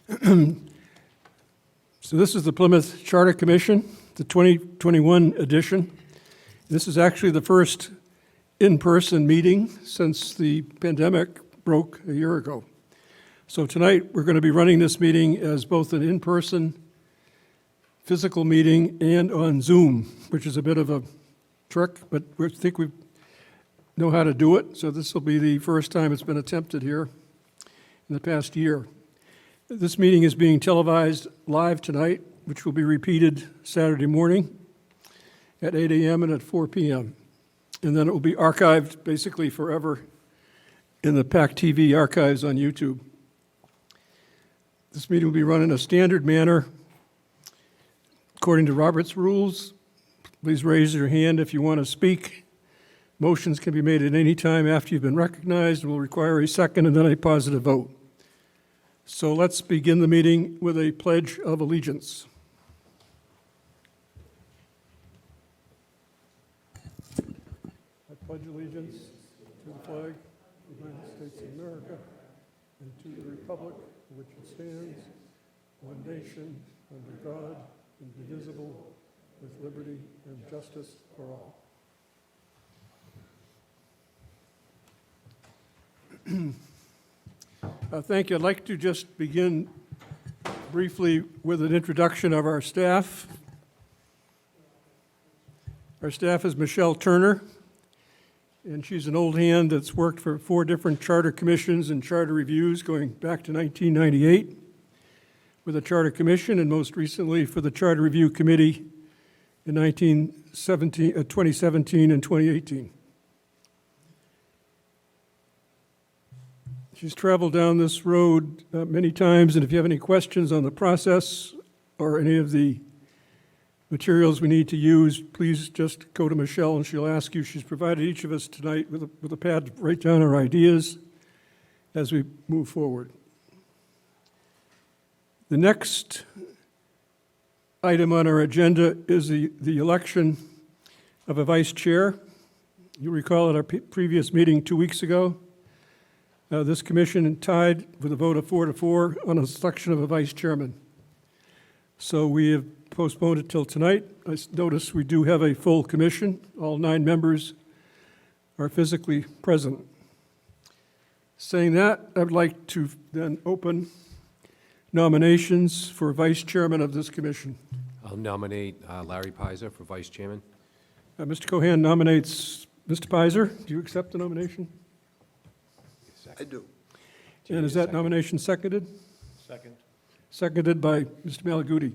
So this is the Plymouth Charter Commission, the 2021 edition. This is actually the first in-person meeting since the pandemic broke a year ago. So tonight we're going to be running this meeting as both an in-person physical meeting and on Zoom, which is a bit of a trick, but we think we know how to do it. So this will be the first time it's been attempted here in the past year. This meeting is being televised live tonight, which will be repeated Saturday morning at 8 a.m. and at 4 p.m. And then it will be archived basically forever in the PAC TV archives on YouTube. This meeting will be run in a standard manner according to Robert's rules. Please raise your hand if you want to speak. Motions can be made at any time after you've been recognized and will require a second and then a positive vote. So let's begin the meeting with a pledge of allegiance. I pledge allegiance to the flag of the United States of America and to the republic for which it stands, one nation, under God, indivisible, with liberty and justice for all. Thank you. I'd like to just begin briefly with an introduction of our staff. Our staff is Michelle Turner, and she's an old hand that's worked for 4 different charter commissions and charter reviews going back to 1998 with the Charter Commission and most recently for the Charter Review Committee in 2017 and 2018. She's traveled down this road many times, and if you have any questions on the process or any of the materials we need to use, please just go to Michelle and she'll ask you. She's provided each of us tonight with a pad to write down our ideas as we move forward. The next item on our agenda is the election of a vice chair. You recall at our previous meeting 2 weeks ago, this commission tied with a vote of 4-4 on a selection of a vice chairman. So we have postponed it till tonight. I notice we do have a full commission. All 9 members are physically present. Saying that, I'd like to then open nominations for vice chairman of this commission. I'll nominate Larry Pizer for vice chairman. Mr. Cohan nominates Mr. Pizer. Do you accept the nomination? I do. And is that nomination seconded? Second. Seconded by Mr. Malaguti.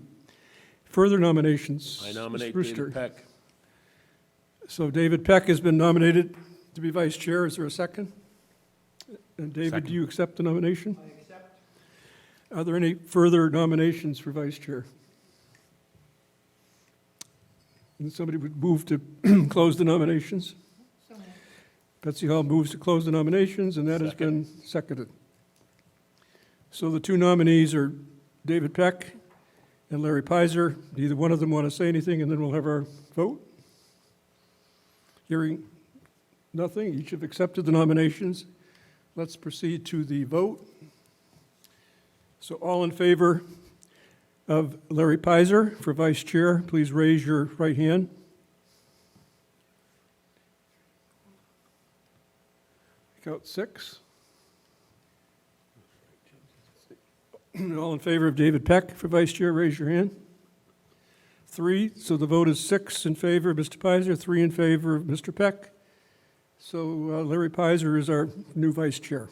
Further nominations? I nominate Mr. Brewster. David Peck. So David Peck has been nominated to be vice chair. Is there a second? And David, Second. do you accept the nomination? I accept. Are there any further nominations for vice chair? And somebody would move to close the nominations? So moved. Betsy Hall moves to close the nominations, and that has been seconded. So the 2 nominees are David Peck and Larry Pizer. Do either one of them want to say anything, and then we'll have our vote? Hearing nothing, each have accepted the nominations. Let's proceed to the vote. So all in favor of Larry Pizer for vice chair, please raise your right hand. Count 6. All in favor of David Peck for vice chair, raise your hand. 3, so the vote is 6 in favor of Mr. Pizer, 3 in favor of Mr. Peck. So Larry Pizer is our new vice chair.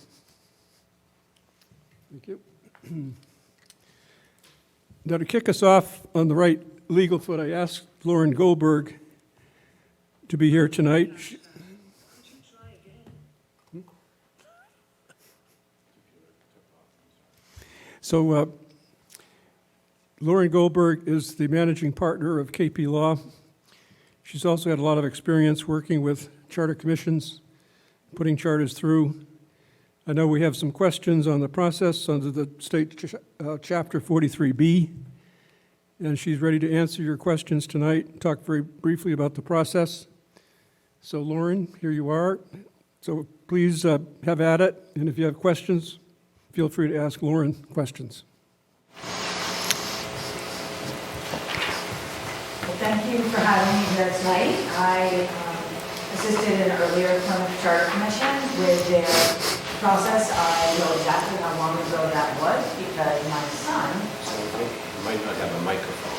Thank you. Now to kick us off on the right legal foot, I asked Lauren Goldberg to be here tonight. So Lauren Goldberg is the managing partner of KP Law. She's also had a lot of experience working with charter commissions, putting charters through. I know we have some questions on the process under the state chapter 43B, and she's ready to answer your questions tonight, talk very briefly about the process. So Lauren, here you are. So please have at it, and if you have questions, feel free to ask Lauren questions. Thank you for having me here tonight. I assisted an earlier Plymouth Charter Commission with their process. I know exactly how long ago that was because my son. So you might not have a microphone.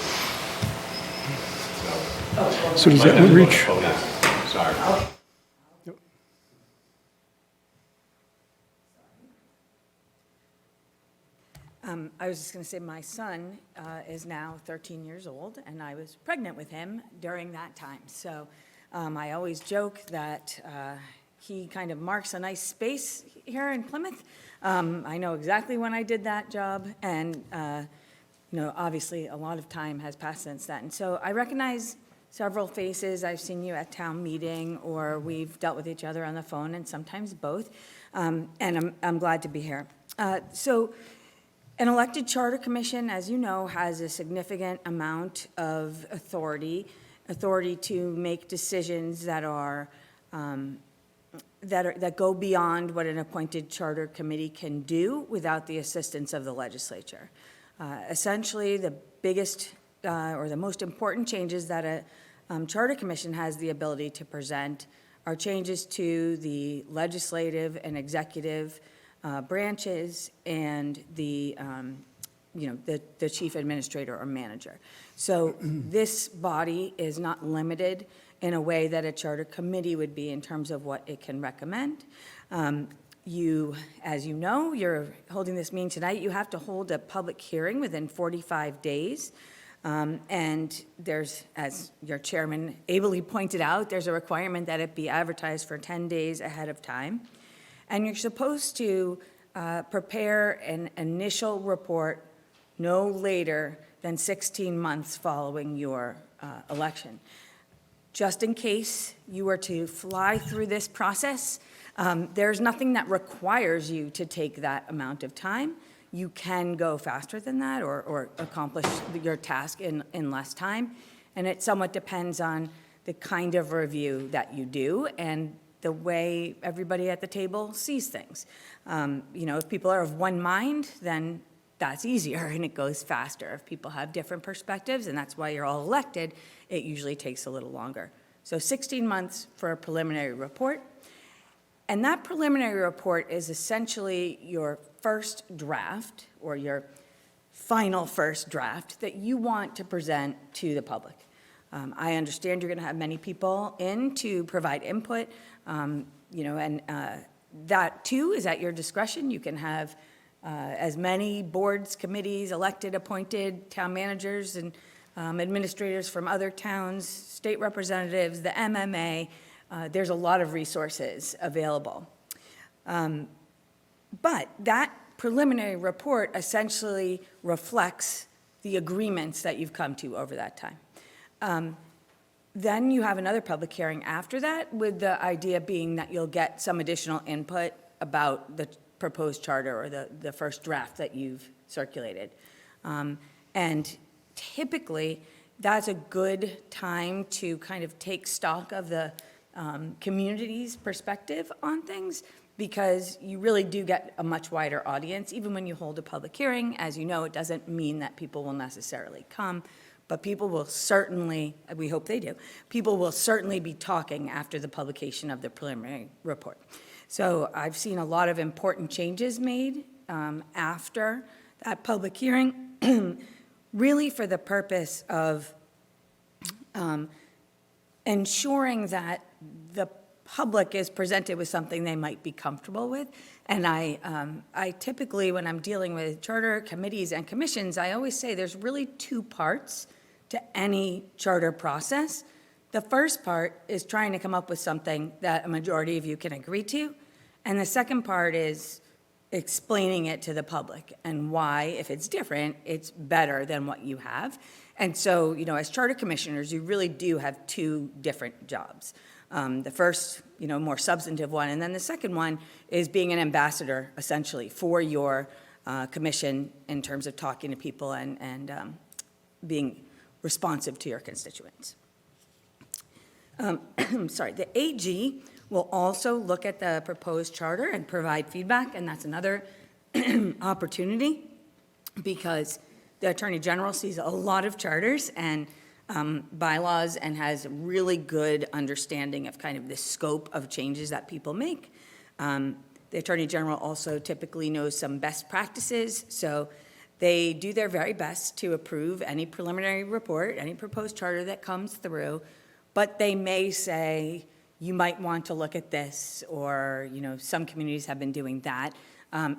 So does that one reach? Sorry. Okay. I was just going to say my son is now 13 years old, and I was pregnant with him during that time. So I always joke that he kind of marks a nice space here in Plymouth. I know exactly when I did that job, and obviously a lot of time has passed since then. So I recognize several faces. I've seen you at town meeting, or we've dealt with each other on the phone, and sometimes both. And I'm glad to be here. So an elected charter commission, as you know, has a significant amount of authority to make decisions that go beyond what an appointed charter committee can do without the assistance of the legislature. Essentially, the biggest or the most important changes that a charter commission has the ability to present are changes to the legislative and executive branches and the chief administrator or manager. So this body is not limited in a way that a charter committee would be in terms of what it can recommend. As you know, you're holding this meeting tonight, you have to hold a public hearing within 45 days. And there's, as your chairman ably pointed out, there's a requirement that it be advertised for 10 days ahead of time. And you're supposed to prepare an initial report no later than 16 months following your election. Just in case you were to fly through this process, there's nothing that requires you to take that amount of time. You can go faster than that or accomplish your task in less time. And it somewhat depends on the kind of review that you do and the way everybody at the table sees things. If people are of one mind, then that's easier and it goes faster. If people have different perspectives, and that's why you're all elected, it usually takes a little longer. So 16 months for a preliminary report. And that preliminary report is essentially your first draft or your final first draft that you want to present to the public. I understand you're going to have many people in to provide input, that too is at your discretion. You can have as many boards, committees, elected, appointed town managers and administrators from other towns, state representatives, the MMA. There's a lot of resources available. But that preliminary report essentially reflects the agreements that you've come to over that time. Then you have another public hearing after that, with the idea being that you'll get some additional input about the proposed charter or the first draft that you've circulated. And typically, that's a good time to kind of take stock of the community's perspective on things, because you really do get a much wider audience. Even when you hold a public hearing, as you know, it doesn't mean that people will necessarily come. But people will certainly, we hope they do, people will certainly be talking after the publication of the preliminary report. So I've seen a lot of important changes made after that public hearing, really for the purpose of ensuring that the public is presented with something they might be comfortable with. And I typically, when I'm dealing with charter committees and commissions, I always say there's really two parts to any charter process. The first part is trying to come up with something that a majority of you can agree to. And the second part is explaining it to the public and why, if it's different, it's better than what you have. And so, as charter commissioners, you really do have two different jobs. The first, more substantive one, and then the second one is being an ambassador, essentially, for your commission in terms of talking to people and being responsive to your constituents. The AG will also look at the proposed charter and provide feedback, and that's another opportunity because the Attorney General sees a lot of charters, and bylaws and has really good understanding of kind of the scope of changes that people make. The Attorney General also typically knows some best practices, so they do their very best to approve any preliminary report, any proposed charter that comes through, but they may say, you might want to look at this, or, some communities have been doing that.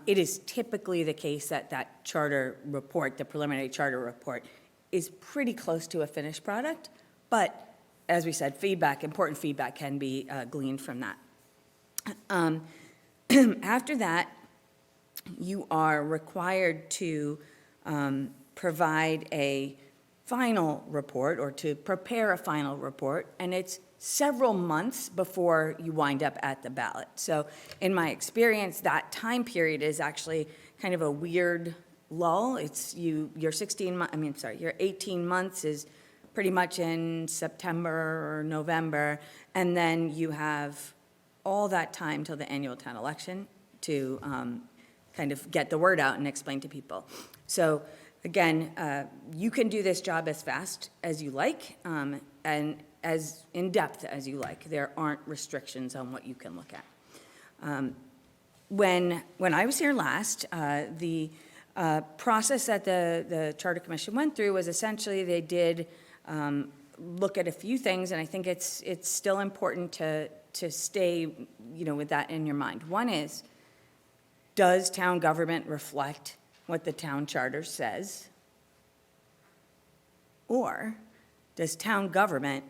It is typically the case that that charter report, the preliminary charter report, is pretty close to a finished product, but as we said, important feedback can be gleaned from that. After that, you are required to provide a final report or to prepare a final report, and it's several months before you wind up at the ballot. So in my experience, that time period is actually kind of a weird lull. It's your 18 months is pretty much in September or November, and then you have all that time till the annual town election to kind of get the word out and explain to people. So again, you can do this job as fast as you like and as in-depth as you like. There aren't restrictions on what you can look at. When I was here last, the process that the Charter Commission went through was essentially they did look at a few things, and I think it's still important to stay, with that in your mind. One is, does town government reflect what the town charter says? Or is town government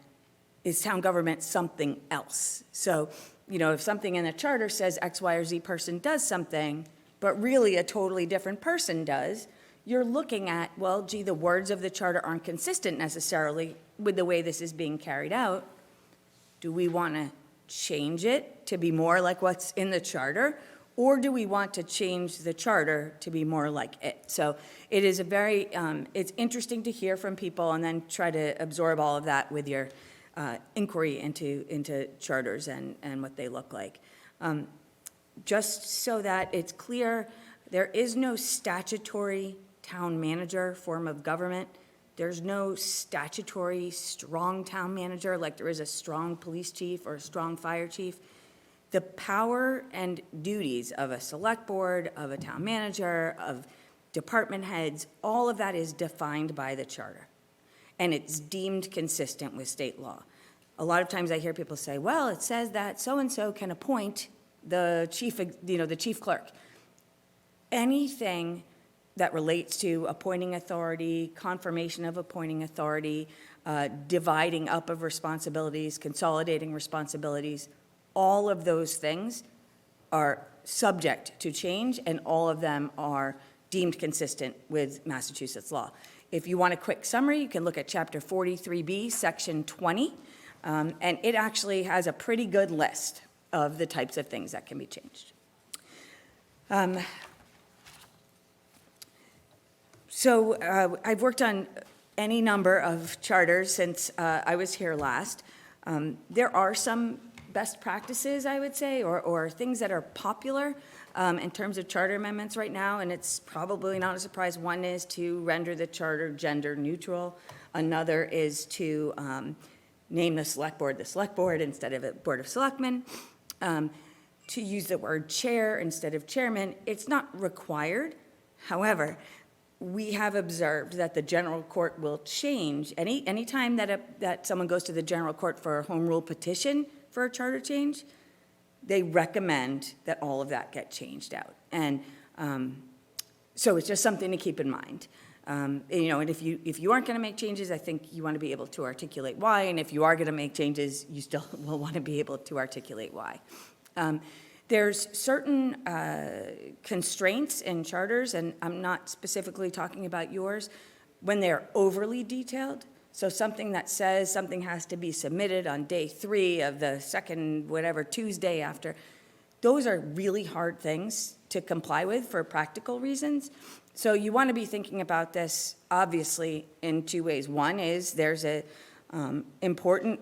something else? So, if something in the charter says X, Y, or Z person does something, but really a totally different person does, you're looking at, well, gee, the words of the charter aren't consistent necessarily with the way this is being carried out. Do we want to change it to be more like what's in the charter? Or do we want to change the charter to be more like it? So it is it's interesting to hear from people and then try to absorb all of that with your inquiry into charters and what they look like. Just so that it's clear, there is no statutory town manager form of government. There's no statutory strong town manager like there is a strong police chief or a strong fire chief. The power and duties of a select board, of a town manager, of department heads, all of that is defined by the charter. And it's deemed consistent with state law. A lot of times I hear people say, well, it says that so-and-so can appoint the chief clerk. Anything that relates to appointing authority, confirmation of appointing authority, dividing up of responsibilities, consolidating responsibilities, all of those things are subject to change, and all of them are deemed consistent with Massachusetts law. If you want a quick summary, you can look at Chapter 43B, Section 20, and it actually has a pretty good list of the types of things that can be changed. I've worked on any number of charters since I was here last. There are some best practices, I would say, or things that are popular in terms of charter amendments right now, and it's probably not a surprise. One is to render the charter gender neutral. Another is to name the select board instead of a board of selectmen. To use the word chair instead of chairman. It's not required. However, we have observed that the general court will change any time that someone goes to the general court for a home rule petition for a charter change. They recommend that all of that get changed out, and so it's just something to keep in mind. And if you aren't going to make changes, I think you want to be able to articulate why, and if you are going to make changes, you still will want to be able to articulate why. There's certain constraints in charters, and I'm not specifically talking about yours, when they're overly detailed. So something that says something has to be submitted on day 3 of the second, whatever, Tuesday after, those are really hard things to comply with for practical reasons. So you want to be thinking about this, obviously, in 2 ways. One is there's important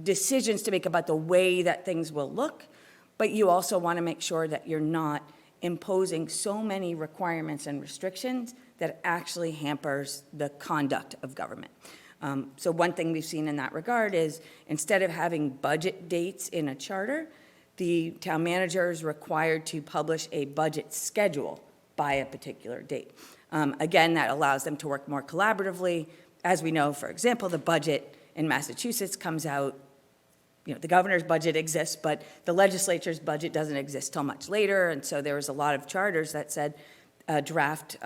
decisions to make about the way that things will look, but you also want to make sure that you're not imposing so many requirements and restrictions that actually hampers the conduct of government. So one thing we've seen in that regard is instead of having budget dates in a charter, the town manager is required to publish a budget schedule by a particular date. Again, that allows them to work more collaboratively. As we know, for example, the budget in Massachusetts comes out, the governor's budget exists, but the legislature's budget doesn't exist till much later, and so there was a lot of charters that said a draft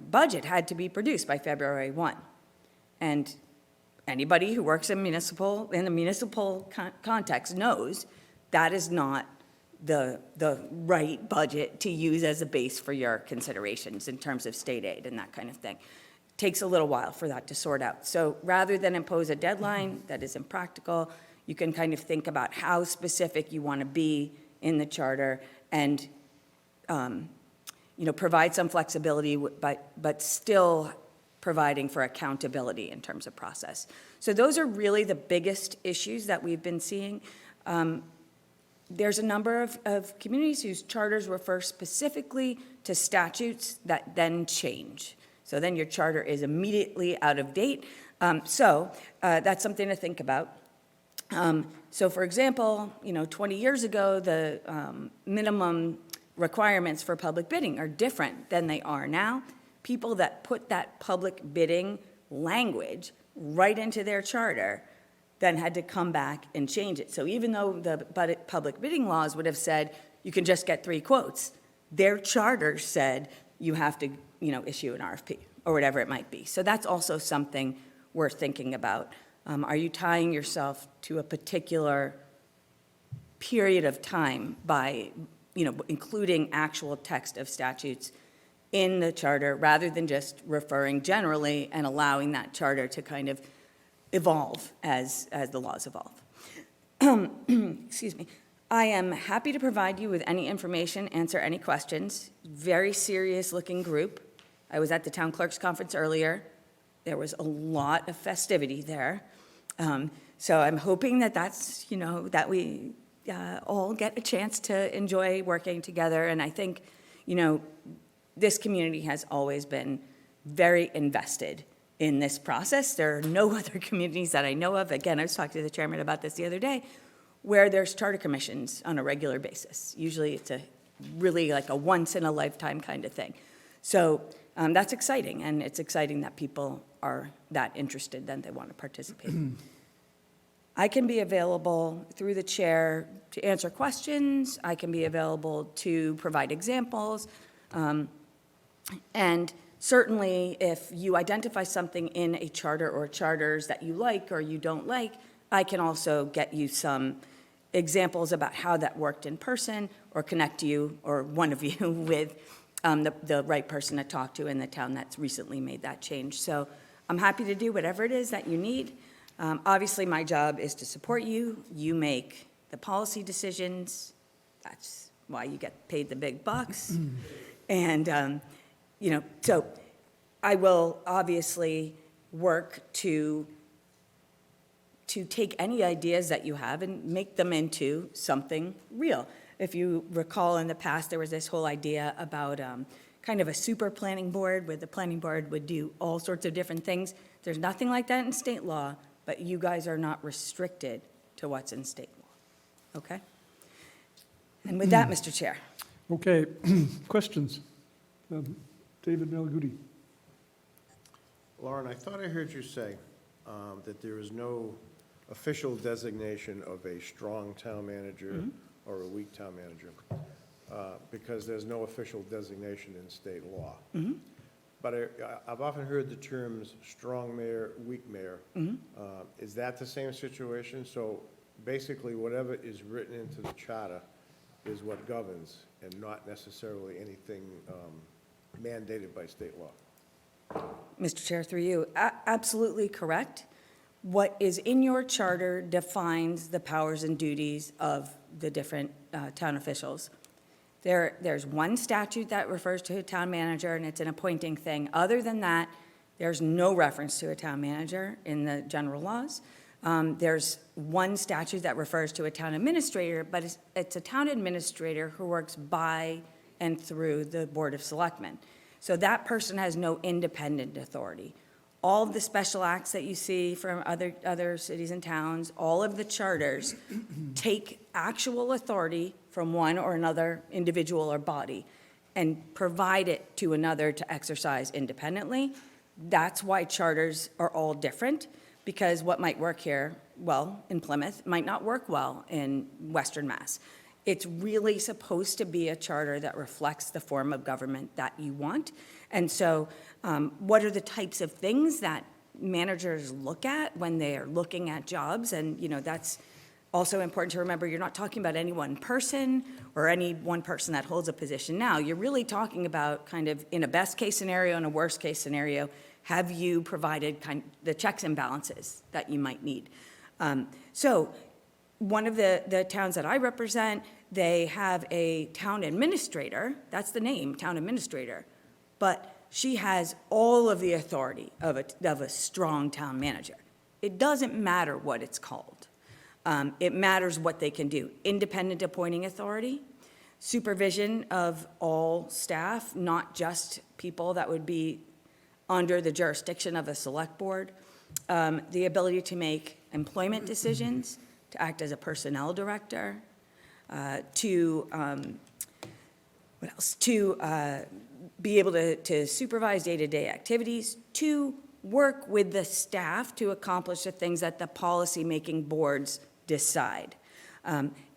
budget had to be produced by February 1. And anybody who works in the municipal context knows that is not the right budget to use as a base for your considerations in terms of state aid and that kind of thing. It takes a little while for that to sort out. So rather than impose a deadline that is impractical, you can kind of think about how specific you want to be in the charter and provide some flexibility, but still providing for accountability in terms of process. So those are really the biggest issues that we've been seeing. There's a number of communities whose charters refer specifically to statutes that then change. So then your charter is immediately out of date. So that's something to think about. So for example, 20 years ago, the minimum requirements for public bidding are different than they are now. People that put that public bidding language right into their charter then had to come back and change it. So even though the public bidding laws would have said you can just get 3 quotes, their charter said you have to, issue an RFP or whatever it might be. So that's also something worth thinking about. Are you tying yourself to a particular period of time by, including actual text of statutes in the charter rather than just referring generally and allowing that charter to kind of evolve as the laws evolve? Excuse me. I am happy to provide you with any information, answer any questions. Very serious-looking group. I was at the town clerk's conference earlier. There was a lot of festivity there. So I'm hoping that's, that we all get a chance to enjoy working together. And I think, this community has always been very invested in this process. There are no other communities that I know of. Again, I was talking to the chairman about this the other day, where there's charter commissions on a regular basis. Usually it's really like a once-in-a-lifetime kind of thing. So that's exciting, and it's exciting that people are that interested that they want to participate. I can be available through the chair to answer questions. I can be available to provide examples. And certainly, if you identify something in a charter or charters that you like or you don't like, I can also get you some examples about how that worked in person or connect you or one of you with the right person to talk to in the town that's recently made that change. So I'm happy to do whatever it is that you need. Obviously, my job is to support you. You make the policy decisions. That's why you get paid the big bucks. And, so I will obviously work to take any ideas that you have and make them into something real. If you recall, in the past, there was this whole idea about kind of a super planning board, where the planning board would do all sorts of different things. There's nothing like that in state law, but you guys are not restricted to what's in state law, okay? And with that, Mr. Chair. Okay, questions? David Malaguti. Lauren, I thought I heard you say that there is no official designation of a strong town manager or a weak town manager, because there's no official designation in state law. But I've often heard the terms strong mayor, weak mayor. Is that the same situation? So basically, whatever is written into the charter is what governs, and not necessarily anything mandated by state law. Mr. Chair, through you, absolutely correct. What is in your charter defines the powers and duties of the different town officials. There's one statute that refers to a town manager, and it's an appointing thing. Other than that, there's no reference to a town manager in the general laws. There's one statute that refers to a town administrator, but it's a town administrator who works by and through the Board of Selectmen. So that person has no independent authority. All of the special acts that you see from other cities and towns, all of the charters take actual authority from one or another individual or body and provide it to another to exercise independently. That's why charters are all different, because what might work here well in Plymouth might not work well in Western Mass. It's really supposed to be a charter that reflects the form of government that you want. And so what are the types of things that managers look at when they are looking at jobs? And, that's also important to remember. You're not talking about any one person or any one person that holds a position now. You're really talking about kind of in a best case scenario and a worst case scenario, have you provided the checks and balances that you might need? So one of the towns that I represent, they have a town administrator. That's the name, town administrator. But she has all of the authority of a strong town manager. It doesn't matter what it's called. It matters what they can do. Independent appointing authority, supervision of all staff, not just people that would be under the jurisdiction of a select board, the ability to make employment decisions, to act as a personnel director, to be able to supervise day-to-day activities, to work with the staff to accomplish the things that the policy-making boards decide.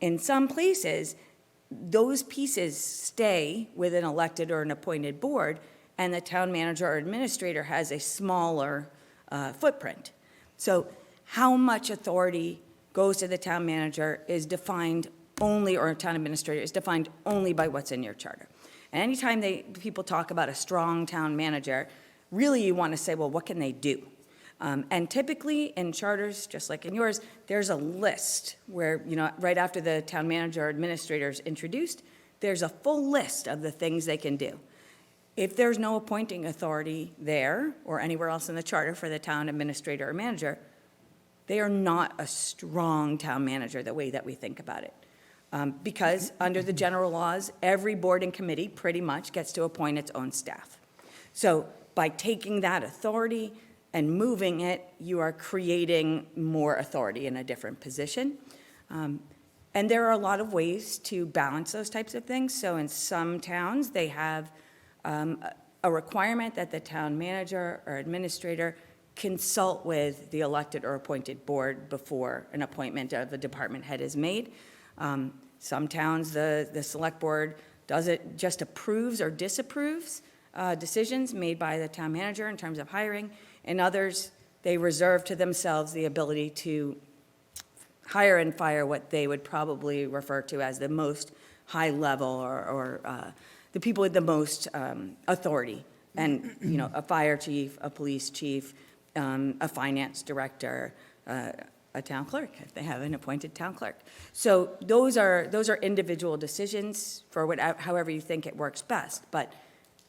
In some places, those pieces stay with an elected or an appointed board, and the town manager or administrator has a smaller footprint. So how much authority goes to the town manager is defined only, or town administrator is defined only by what's in your charter. And anytime people talk about a strong town manager, really you want to say, well, what can they do? And typically in charters, just like in yours, there's a list where, right after the town manager or administrator is introduced, there's a full list of the things they can do. If there's no appointing authority there or anywhere else in the charter for the town administrator or manager, they are not a strong town manager the way that we think about it. Because under the general laws, every board and committee pretty much gets to appoint its own staff. So by taking that authority and moving it, you are creating more authority in a different position. And there are a lot of ways to balance those types of things. So in some towns, they have a requirement that the town manager or administrator consult with the elected or appointed board before an appointment of a department head is made. Some towns, the select board just approves or disapproves decisions made by the town manager in terms of hiring. In others, they reserve to themselves the ability to hire and fire what they would probably refer to as the most high level or the people with the most authority. And, a fire chief, a police chief, a finance director, a town clerk, if they have an appointed town clerk. So those are individual decisions for however you think it works best. But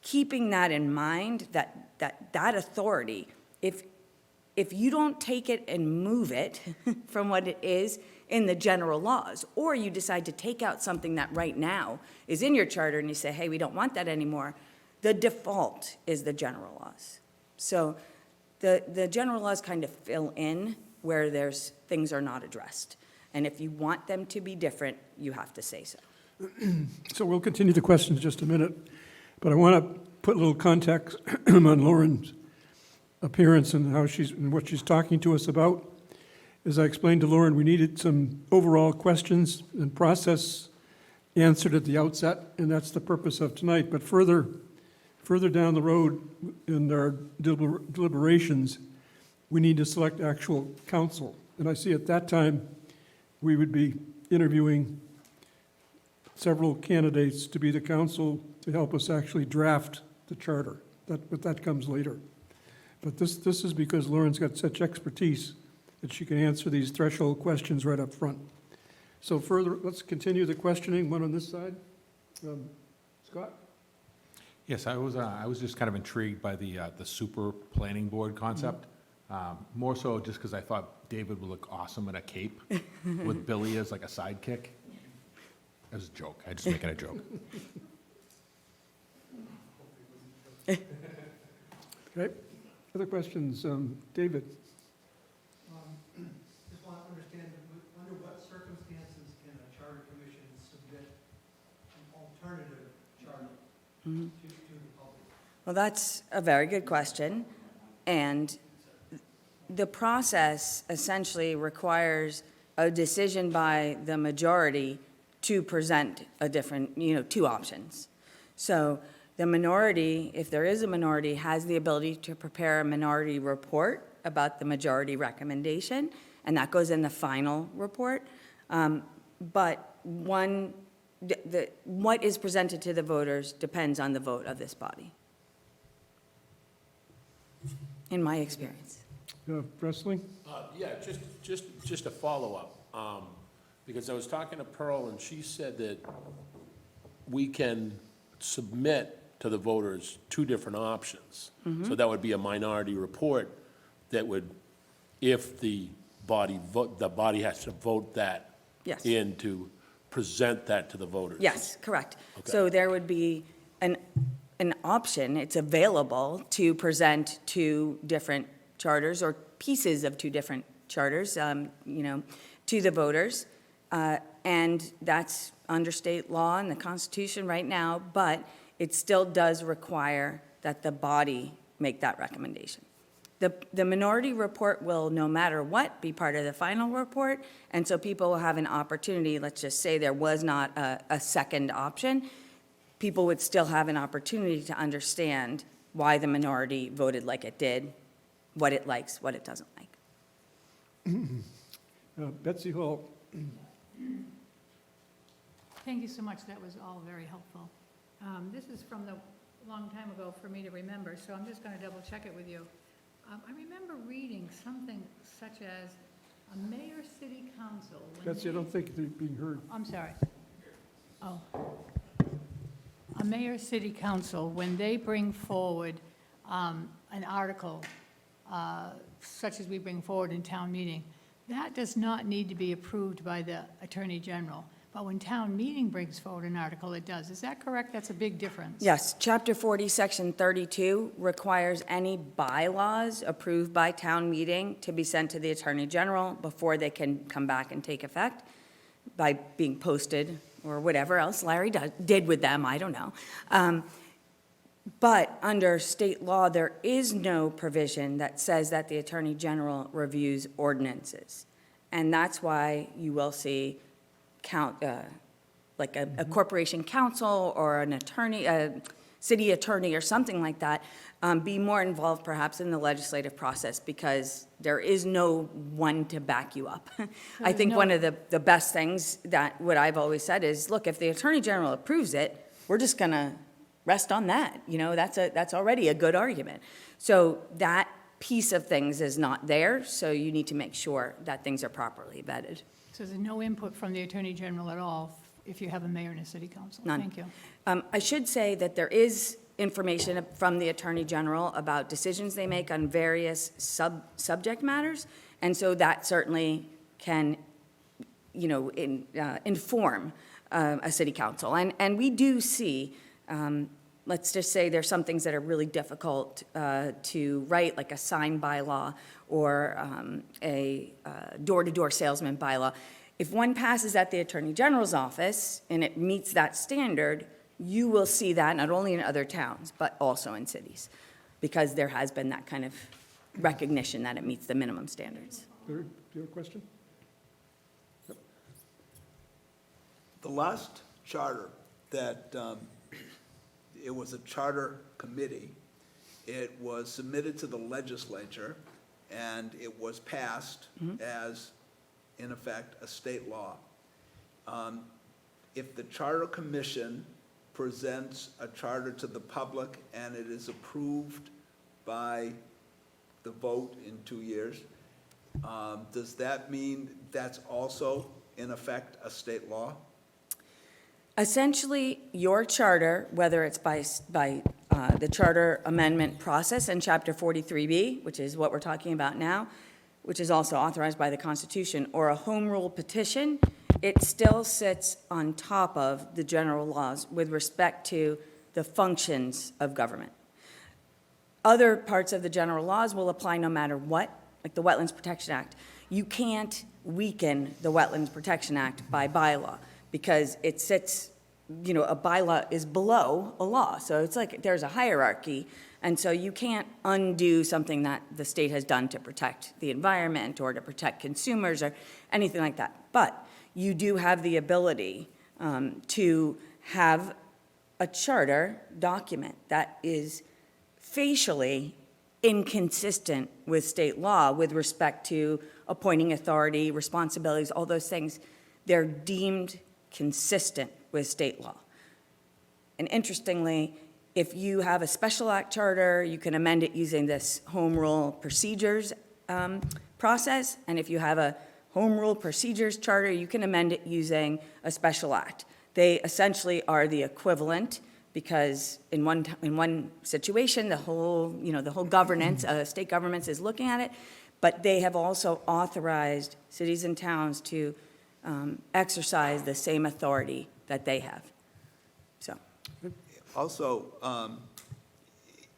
keeping that in mind, that authority, if you don't take it and move it from what it is in the general laws, or you decide to take out something that right now is in your charter and you say, hey, we don't want that anymore, the default is the general laws. So the general laws kind of fill in where things are not addressed. And if you want them to be different, you have to say so. So we'll continue the questions in just a minute, but I want to put a little context on Lauren's appearance and what she's talking to us about. As I explained to Lauren, we needed some overall questions and process answered at the outset, and that's the purpose of tonight. But further down the road in our deliberations, we need to select actual counsel. And I see at that time, we would be interviewing several candidates to be the counsel to help us actually draft the charter. But that comes later. But this is because Lauren's got such expertise that she can answer these threshold questions right up front. So let's continue the questioning. One on this side. Scott? Yes, I was just kind of intrigued by the super planning board concept. More so just because I thought David would look awesome in a cape with Billy as like a sidekick. That was a joke. I'm just making a joke. Okay, other questions? David? Just want to understand, under what circumstances can a charter commission submit an alternative charter to the public? Well, that's a very good question. And the process essentially requires a decision by the majority to present a different, two options. So the minority, if there is a minority, has the ability to prepare a minority report about the majority recommendation, and that goes in the final report. But what is presented to the voters depends on the vote of this body, in my experience. Presley? Yeah, just a follow-up, because I was talking to Pearl, and she said that we can submit to the voters two different options. So that would be a minority report that would, if the body has to vote that Yes. in to present that to the voters. Yes, correct. Okay. So there would be an option, it's available to present two different charters or pieces of two different charters, to the voters. And that's under state law and the Constitution right now, but it still does require that the body make that recommendation. The minority report will, no matter what, be part of the final report, and so people will have an opportunity, let's just say there was not a second option, people would still have an opportunity to understand why the minority voted like it did, what it likes, what it doesn't like. Betsy Hall? Thank you so much. That was all very helpful. This is from the long time ago for me to remember, so I'm just going to double check it with you. I remember reading something such as a mayor-city council. when Betsy, I they- don't think they're being heard. I'm sorry. Oh. A mayor-city council, when they bring forward an article such as we bring forward in town meeting, that does not need to be approved by the Attorney General. But when town meeting brings forward an article, it does. Is that correct? That's a big difference. Yes, Chapter 40, Section 32 requires any bylaws approved by town meeting to be sent to the Attorney General before they can come back and take effect by being posted or whatever else Larry did with them, I don't know. But under state law, there is no provision that says that the Attorney General reviews ordinances. And that's why you will see like a corporation counsel or an attorney, a city attorney or something like that, be more involved perhaps in the legislative process because there is no one to back you up. I think one of the best things that, what I've always said is, look, if the Attorney General approves it, we're just going to rest on that. That's already a good argument. So that piece of things is not there, so you need to make sure that things are properly vetted. So there's no input from the Attorney General at all if you have a mayor and a city council? None. Thank you. I should say that there is information from the Attorney General about decisions they make on various subject matters, and so that certainly can, inform a city council. And we do see, let's just say there's some things that are really difficult to write, like a sign bylaw or a door-to-door salesman bylaw. If one passes at the Attorney General's office and it meets that standard, you will see that not only in other towns, but also in cities, because there has been that kind of recognition that it meets the minimum standards. Larry, do you have a question? The last charter that, it was a charter committee. It was submitted to the legislature, and it was passed as, in effect, a state law. If the charter commission presents a charter to the public and it is approved by the vote in 2 years, does that mean that's also, in effect, a state law? Essentially, your charter, whether it's by the charter amendment process in Chapter 43B, which is what we're talking about now, which is also authorized by the Constitution, or a home rule petition, it still sits on top of the general laws with respect to the functions of government. Other parts of the general laws will apply no matter what, like the Wetlands Protection Act. You can't weaken the Wetlands Protection Act by bylaw because it sits, a bylaw is below a law. So it's like there's a hierarchy. And so you can't undo something that the state has done to protect the environment or to protect consumers or anything like that. But you do have the ability to have a charter document that is facially inconsistent with state law with respect to appointing authority, responsibilities, all those things. They're deemed consistent with state law. And interestingly, if you have a special act charter, you can amend it using this home rule procedures process. And if you have a home rule procedures charter, you can amend it using a special act. They essentially are the equivalent because in one situation, the whole governance, state governments is looking at it, but they have also authorized cities and towns to exercise the same authority that they have. So. Also,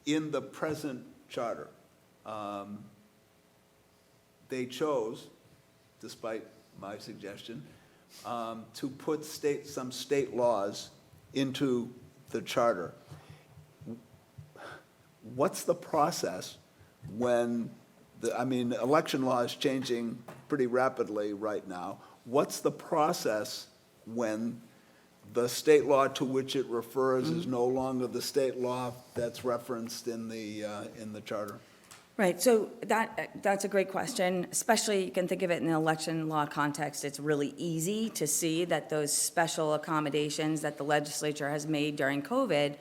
in the present charter, they chose, despite my suggestion, to put some state laws into the charter. What's the process when election law is changing pretty rapidly right now. What's the process when the state law to which it refers is no longer the state law that's referenced in the charter? Right, so that's a great question, especially you can think of it in the election law context. It's really easy to see that those special accommodations that the legislature has made during COVID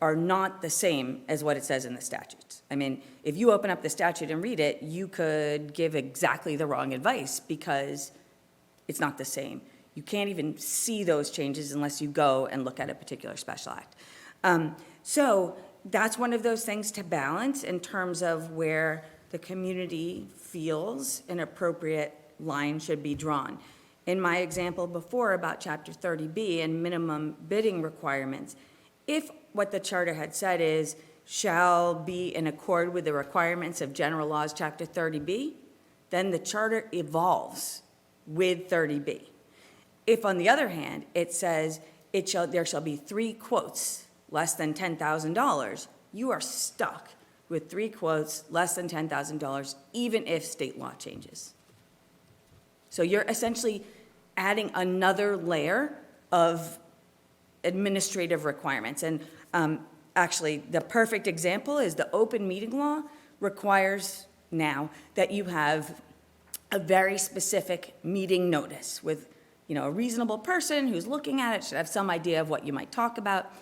are not the same as what it says in the statutes. I mean, if you open up the statute and read it, you could give exactly the wrong advice because it's not the same. You can't even see those changes unless you go and look at a particular special act. So that's one of those things to balance in terms of where the community feels an appropriate line should be drawn. In my example before about Chapter 30B and minimum bidding requirements, if what the charter had said is shall be in accord with the requirements of general laws Chapter 30B, then the charter evolves with 30B. If, on the other hand, it says there shall be 3 quotes less than $10,000, you are stuck with 3 quotes less than $10,000, even if state law changes. So you're essentially adding another layer of administrative requirements. And actually, the perfect example is the open meeting law requires now that you have a very specific meeting notice with, a reasonable person who's looking at it should have some idea of what you might talk about.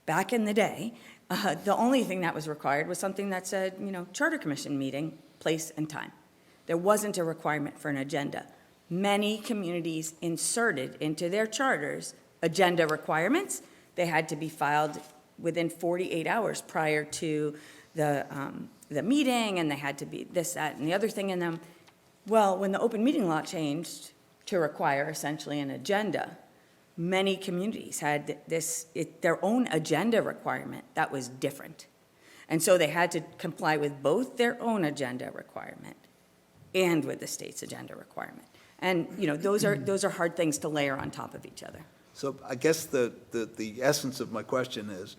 Back in the day, the only thing that was required was something that said, Charter Commission meeting, place and time. There wasn't a requirement for an agenda. Many communities inserted into their charters agenda requirements. They had to be filed within 48 hours prior to the meeting, and they had to be this, that, and the other thing in them. Well, when the open meeting law changed to require essentially an agenda, many communities had their own agenda requirement that was different. And so they had to comply with both their own agenda requirement and with the state's agenda requirement. And, those are hard things to layer on top of each other. So I guess the essence of my question is,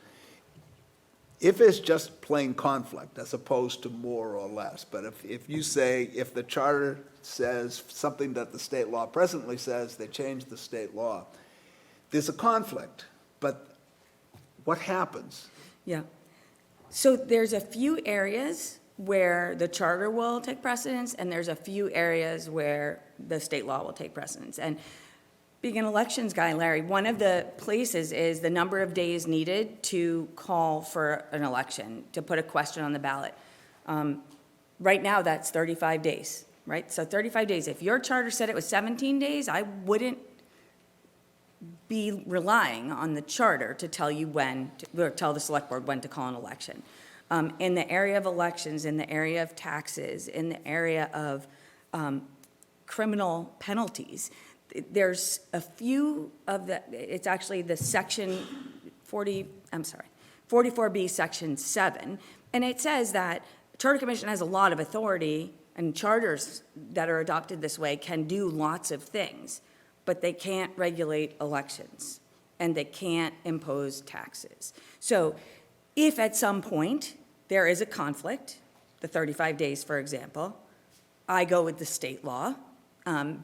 if it's just plain conflict as opposed to more or less, but if you say, if the charter says something that the state law presently says, they change the state law, there's a conflict, but what happens? Yeah. So there's a few areas where the charter will take precedence, and there's a few areas where the state law will take precedence. And being an elections guy, Larry, one of the places is the number of days needed to call for an election, to put a question on the ballot. Right now, that's 35 days, right? So 35 days. If your charter said it was 17 days, I wouldn't be relying on the charter to tell you or tell the select board when to call an election. In the area of elections, in the area of taxes, in the area of criminal penalties, there's a few of it's actually the section 44B, section 7, And it says that Charter Commission has a lot of authority, and charters that are adopted this way can do lots of things, but they can't regulate elections, and they can't impose taxes. So if at some point there is a conflict, the 35 days, for example, I go with the state law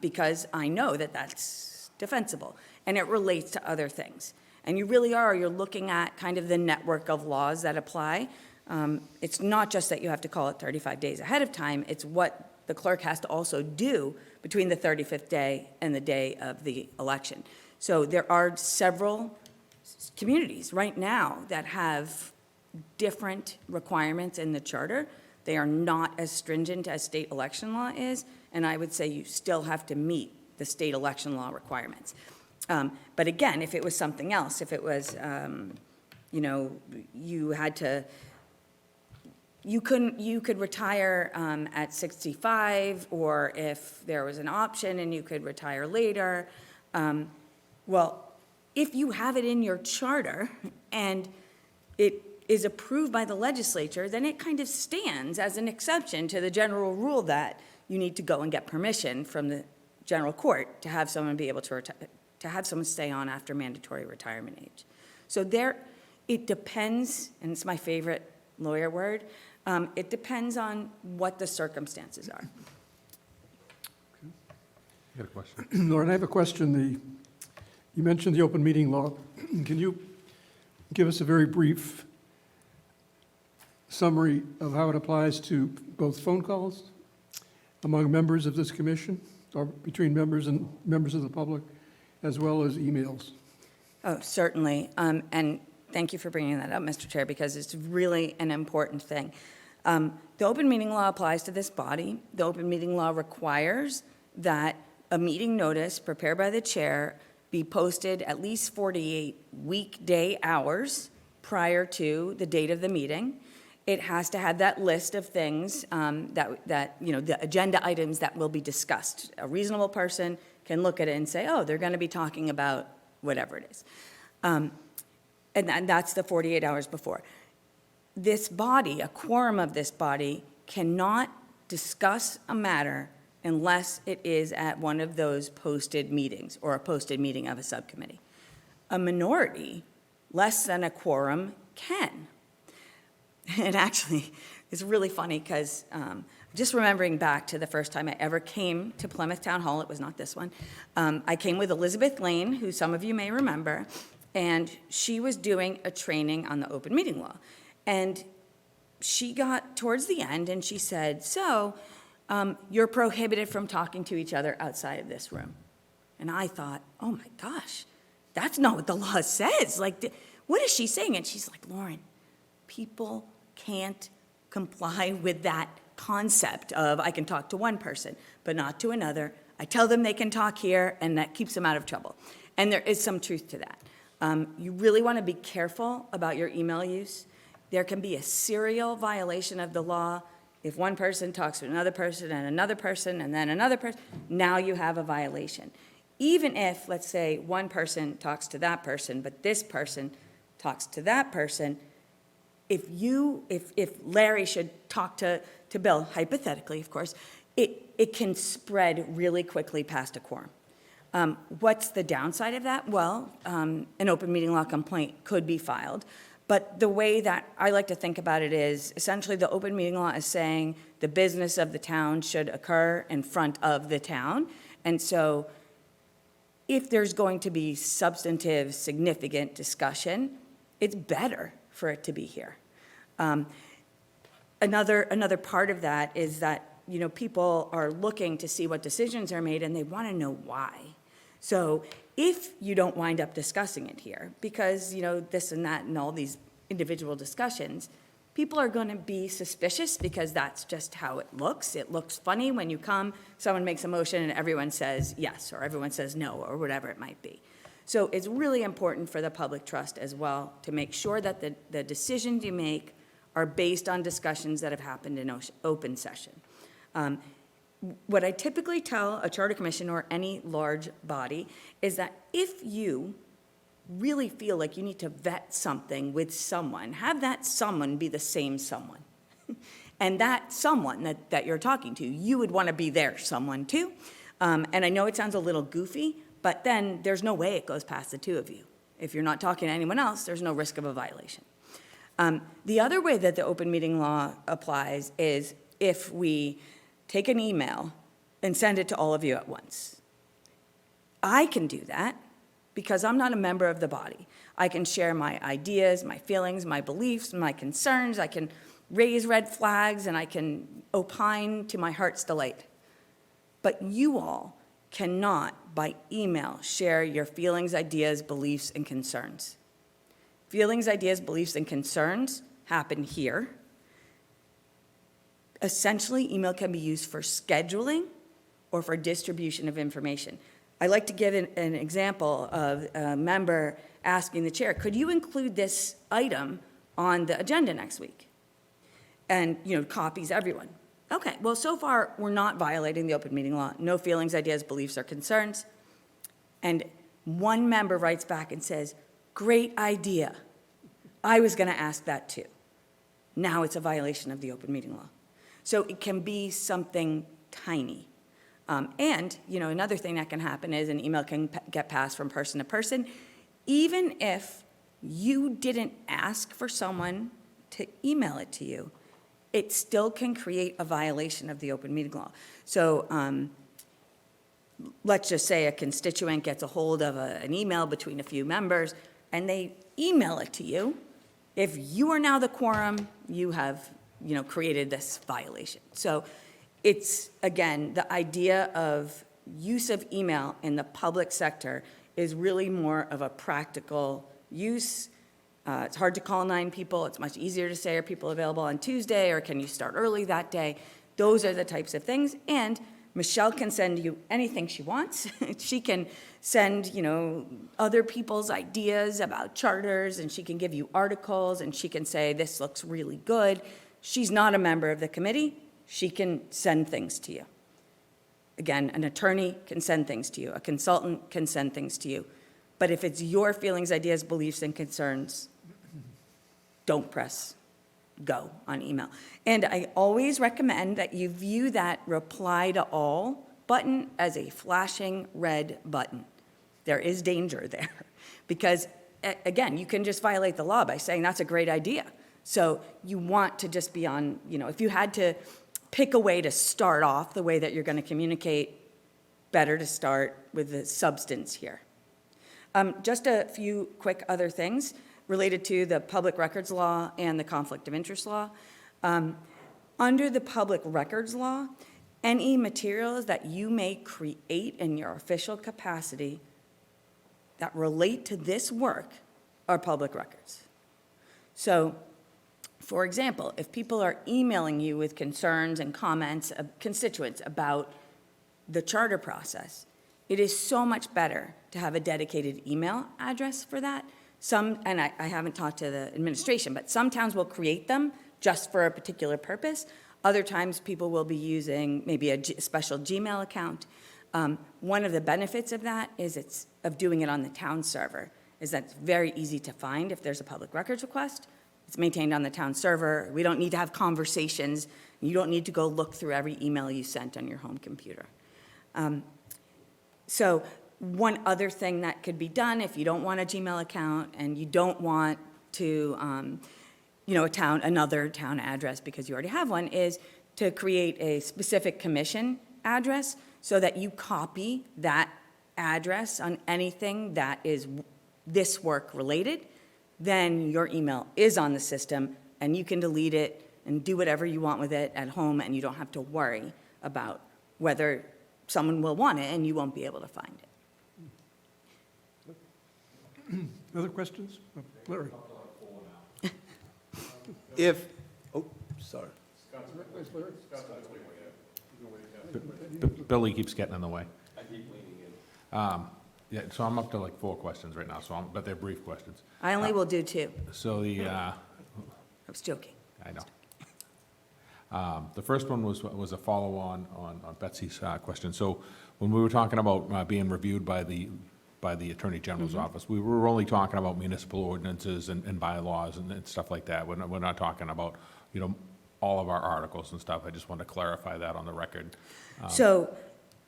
because I know that that's defensible, and it relates to other things. And you're looking at kind of the network of laws that apply. It's not just that you have to call it 35 days ahead of time, it's what the clerk has to also do between the 35th day and the day of the election. So there are several communities right now that have different requirements in the charter. They are not as stringent as state election law is, and I would say you still have to meet the state election law requirements. But again, if it was something else, if it was, you had to, you could retire at 65, or if there was an option and you could retire later. Well, if you have it in your charter and it is approved by the legislature, then it kind of stands as an exception to the general rule that you need to go and get permission from the general court to have someone be able to retire, to have someone stay on after mandatory retirement age. So it depends, and it's my favorite lawyer word, it depends on what the circumstances are. You got a question? Lauren, I have a question. You mentioned the open meeting law. Can you give us a very brief summary of how it applies to both phone calls among members of this commission, or between members and members of the public, as well as emails? Oh, certainly. And thank you for bringing that up, Mr. Chair, because it's really an important thing. The open meeting law applies to this body. The open meeting law requires that a meeting notice prepared by the chair be posted at least 48 weekday hours prior to the date of the meeting. It has to have that list of things the agenda items that will be discussed. A reasonable person can look at it and say, oh, they're going to be talking about whatever it is. And that's the 48 hours before. This body, a quorum of this body, cannot discuss a matter unless it is at one of those posted meetings or a posted meeting of a subcommittee. A minority, less than a quorum, can. And actually, it's really funny because just remembering back to the first time I ever came to Plymouth Town Hall, it was not this one, I came with Elizabeth Lane, who some of you may remember, and she was doing a training on the open meeting law. And she got towards the end and she said, so you're prohibited from talking to each other outside of this room. And I thought, oh my gosh, that's not what the law says. Like, what is she saying? And she's like, Lauren, people can't comply with that concept of I can talk to one person, but not to another. I tell them they can talk here, and that keeps them out of trouble. And there is some truth to that. You really want to be careful about your email use. There can be a serial violation of the law if one person talks to another person and another person and then another person. Now you have a violation. Even if, let's say, one person talks to that person, but this person talks to that person, if Larry should talk to Bill, hypothetically, of course, it can spread really quickly past a quorum. What's the downside of that? Well, an open meeting law complaint could be filed. But the way that I like to think about it is, essentially the open meeting law is saying the business of the town should occur in front of the town. And so if there's going to be substantive, significant discussion, it's better for it to be here. Another part of that is that, people are looking to see what decisions are made and they want to know why. So if you don't wind up discussing it here, because, this and that and all these individual discussions, people are going to be suspicious because that's just how it looks. It looks funny when you come, someone makes a motion and everyone says yes, or everyone says no, or whatever it might be. So it's really important for the public trust as well to make sure that the decisions you make are based on discussions that have happened in open session. What I typically tell a charter commission or any large body is that if you really feel like you need to vet something with someone, have that someone be the same someone. And that someone that you're talking to, you would want to be their someone too. And I know it sounds a little goofy, but then there's no way it goes past the two of you. If you're not talking to anyone else, there's no risk of a violation. The other way that the open meeting law applies is if we take an email and send it to all of you at once. I can do that because I'm not a member of the body. I can share my ideas, my feelings, my beliefs, my concerns. I can raise red flags, and I can opine to my heart's delight. But you all cannot, by email, share your feelings, ideas, beliefs, and concerns. Feelings, ideas, beliefs, and concerns happen here. Essentially, email can be used for scheduling or for distribution of information. I like to give an example of a member asking the chair, could you include this item on the agenda next week? And, copies everyone. Okay, well, so far, we're not violating the open meeting law. No feelings, ideas, beliefs, or concerns. And one member writes back and says, great idea. I was going to ask that too. Now it's a violation of the open meeting law. So it can be something tiny. And, another thing that can happen is an email can get passed from person to person. Even if you didn't ask for someone to email it to you, it still can create a violation of the open meeting law. So let's just say a constituent gets a hold of an email between a few members, and they email it to you. If you are now the quorum, you have, created this violation. So it's, again, the idea of use of email in the public sector is really more of a practical use. It's hard to call 9 people. It's much easier to say, are people available on Tuesday, or can you start early that day? Those are the types of things. And Michelle can send you anything she wants. She can send, other people's ideas about charters, and she can give you articles, and she can say, this looks really good. She's not a member of the committee. She can send things to you. Again, an attorney can send things to you. A consultant can send things to you. But if it's your feelings, ideas, beliefs, and concerns, don't press go on email. And I always recommend that you view that reply to all button as a flashing red button. There is danger there because, again, you can just violate the law by saying that's a great idea. So you want to just be on, if you had to pick a way to start off the way that you're going to communicate, better to start with the substance here. Just a few quick other things related to the public records law and the conflict of interest law. Under the public records law, any materials that you may create in your official capacity that relate to this work are public records. So, for example, if people are emailing you with concerns and comments of constituents about the charter process, it is so much better to have a dedicated email address for that. And I haven't talked to the administration, but some towns will create them just for a particular purpose. Other times, people will be using maybe a special Gmail account. One of the benefits of that is of doing it on the town server, is that it's very easy to find if there's a public records request. It's maintained on the town server. We don't need to have conversations. You don't need to go look through every email you sent on your home computer. So one other thing that could be done if you don't want a Gmail account and you don't want to, another town address because you already have one, is to create a specific commission address so that you copy that address on anything that is this work related. Then your email is on the system and you can delete it and do whatever you want with it at home, and you don't have to worry about whether someone will want it and you won't be able to find it. Other questions? Larry? Sorry. Billy keeps getting in the way. I keep leaning in. Yeah, so I'm up to like 4 questions right now, but they're brief questions. I only will do 2. So I was joking. I know. The first one was a follow-on on Betsy's question. So when we were talking about being reviewed by the by the Attorney General's office. We were only talking about municipal ordinances and bylaws and stuff like that. We're not talking about, all of our articles and stuff. I just wanted to clarify that on the record. So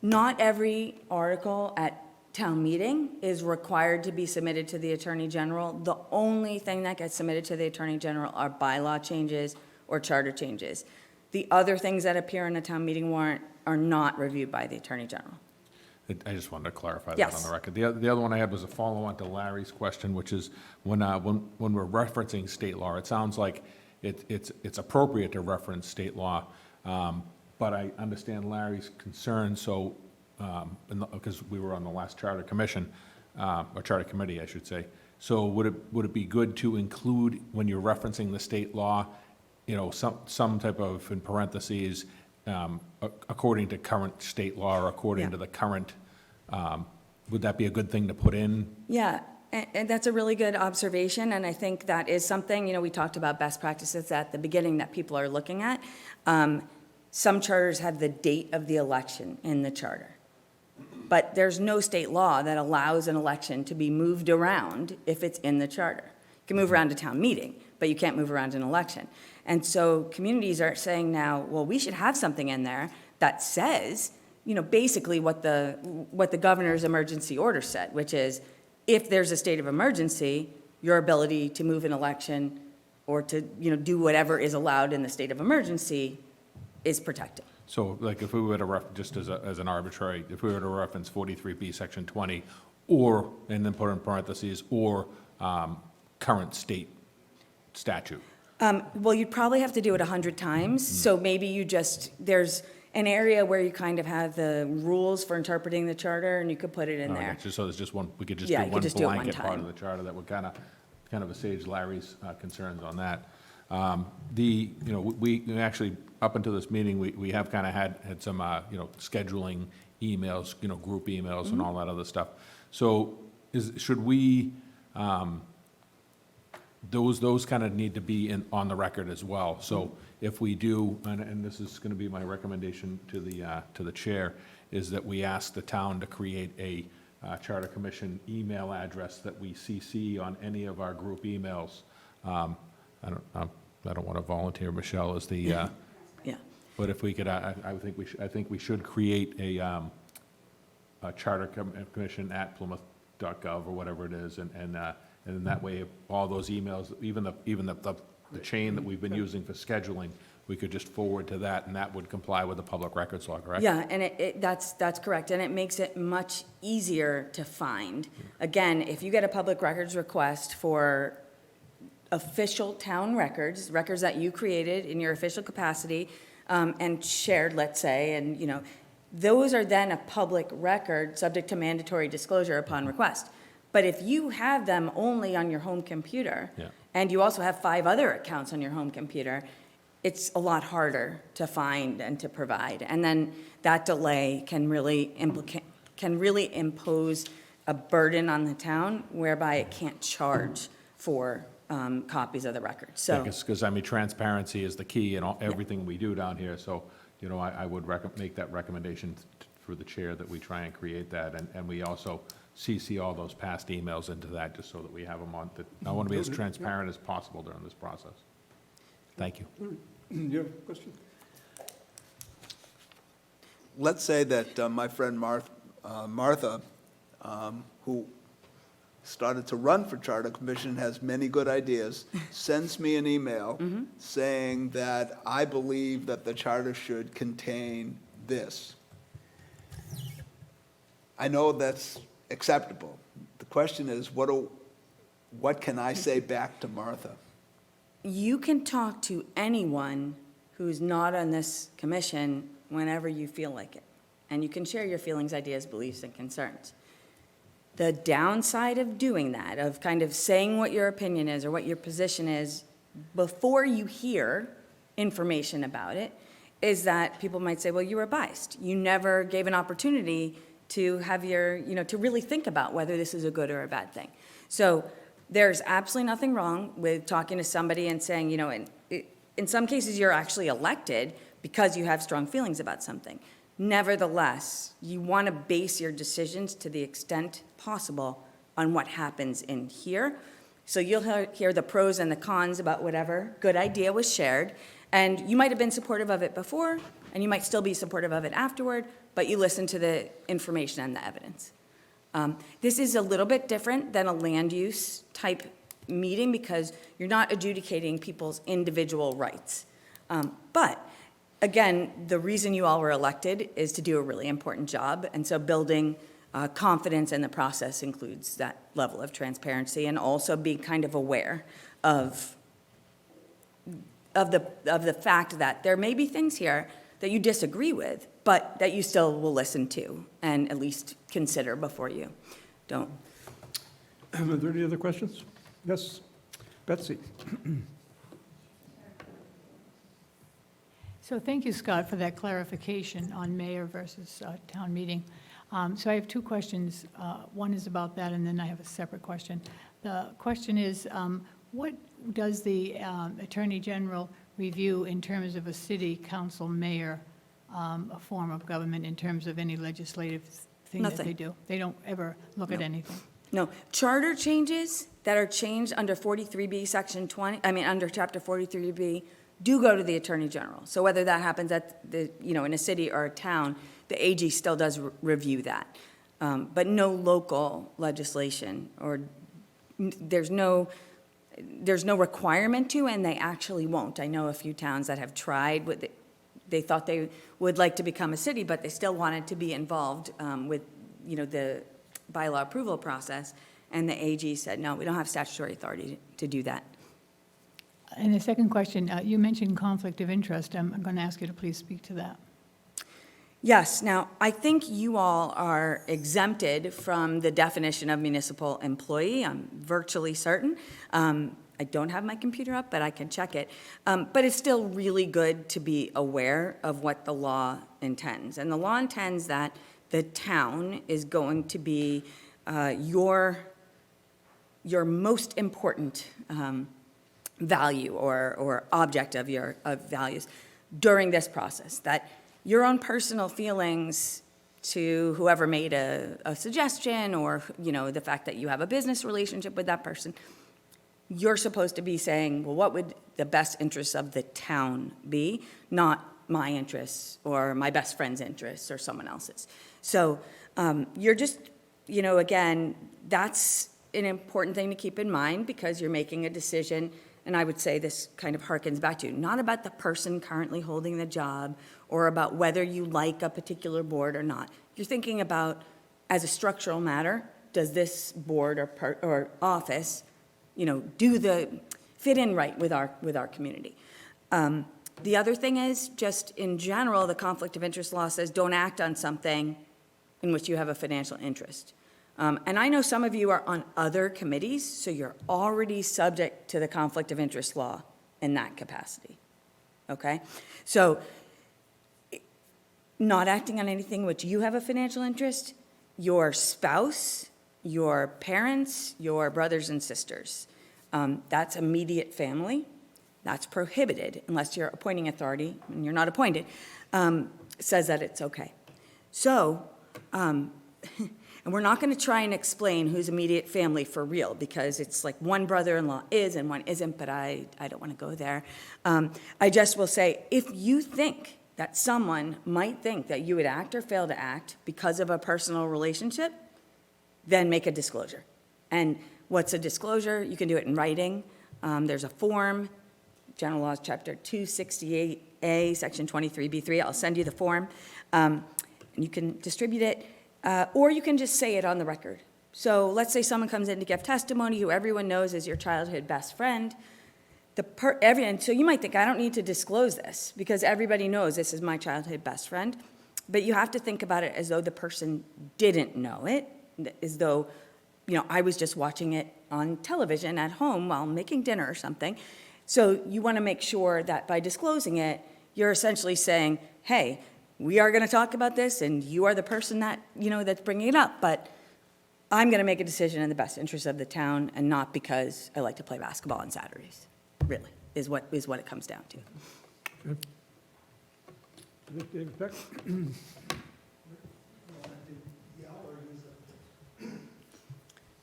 not every article at town meeting is required to be submitted to the Attorney General. The only thing that gets submitted to the Attorney General are bylaw changes or charter changes. The other things that appear in a town meeting warrant are not reviewed by the Attorney General. I just wanted to clarify that on Yes. the record. The other one I had was a follow-on to Larry's question, which is when we're referencing state law, it sounds like it's appropriate to reference state law, but I understand Larry's concern, so, because we were on the last charter commission, or charter committee, I should say. So would it be good to include, when you're referencing the state law, some type of, in parentheses, according to current state law or according Yeah. to the current, would that be a good thing to put in? Yeah, and that's a really good observation, and I think that is something, we talked about best practices at the beginning that people are looking at. Some charters have the date of the election in the charter, but there's no state law that allows an election to be moved around if it's in the charter. You can move around a town meeting, but you can't move around an election. And so communities are saying now, well, we should have something in there that says, basically what the governor's emergency order said, which is, if there's a state of emergency, your ability to move an election or to, do whatever is allowed in the state of emergency is protected. So like if we were to just as an arbitrary, if we were to reference 43B, Section 20, or, and then put in parentheses, or current state statute. Well, you'd probably have to do it 100 times, so maybe there's an area where you kind of have the rules for interpreting the charter, and you could put it in there. So there's just one, we could just Yeah, do you one could just do it one blanket part time. of the charter that would kind of assuage Larry's concerns on that. We actually, up until this meeting, we have kind of had some, scheduling emails, group emails and all that other stuff. So should we, those kind of need to be on the record as well. So if we do, and this is going to be my recommendation to the chair, is that we ask the town to create a charter commission email address that we CC on any of our group emails. I don't want to volunteer Michelle as the, Yeah. but if we could, I think we should create a charter commission at plymouth.gov or whatever it is, and then that way, all those emails, even the chain that we've been using for scheduling, we could just forward to that, and that would comply with the public records law, correct? Yeah, and that's correct, and it makes it much easier to find. Again, if you get a public records request for official town records that you created in your official capacity, and shared, let's say, and, those are then a public record, subject to mandatory disclosure upon request. But if you have them only on your home computer, Yeah. and you also have 5 other accounts on your home computer, it's a lot harder to find and to provide. And then that delay can really impose a burden on the town whereby it can't charge for copies of the record. So, Because, transparency is the key in everything we do down here, so, I would make that recommendation through the chair that we try and create that, and we also CC all those past emails into that, just so that we have them on, I want to be as transparent as possible during this process. Thank you. Do you have a question? Let's say that my friend Martha, who started to run for Charter Commission, has many good ideas, sends me an email saying that I believe that the charter should contain this. I know that's acceptable. The question is, what can I say back to Martha? you can talk to anyone who's not on this commission whenever you feel like it. And you can share your feelings, ideas, beliefs, and concerns. The downside of doing that, of kind of saying what your opinion is or what your position is before you hear information about it, is that people might say, well, you were biased. You never gave an opportunity to have your, to really think about whether this is a good or a bad thing. So there's absolutely nothing wrong with talking to somebody and saying, in some cases, you're actually elected because you have strong feelings about something. Nevertheless, you want to base your decisions to the extent possible on what happens in here. So you'll hear the pros and the cons about whatever good idea was shared, and you might have been supportive of it before, and you might still be supportive of it afterward, but you listen to the information and the evidence. This is a little bit different than a land use type meeting because you're not adjudicating people's individual rights. But again, the reason you all were elected is to do a really important job, and so building confidence in the process includes that level of transparency and also being kind of aware of the fact that there may be things here that you disagree with, but that you still will listen to and at least consider before you don't. Are there any other questions? Yes, Betsy. So thank you, Scott, for that clarification on mayor versus town meeting. So I have two questions. One is about that, and then I have a separate question. The question is, what does the Attorney General review in terms of a city council mayor, a form of government, in terms of any legislative thing that they Nothing. do? They don't ever look at anything? No, charter changes that are changed under 43B, Section 20, under Chapter 43B, do go to the Attorney General. So whether that happens at the, in a city or a town, the AG still does review that. But no local legislation, or there's no requirement to, and they actually won't. I know a few towns that have tried, they thought they would like to become a city, but they still wanted to be involved with, the bylaw approval process, and the AG said, no, we don't have statutory authority to do that. And the second question, you mentioned conflict of interest. I'm going to ask you to please speak to that. Yes, now, I think you all are exempted from the definition of municipal employee, I'm virtually certain. I don't have my computer up, but I can check it. But it's still really good to be aware of what the law intends. And the law intends that the town is going to be your most important value or object of values during this process, that your own personal feelings to whoever made a suggestion, or the fact that you have a business relationship with that person, you're supposed to be saying, well, what would the best interests of the town be, not my interests or my best friend's interests or someone else's. So you're just, again, that's an important thing to keep in mind because you're making a decision. And I would say this kind of harkens back to not about the person currently holding the job or about whether you like a particular board or not. You're thinking about, as a structural matter, does this board or office, fit in right with our community? The other thing is, just in general, the conflict of interest law says don't act on something in which you have a financial interest. And I know some of you are on other committees, so you're already subject to the conflict of interest law in that capacity, okay? So not acting on anything which you have a financial interest, your spouse, your parents, your brothers and sisters, that's immediate family. That's prohibited unless your appointing authority, and you're not appointed, says that it's okay. So, and we're not going to try and explain who's immediate family for real, because it's like one brother-in-law is and one isn't, but I don't want to go there. I just will say, if you think that someone might think that you would act or fail to act because of a personal relationship, then make a disclosure. And what's a disclosure? You can do it in writing. There's a form, General Laws, Chapter 268A, Section 23B3. I'll send you the form. And you can distribute it. Or you can just say it on the record. So let's say someone comes in to give testimony who everyone knows is your childhood best friend. And so you might think, I don't need to disclose this because everybody knows this is my childhood best friend. But you have to think about it as though the person didn't know it, as though, I was just watching it on television at home while making dinner or something. So you want to make sure that by disclosing it, you're essentially saying, hey, we are going to talk about this, and you are the person that, that's bringing it up, but I'm going to make a decision in the best interest of the town and not because I like to play basketball on Saturdays, really, is what it comes down to. David Peck?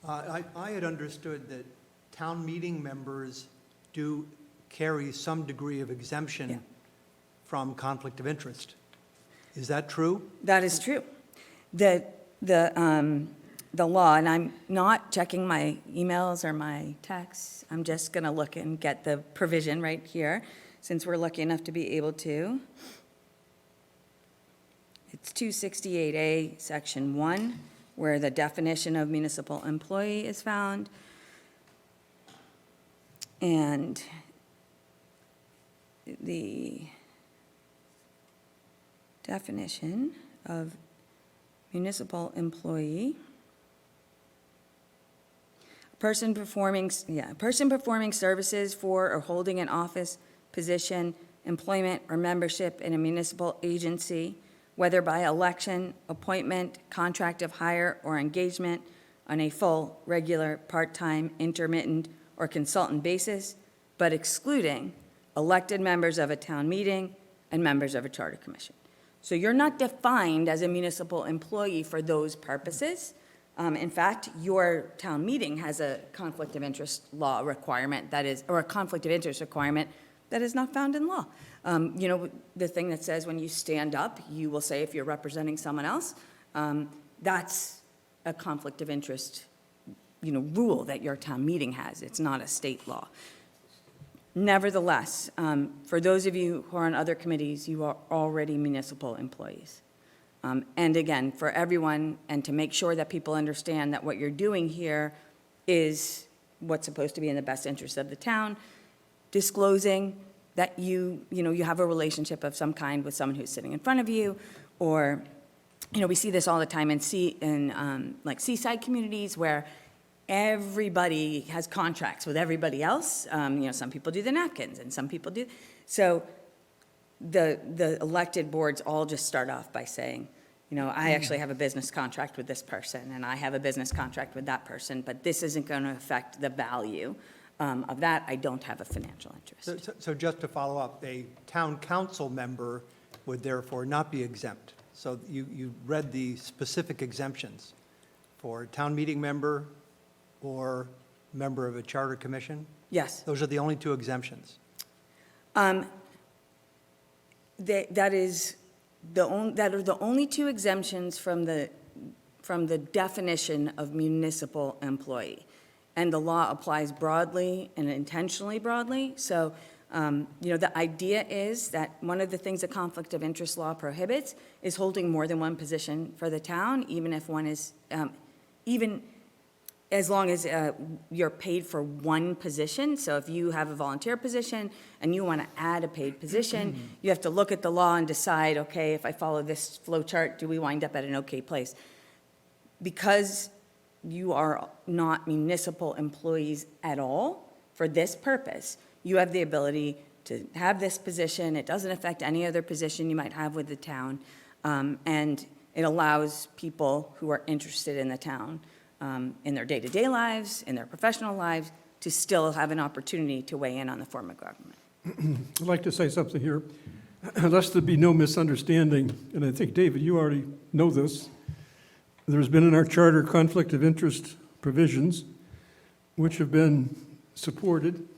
I had understood that town meeting members do carry some degree of Yeah. exemption from conflict of interest. Is that true? That is true. The law, and I'm not checking my emails or my texts, I'm just going to look and get the provision right here, since we're lucky enough to be able to. It's 268A, Section 1, where the definition of municipal employee is found. And the definition of municipal employee, person performing services for or holding an office, position, employment, or membership in a municipal agency, whether by election, appointment, contract of hire, or engagement on a full, regular, part-time, intermittent, or consultant basis, but excluding elected members of a town meeting and members of a charter commission. So you're not defined as a municipal employee for those purposes. In fact, your town meeting has a conflict of interest law requirement that is, or a conflict of interest requirement that is not found in law. You know, the thing that says when you stand up, you will say if you're representing someone else, that's a conflict of interest, you know, rule that your town meeting has. It's not a state law. Nevertheless, for those of you who are on other committees, you are already municipal employees. And again, for everyone, and to make sure that people understand that what you're doing here is what's supposed to be in the best interest of the town, disclosing that you have a relationship of some kind with someone who's sitting in front of you, or, you know, we see this all the time in like seaside communities where everybody has contracts with everybody else. You know, some people do the napkins and some people do. So the elected boards all just start off by saying, you know, I actually have a business contract with this person and I have a business contract with that person, but this isn't going to affect the value of that. I don't have a financial interest. So just to follow up, a town council member would therefore not be exempt. So you read the specific exemptions for a town meeting member or member of a charter commission? Yes. Those are the only two exemptions. That are the only two exemptions from the definition of municipal employee. And the law applies broadly and intentionally broadly. So, you know, the idea is that one of the things the conflict of interest law prohibits is holding more than one position for the town, even if one is, even as long as you're paid for one position. So if you have a volunteer position and you want to add a paid position, you have to look at the law and decide, okay, if I follow this flow chart, do we wind up at an okay place? Because you are not municipal employees at all for this purpose, you have the ability to have this position. It doesn't affect any other position you might have with the town. And it allows people who are interested in the town in their day-to-day lives, in their professional lives, to still have an opportunity to weigh in on the form of government. I'd like to say something here, lest there be no misunderstanding, and I think, David, you already know this. There's been in our charter conflict of interest provisions, which have been supported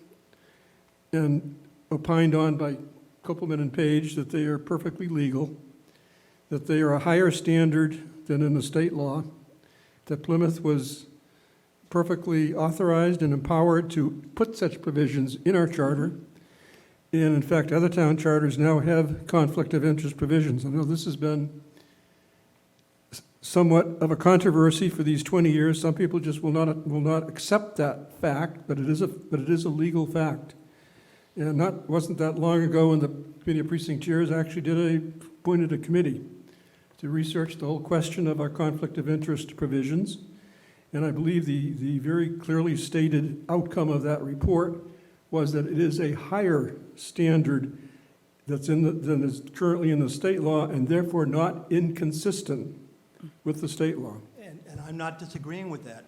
and opined on by Copeland and Page that they are perfectly legal, that they are a higher standard than in the state law, that Plymouth was perfectly authorized and empowered to put such provisions in our charter. And in fact, other town charters now have conflict of interest provisions. I know this has been somewhat of a controversy for these 20 years. Some people just will not accept that fact, but it is a legal fact. And wasn't that long ago when the Committee of Precinct Chairs actually appointed a committee to research the whole question of our conflict of interest provisions. And I believe the very clearly stated outcome of that report was that it is a higher standard than is currently in the state law, and therefore not inconsistent with the state law. And I'm not disagreeing with that.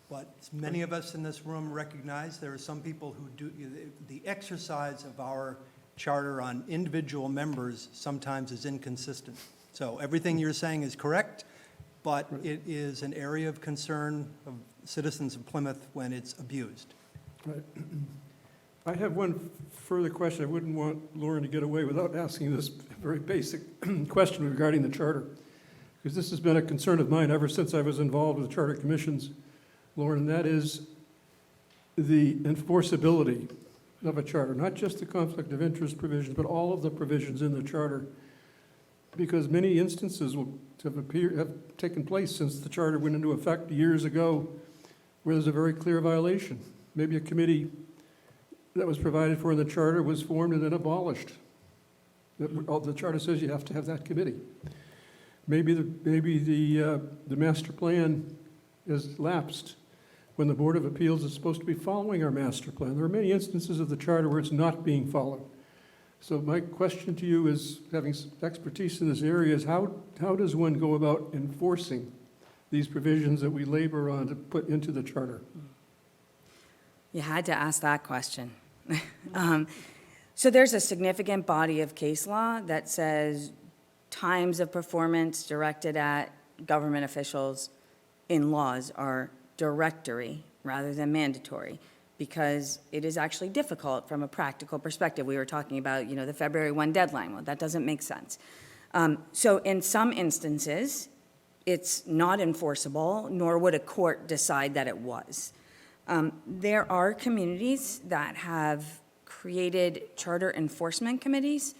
But many of us in this room recognize there are some people who do, the exercise of our charter on individual members sometimes is inconsistent. So everything you're saying is correct, but it is an area of concern of citizens of Plymouth when it's abused. Right. I have one further question. I wouldn't want Lauren to get away without asking this very basic question regarding the charter, because this has been a concern of mine ever since I was involved with charter commissions, Lauren, and that is the enforceability of a charter, not just the conflict of interest provisions, but all of the provisions in the charter, because many instances have taken place since the charter went into effect years ago where there's a very clear violation. Maybe a committee that was provided for in the charter was formed and then abolished. The charter says you have to have that committee. Maybe the master plan is lapsed when the Board of Appeals is supposed to be following our master plan. There are many instances of the charter where it's not being followed. So my question to you is, having expertise in this area, is how does one go about enforcing these provisions that we labor on to put into the charter? You had to ask that question. So there's a significant body of case law that says times of performance directed at government officials in laws are directory rather than mandatory, because it is actually difficult from a practical perspective. We were talking about, the February 1 deadline. Well, that doesn't make sense. So in some instances, it's not enforceable, nor would a court decide that it was. There are communities that have created charter enforcement committees.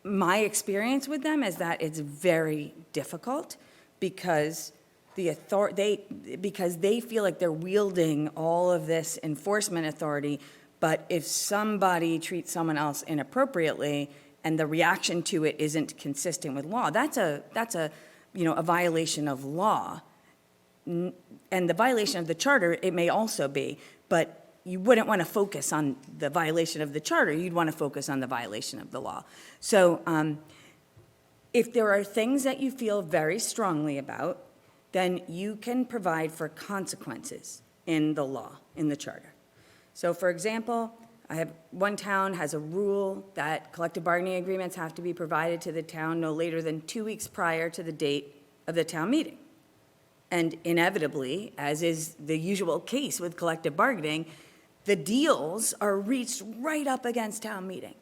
My experience with them is that it's very difficult because because they feel like they're wielding all of this enforcement authority, but if somebody treats someone else inappropriately and the reaction to it isn't consistent with law, that's a violation of law. And the violation of the charter, it may also be, but you wouldn't want to focus on the violation of the charter. You'd want to focus on the violation of the law. So if there are things that you feel very strongly about, then you can provide for consequences in the law, in the charter. So for example, one town has a rule that collective bargaining agreements have to be provided to the town no later than 2 weeks prior to the date of the town meeting. And inevitably, as is the usual case with collective bargaining, the deals are reached right up against town meeting.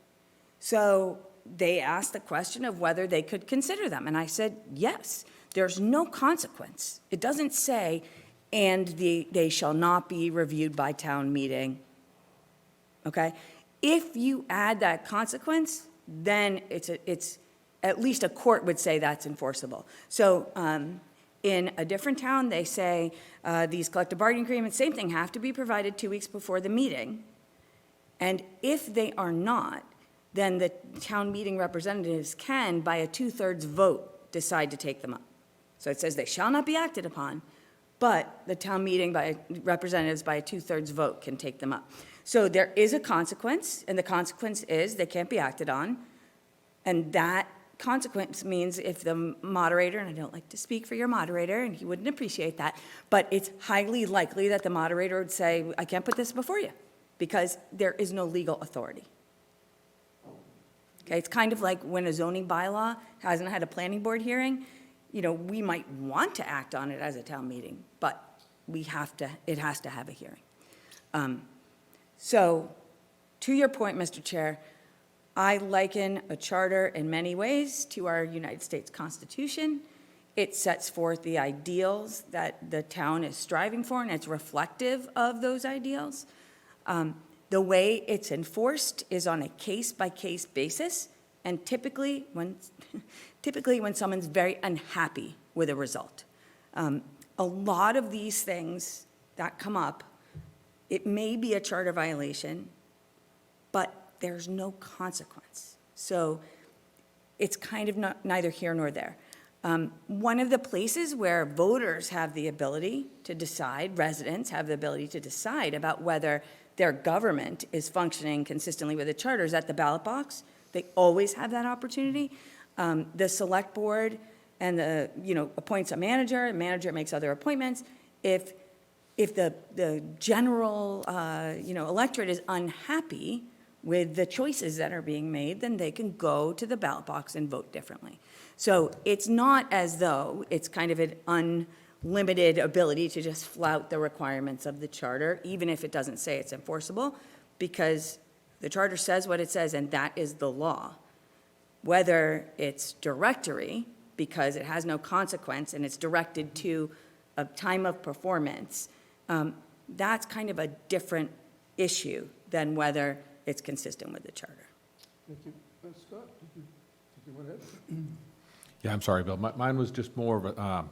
So they asked the question of whether they could consider them. And I said, yes, there's no consequence. It doesn't say, and they shall not be reviewed by town meeting. Okay? If you add that consequence, then it's at least a court would say that's enforceable. So in a different town, they say these collective bargaining agreements, same thing, have to be provided 2 weeks before the meeting. And if they are not, then the town meeting representatives can, by a 2/3 vote, decide to take them up. So it says they shall not be acted upon, but the town meeting representatives by a 2/3 vote can take them up. So there is a consequence, and the consequence is they can't be acted on. And that consequence means if the moderator, and I don't like to speak for your moderator, and he wouldn't appreciate that, but it's highly likely that the moderator would say, I can't put this before you, because there is no legal authority. Okay, it's kind of like when a zoning bylaw hasn't had a planning board hearing, we might want to act on it as a town meeting, but it has to have a hearing. So, to your point, Mr. Chair, I liken a charter in many ways to our United States Constitution. It sets forth the ideals that the town is striving for, and it's reflective of those ideals. The way it's enforced is on a case-by-case basis, and typically when someone's very unhappy with a result. A lot of these things that come up, it may be a charter violation, but there's no consequence. So it's kind of neither here nor there. One of the places where voters have the ability to decide, residents have the ability to decide about whether their government is functioning consistently with the charter is at the ballot box. They always have that opportunity. The select board and appoints a manager makes other appointments. If the general, electorate is unhappy with the choices that are being made, then they can go to the ballot box and vote differently. So it's not as though it's kind of an unlimited ability to just flout the requirements of the charter, even if it doesn't say it's enforceable, because the charter says what it says, and that is the law. Whether it's directory, because it has no consequence and it's directed to a time of performance, that's kind of a different issue than whether it's consistent with the charter. Thank you. Scott, did you want to add? Yeah, I'm sorry, Bill. Mine was just more of a,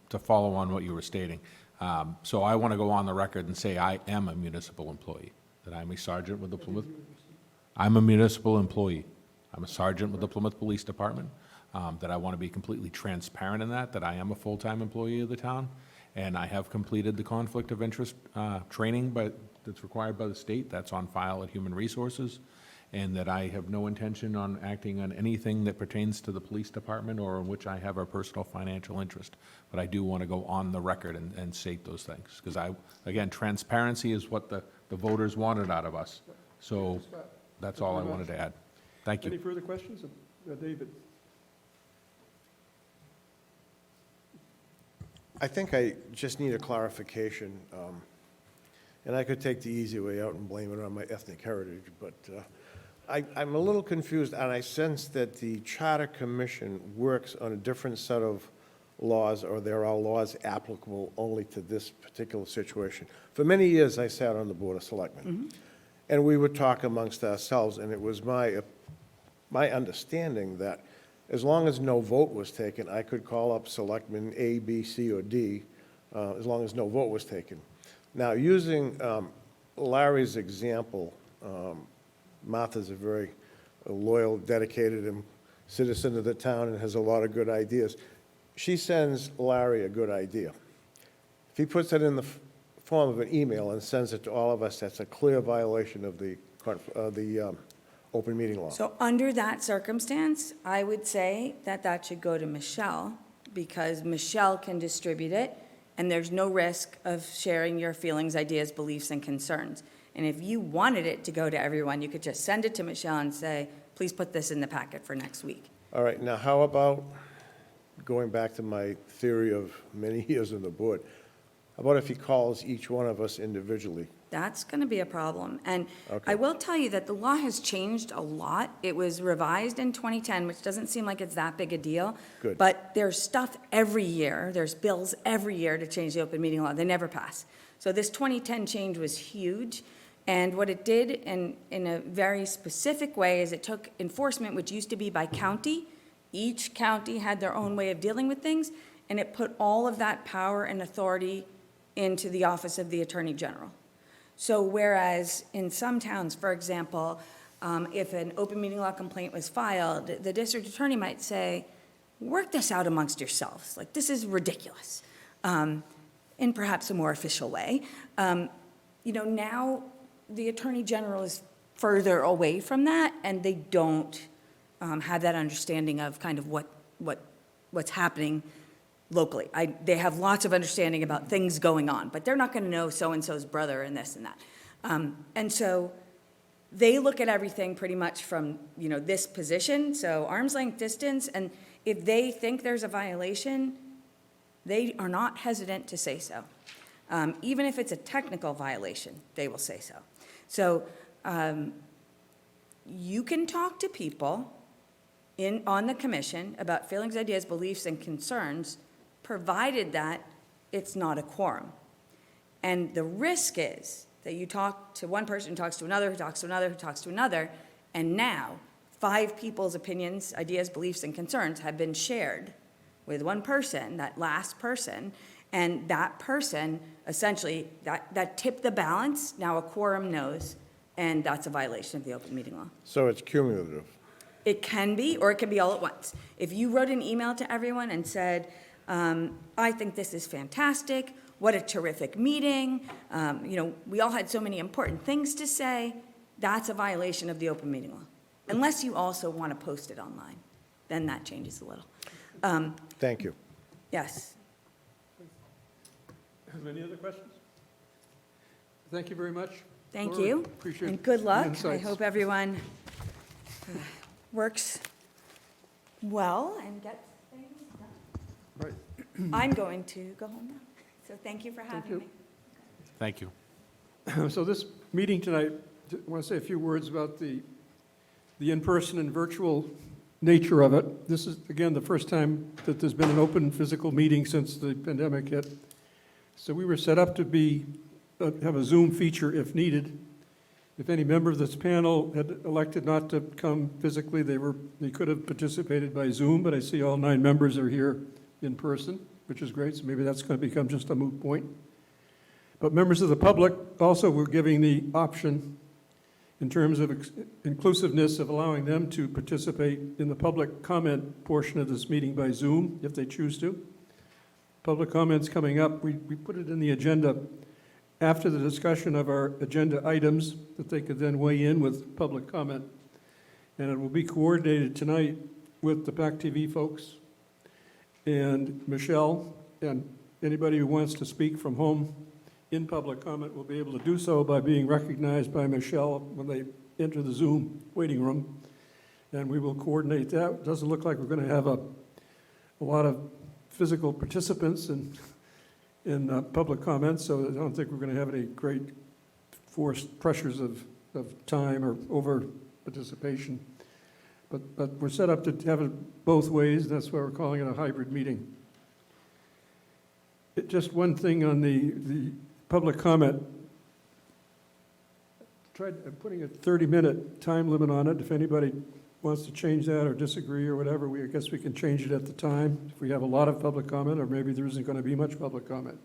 to follow on what you were stating. So I want to go on the record and say I am a municipal employee, that I'm a sergeant with the Plymouth. I'm a municipal employee. I'm a sergeant with the Plymouth Police Department, that I want to be completely transparent in that I am a full-time employee of the town, and I have completed the conflict of interest training that's required by the state. That's on file at Human Resources, and that I have no intention on acting on anything that pertains to the police department or in which I have a personal financial interest. But I do want to go on the record and state those things, because again, transparency is what the voters wanted out of us. So that's all I wanted to add. Thank Any you. further questions? David? I think I just need a clarification, and I could take the easy way out and blame it on my ethnic heritage, but I'm a little confused, and I sense that the Charter Commission works on a different set of laws, or there are laws applicable only to this particular situation. For many years, I sat on the Board of Selectmen, and we would talk amongst ourselves, and it was my understanding that as long as no vote was taken, I could call up Selectmen A, B, C, or D, as long as no vote was taken. Now, using Larry's example, Martha's a very loyal, dedicated citizen of the town and has a lot of good ideas. She sends Larry a good idea. If he puts it in the form of an email and sends it to all of us, that's a clear violation of the open meeting law. So under that circumstance, I would say that should go to Michelle, because Michelle can distribute it, and there's no risk of sharing your feelings, ideas, beliefs, and concerns. And if you wanted it to go to everyone, you could just send it to Michelle and say, please put this in the packet for next week. All right, now how about, going back to my theory of many years on the board, how about if he calls each one of us individually? That's going to be a problem. And Okay. I will tell you that the law has changed a lot. It was revised in 2010, which doesn't seem like it's that big a deal. Good. But there's stuff every year, there's bills every year to change the open meeting law. They never pass. So this 2010 change was huge. And what it did in a very specific way is it took enforcement, which used to be by county. Each county had their own way of dealing with things, and it put all of that power and authority into the office of the Attorney General. So whereas in some towns, for example, if an open meeting law complaint was filed, the district attorney might say, work this out amongst yourselves. Like, this is ridiculous, in perhaps a more official way. Now the Attorney General is further away from that, and they don't have that understanding of kind of what's happening locally. They have lots of understanding about things going on, but they're not going to know so-and-so's brother and this and that. And so they look at everything pretty much from, this position, so arm's length distance, and if they think there's a violation, they are not hesitant to say so. Even if it's a technical violation, they will say so. So you can talk to people on the commission about feelings, ideas, beliefs, and concerns, provided that it's not a quorum. And the risk is that you talk to one person who talks to another, who talks to another, who talks to another, and now 5 people's opinions, ideas, beliefs, and concerns have been shared with one person, that last person, and that person, essentially, that tipped the balance, now a quorum knows, and that's a violation of the open meeting law. So it's cumulative. It can be, or it can be all at once. If you wrote an email to everyone and said, I think this is fantastic, what a terrific meeting, we all had so many important things to say, that's a violation of the open meeting law. Unless you also want to post it online, then that changes a little. Thank you. Yes. Any other questions? Thank you very much. Thank Laura, you. appreciate And good the luck. I insights. hope everyone works well and gets things done. Right. I'm going to go home now. So thank you for having you. me. Thank you. So this meeting tonight, I want to say a few words about the in-person and virtual nature of it. This is, again, the first time that there's been an open physical meeting since the pandemic hit. So we were set up to have a Zoom feature if needed. If any member of this panel had elected not to come physically, they could have participated by Zoom, but I see all 9 members are here in person, which is great, so maybe that's going to become just a moot point. But members of the public also were giving the option in terms of inclusiveness of allowing them to participate in the public comment portion of this meeting by Zoom, if they choose to. Public comments coming up, we put it in the agenda after the discussion of our agenda items, that they could then weigh in with public comment. And it will be coordinated tonight with the PAC TV folks and Michelle, and anybody who wants to speak from home in public comment will be able to do so by being recognized by Michelle when they enter the Zoom waiting room. And we will coordinate that. It doesn't look like we're going to have a lot of physical participants in public comments, so I don't think we're going to have any great forced pressures of time or over participation. But we're set up to have it both ways. That's why we're calling it a hybrid meeting. Just one thing on the public comment. I'm putting a 30-minute time limit on it. If anybody wants to change that or disagree or whatever, I guess we can change it at the time if we have a lot of public comment, or maybe there isn't going to be much public comment.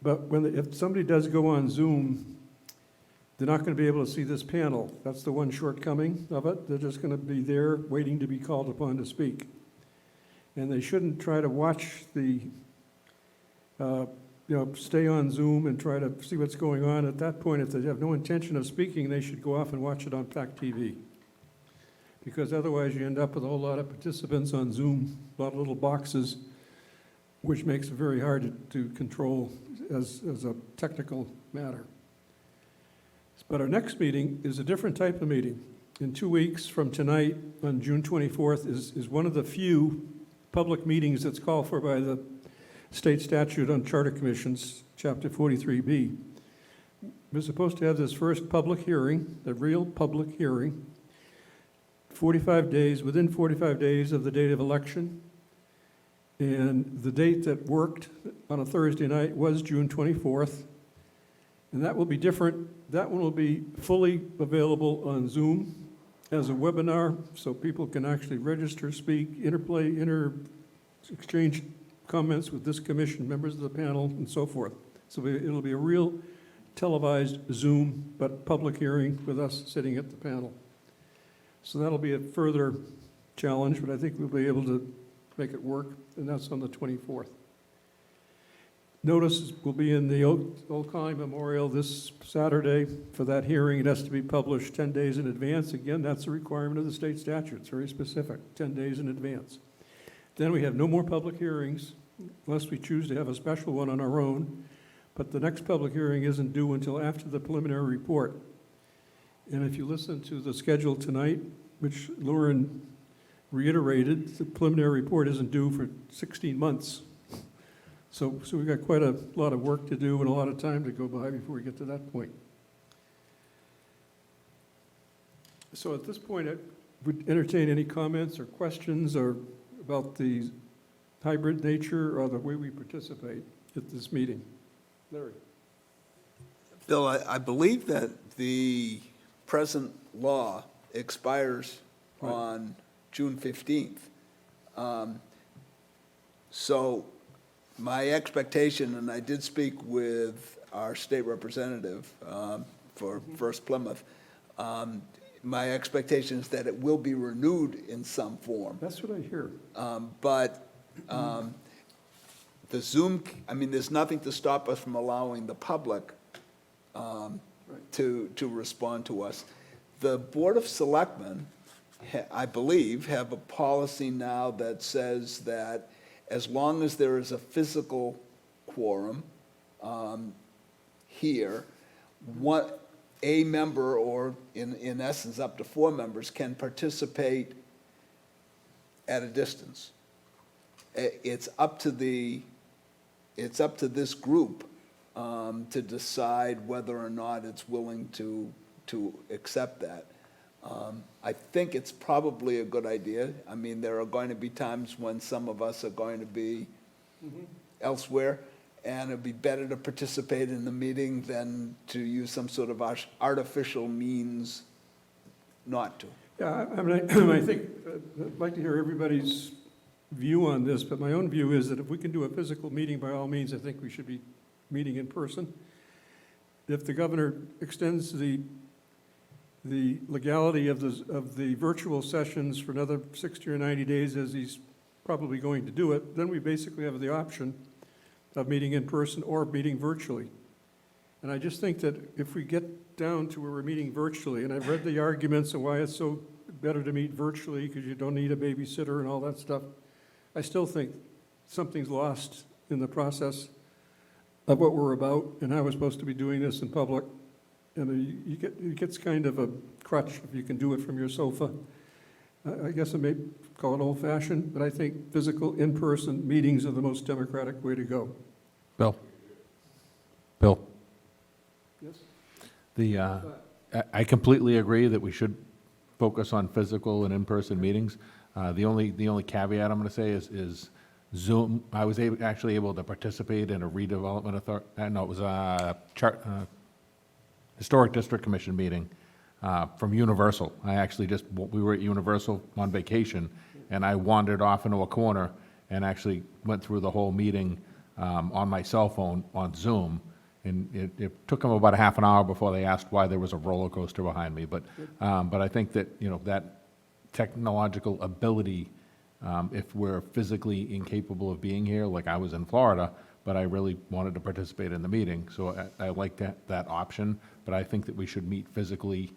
But if somebody does go on Zoom, they're not going to be able to see this panel. That's the one shortcoming of it. They're just going to be there waiting to be called upon to speak. And they shouldn't try to watch stay on Zoom and try to see what's going on. At that point, if they have no intention of speaking, they should go off and watch it on PAC TV. Because otherwise you end up with a whole lot of participants on Zoom, a lot of little boxes, which makes it very hard to control as a technical matter. But our next meeting is a different type of meeting. In 2 weeks from tonight, on June 24th, is one of the few public meetings that's called for by the state statute on charter commissions, Chapter 43B. We're supposed to have this first public hearing, a real public hearing, within 45 days of the date of election. And the date that worked on a Thursday night was June 24th. And that will be different. That one will be fully available on Zoom as a webinar, so people can actually register, speak, exchange comments with this commission, members of the panel, and so forth. So it'll be a real televised Zoom, but public hearing with us sitting at the panel. So that'll be a further challenge, but I think we'll be able to make it work, and that's on the 24th. Notice will be in the Old Colony Memorial this Saturday for that hearing. It has to be published 10 days in advance. Again, that's a requirement of the state statute. It's very specific, 10 days in advance. Then we have no more public hearings unless we choose to have a special one on our own. But the next public hearing isn't due until after the preliminary report. And if you listen to the schedule tonight, which Lauren reiterated, the preliminary report isn't due for 16 months. So we've got quite a lot of work to do and a lot of time to go by before we get to that point. So at this point, I would entertain any comments or questions or about the hybrid nature or the way we participate at this meeting. Larry. Bill, I believe that the present law expires Right. on June 15th. So my expectation, and I did speak with our state representative for First Plymouth, my expectation is that it will be renewed in some form. That's what I hear. But the Zoom, there's nothing to stop us from allowing the public to respond to us. The Board of Selectmen, I believe, have a policy now that says that as long as there is a physical quorum here, a member, or in essence, up to 4 members, can participate at a distance. It's up to this group to decide whether or not it's willing to accept that. I think it's probably a good idea. I mean, there are going to be times when some of us are going to be elsewhere, and it'd be better to participate in the meeting than to use some sort of artificial means not to. Yeah, I mean, I think, I'd like to hear everybody's view on this, but my own view is that if we can do a physical meeting, by all means, I think we should be meeting in person. If the governor extends the legality of the virtual sessions for another 60 or 90 days, as he's probably going to do it, then we basically have the option of meeting in person or meeting virtually. And I just think that if we get down to where we're meeting virtually, and I've read the arguments of why it's so better to meet virtually because you don't need a babysitter and all that stuff, I still think something's lost in the process of what we're about and how we're supposed to be doing this in public. And it gets kind of a crutch if you can do it from your sofa. I guess I may call it old-fashioned, but I think physical, in-person meetings are the most democratic way to go. Bill? Yes? I completely agree that we should focus on physical and in-person meetings. The only caveat I'm going to say is Zoom. I was actually able to participate in a redevelopment it was a Historic District Commission meeting from Universal. We were at Universal on vacation, and I wandered off into a corner and actually went through the whole meeting on my cell phone on Zoom. And it took them about a half an hour before they asked why there was a roller coaster behind me. But I think that, that technological ability, if we're physically incapable of being here, like I was in Florida, but I really wanted to participate in the meeting. So I like that option, but I think that we should meet physically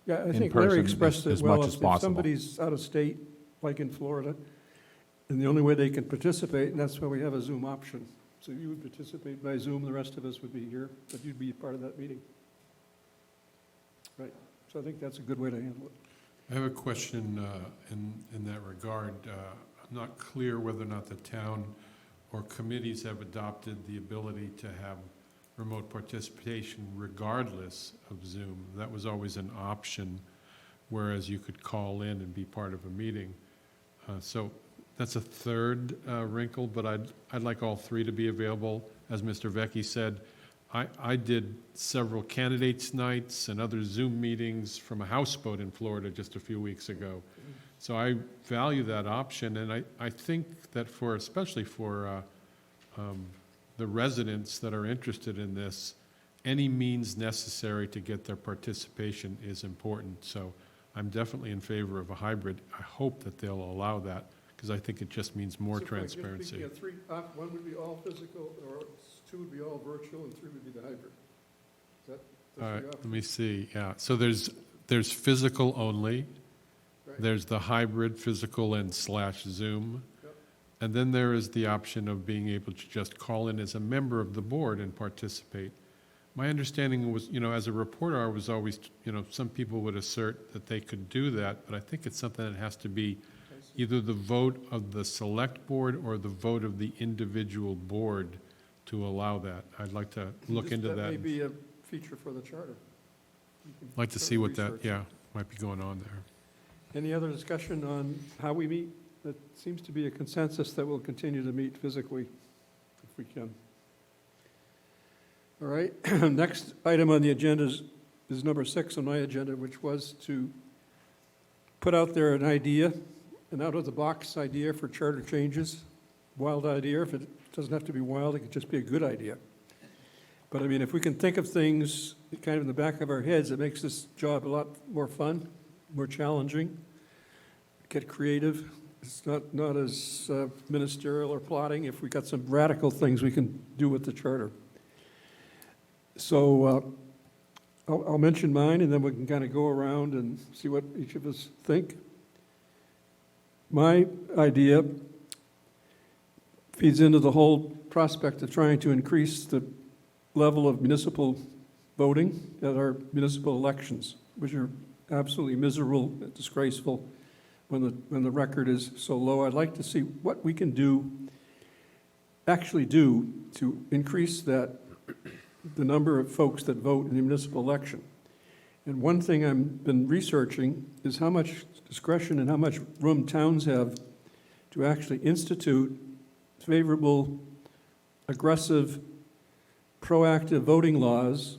Yeah, I in think Larry person expressed it as well. much as If possible. somebody's out of state, like in Florida, and the only way they can participate, and that's why we have a Zoom option. So you would participate by Zoom, the rest of us would be here, but you'd be part of that meeting. Right, so I think that's a good way to handle it. I have a question in that regard. I'm not clear whether or not the town or committees have adopted the ability to have remote participation regardless of Zoom. That was always an option, whereas you could call in and be part of a meeting. So that's a third wrinkle, but I'd like all 3 to be available. As Mr. Vecchi said, I did several candidates' nights and other Zoom meetings from a houseboat in Florida just a few weeks ago. So I value that option, and I think that especially for the residents that are interested in this, any means necessary to get their participation is important. So I'm definitely in favor of a hybrid. I hope that they'll allow that, because I think it just means more So I guess we transparency. could get 3, one would be all physical, or 2 would be all virtual, and 3 would be the hybrid. Is that All right, the let me see, yeah. So there's physical only, Right. there's the hybrid physical and /Zoom. Yep. And then there is the option of being able to just call in as a member of the board and participate. My understanding was, as a reporter, I was always, some people would assert that they could do that, but I think it's something that has to be either the vote of the select board or the vote of the individual board to allow that. I'd like to look into that. That may be a feature for the charter. You can Like to start see what research. might be going on there. Any other discussion on how we meet? That seems to be a consensus that we'll continue to meet physically if we can. All right, next item on the agenda is number 6 on my agenda, which was to put out there an idea, an out-of-the-box idea for charter changes. Wild idea. If it doesn't have to be wild, it could just be a good idea. But I mean, if we can think of things kind of in the back of our heads, it makes this job a lot more fun, more challenging, get creative. It's not as ministerial or plotting if we got some radical things we can do with the charter. So I'll mention mine, and then we can kind of go around and see what each of us think. My idea feeds into the whole prospect of trying to increase the level of municipal voting at our municipal elections, which are absolutely miserable, disgraceful, when the record is so low. I'd like to see what we can actually do to increase the number of folks that vote in the municipal election. And one thing I've been researching is how much discretion and how much room towns have to actually institute favorable, aggressive, proactive voting laws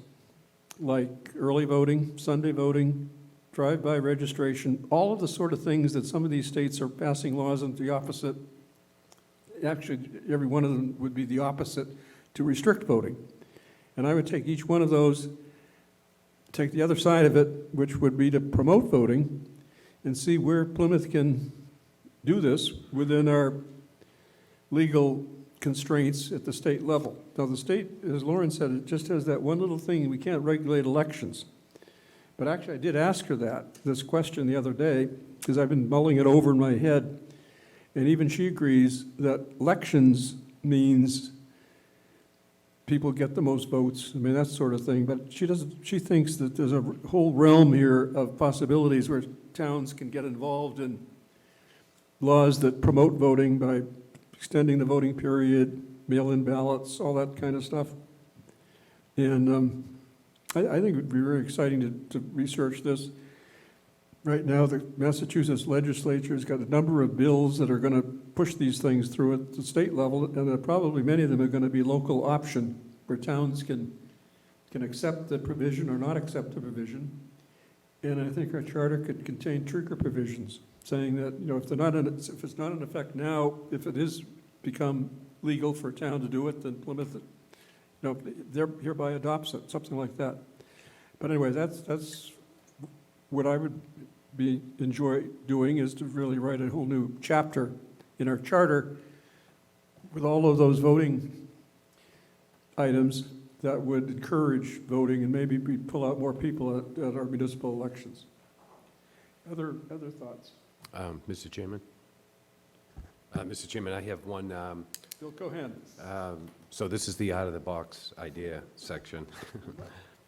like early voting, Sunday voting, drive-by registration, all of the sort of things that some of these states are passing laws in the opposite. Actually, every one of them would be the opposite, to restrict voting. And I would take each one of those, take the other side of it, which would be to promote voting, and see where Plymouth can do this within our legal constraints at the state level. Now, the state, as Lauren said, it just has that one little thing, we can't regulate elections. But actually, I did ask her this question the other day, because I've been mulling it over in my head, and even she agrees that elections means people get the most votes, I mean, that sort of thing, but she thinks that there's a whole realm here of possibilities where towns can get involved in laws that promote voting by extending the voting period, mail-in ballots, all that kind of stuff. And I think it would be very exciting to research this. Right now, the Massachusetts legislature has got a number of bills that are going to push these things through at the state level, and probably many of them are going to be local option, where towns can accept the provision or not accept the provision. And I think our charter could contain trigger provisions, saying that, if it's not in effect now, if it is become legal for a town to do it, then Plymouth, hereby adopts it, something like that. But anyway, that's what I would enjoy doing, is to really write a whole new chapter in our charter with all of those voting items that would encourage voting, and maybe we pull out more people at our municipal elections. Other thoughts? Mr. Chairman? Mr. Chairman, I have one. Bill Cohen. So this is the out-of-the-box idea section.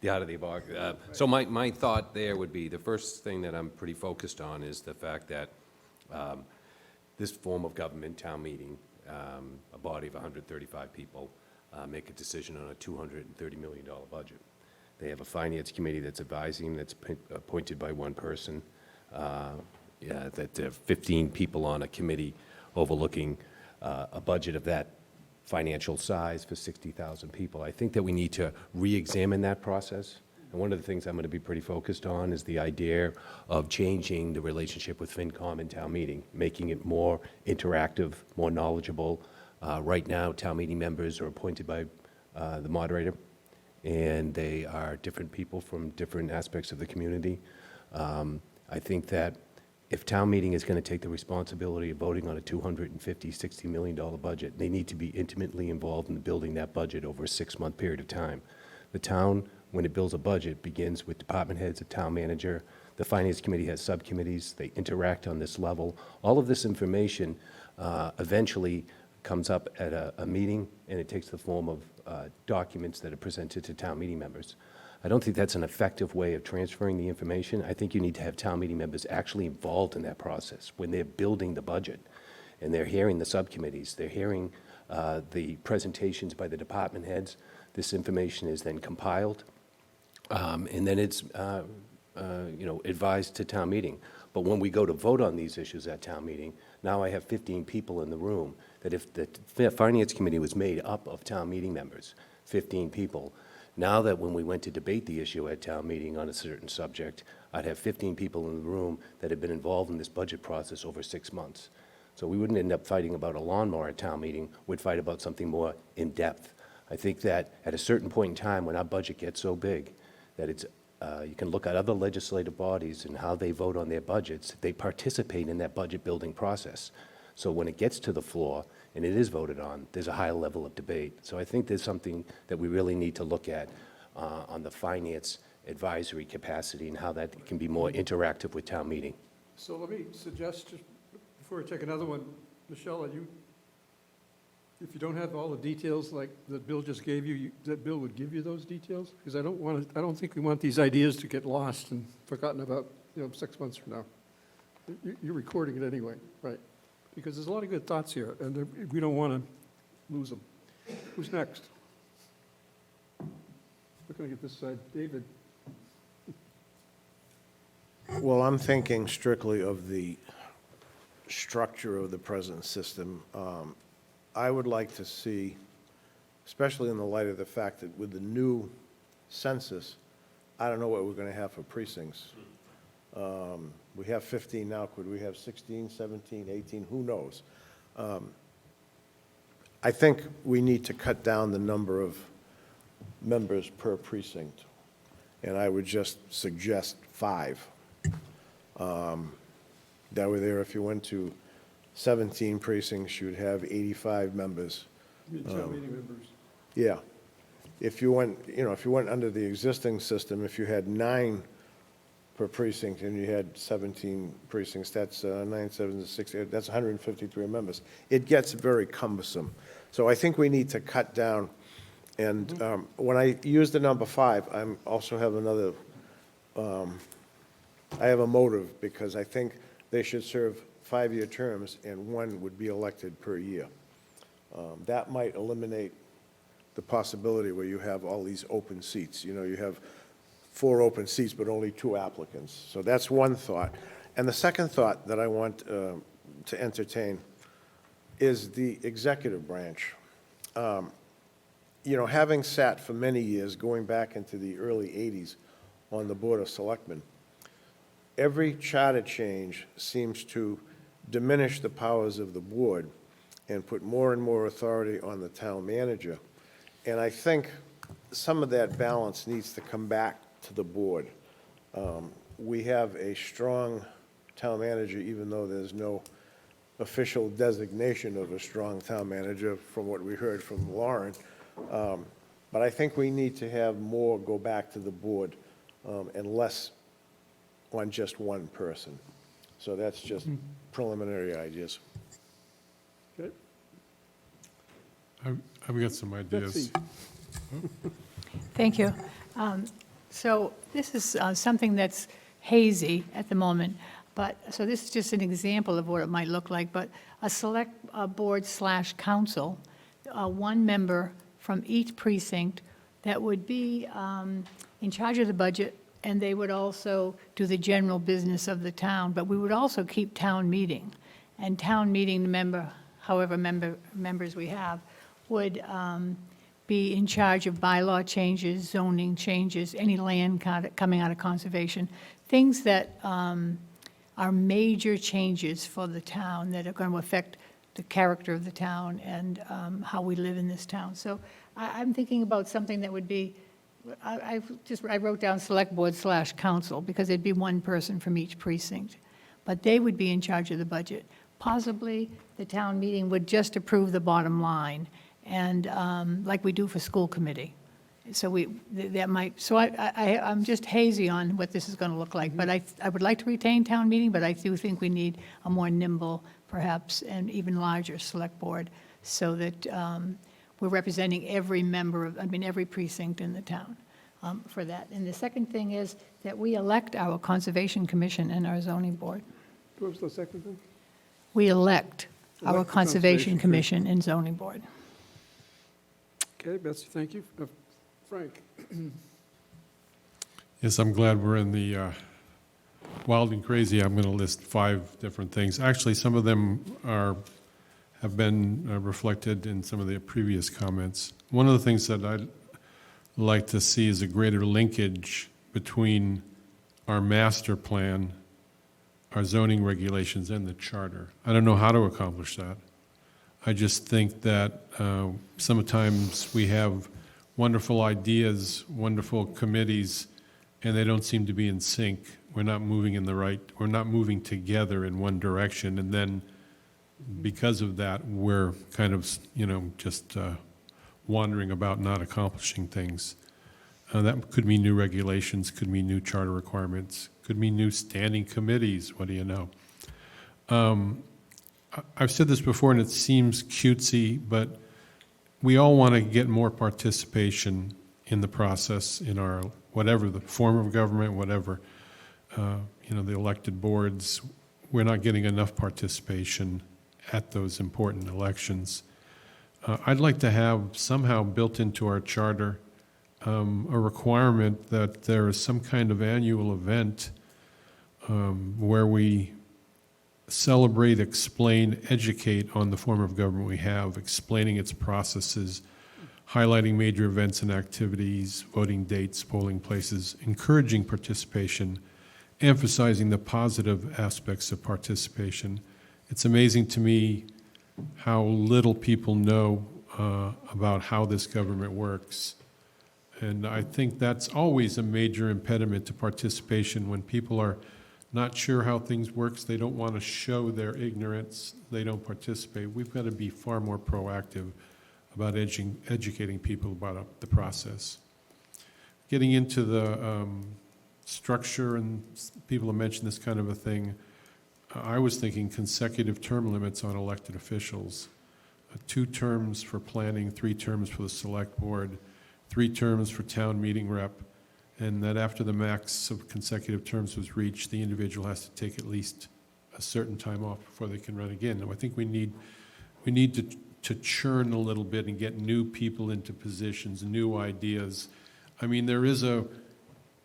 The out-of-the-box. So my thought there would be, the first thing that I'm pretty focused on is the fact that this form of government, town meeting, a body of 135 people, make a decision on a $230 million budget. They have a finance committee that's advising, that's appointed by one person. That there are 15 people on a committee overlooking a budget of that financial size for 60,000 people. I think that we need to re-examine that process. And one of the things I'm going to be pretty focused on is the idea of changing the relationship with FinCom and town meeting, making it more interactive, more knowledgeable. Right now, town meeting members are appointed by the moderator, and they are different people from different aspects of the community. I think that if town meeting is going to take the responsibility of voting on a $260 million budget, they need to be intimately involved in building that budget over a 6-month period of time. The town, when it builds a budget, begins with department heads, a town manager. The finance committee has subcommittees. They interact on this level. All of this information eventually comes up at a meeting, and it takes the form of documents that are presented to town meeting members. I don't think that's an effective way of transferring the information. I think you need to have town meeting members actually involved in that process when they're building the budget, and they're hearing the subcommittees, they're hearing the presentations by the department heads. This information is then compiled, and then it's advised to town meeting. But when we go to vote on these issues at town meeting, now I have 15 people in the room, that if the finance committee was made up of town meeting members, 15 people, now that when we went to debate the issue at town meeting on a certain subject, I'd have 15 people in the room that had been involved in this budget process over 6 months. So we wouldn't end up fighting about a lawnmower at town meeting, we'd fight about something more in-depth. I think that at a certain point in time, when our budget gets so big, that it's, you can look at other legislative bodies and how they vote on their budgets. They participate in that budget building process. So when it gets to the floor and it is voted on, there's a high level of debate. So I think there's something that we really need to look at on the finance advisory capacity and how that can be more interactive with town meeting. So let me suggest, just before I take another one, Michelle, If you don't have all the details like that Bill just gave you, that Bill would give you those details? Because I don't think we want these ideas to get lost and forgotten about, 6 months from now. You're recording it anyway, right? Because there's a lot of good thoughts here, and we don't want to lose them. Who's next? Looking at this side, David. Well, I'm thinking strictly of the structure of the present system. I would like to see, especially in the light of the fact that with the new census, I don't know what we're going to have for precincts. We have 15 now, could we have 16, 17, 18, who knows? I think we need to cut down the number of members per precinct, and I would just suggest 5. That way there, if you went to 17 precincts, you'd have 85 members. Town meeting members. Yeah. If you went, if you went under the existing system, if you had 9 per precinct and you had 17 precincts, that's 9, 7, 6, that's 153 members. It gets very cumbersome. So I think we need to cut down. And when I use the number 5, I also have another, I have a motive, because I think they should serve 5-year terms and 1 would be elected per year. That might eliminate the possibility where you have all these open seats. You have 4 open seats, but only 2 applicants. So that's one thought. And the second thought that I want to entertain is the executive branch. Having sat for many years, going back into the early 80s on the Board of Selectmen, every charter change seems to diminish the powers of the board and put more and more authority on the town manager. And I think some of that balance needs to come back to the board. We have a strong town manager, even though there's no official designation of a strong town manager from what we heard from Lauren. But I think we need to have more go back to the board and less on just one person. So that's just preliminary ideas. Okay. I've got some ideas. Betsy. Thank you. So this is something that's hazy at the moment, so this is just an example of what it might look like, but a select board/council, 1 member from each precinct that would be in charge of the budget, and they would also do the general business of the town, but we would also keep town meeting. And town meeting member, however members we have, would be in charge of bylaw changes, zoning changes, any land coming out of conservation, things that are major changes for the town that are going to affect the character of the town and how we live in this town. So I'm thinking about something that would be, I wrote down select board/council, because it'd be 1 person from each precinct. But they would be in charge of the budget. Possibly, the town meeting would just approve the bottom line, and like we do for school committee. So I'm just hazy on what this is going to look like. But I would like to retain town meeting, but I do think we need a more nimble, perhaps, and even larger select board, so that we're representing every every precinct in the town for that. And the second thing is that we elect our Conservation Commission and our zoning board. What was the second thing? We elect our Elect the Conservation Conservation Commission and zoning board. Okay, Betsy, thank you. Frank? Yes, I'm glad we're in the wild and crazy. I'm going to list 5 different things. Actually, some of them have been reflected in some of the previous comments. One of the things that I'd like to see is a greater linkage between our master plan, our zoning regulations, and the charter. I don't know how to accomplish that. I just think that sometimes we have wonderful ideas, wonderful committees, and they don't seem to be in sync. We're not moving together in one direction, and then because of that, we're kind of, just wandering about, not accomplishing things. That could mean new regulations, could mean new charter requirements, could mean new standing committees, what do you know? I've said this before, and it seems cutesy, but we all want to get more participation in the process, in our, whatever the form of government, whatever, the elected boards. We're not getting enough participation at those important elections. I'd like to have somehow built into our charter a requirement that there is some kind of annual event where we celebrate, explain, educate on the form of government we have, explaining its processes, highlighting major events and activities, voting dates, polling places, encouraging participation, emphasizing the positive aspects of participation. It's amazing to me how little people know about how this government works. And I think that's always a major impediment to participation. When people are not sure how things works, they don't want to show their ignorance, they don't participate. We've got to be far more proactive about educating people about the process. Getting into the structure, and people have mentioned this kind of a thing, I was thinking consecutive term limits on elected officials. 2 terms for planning, 3 terms for the select board, 3 terms for town meeting rep, and that after the max of consecutive terms was reached, the individual has to take at least a certain time off before they can run again. Now, I think we need to churn a little bit and get new people into positions, new ideas. I mean,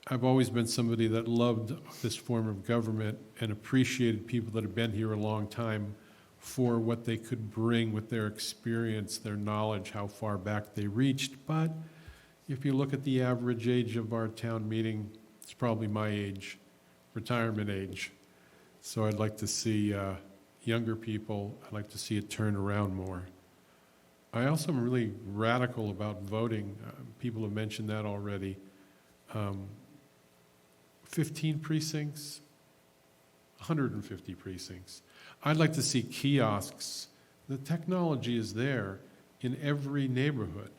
I've always been somebody that loved this form of government and appreciated people that have been here a long time for what they could bring with their experience, their knowledge, how far back they reached. But if you look at the average age of our town meeting, it's probably my age, retirement age. So I'd like to see younger people, I'd like to see it turn around more. I also am really radical about voting. People have mentioned that already. 15 precincts, 150 precincts. I'd like to see kiosks. The technology is there in every neighborhood.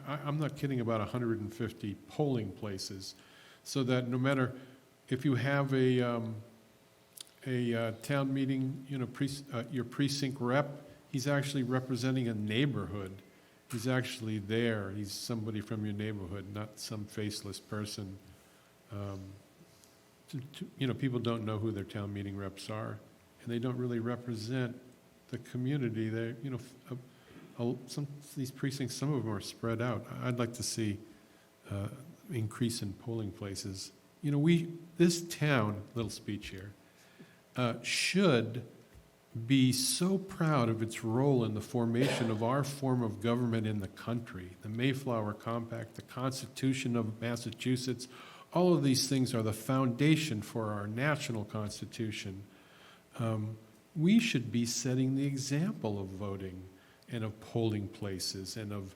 I'm not kidding about 150 polling places, so that no matter if you have a town meeting, your precinct rep, he's actually representing a neighborhood. He's actually there. He's somebody from your neighborhood, not some faceless person. People don't know who their town meeting reps are, and they don't really represent the community. Some of these precincts, some of them are spread out. I'd like to see increase in polling places. This town, little speech here, should be so proud of its role in the formation of our form of government in the country. The Mayflower Compact, the Constitution of Massachusetts, all of these things are the foundation for our national constitution. We should be setting the example of voting and of polling places and of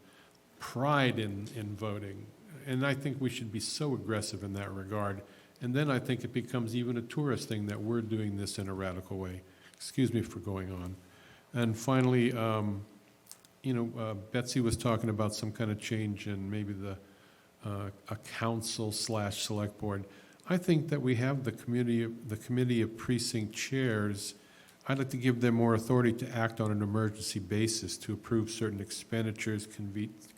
pride in voting. And I think we should be so aggressive in that regard. And then I think it becomes even a tourist thing that we're doing this in a radical way. Excuse me for going on. And finally, Betsy was talking about some kind of change in maybe a council/select board. I think that we have the committee of precinct chairs. I'd like to give them more authority to act on an emergency basis, to approve certain expenditures,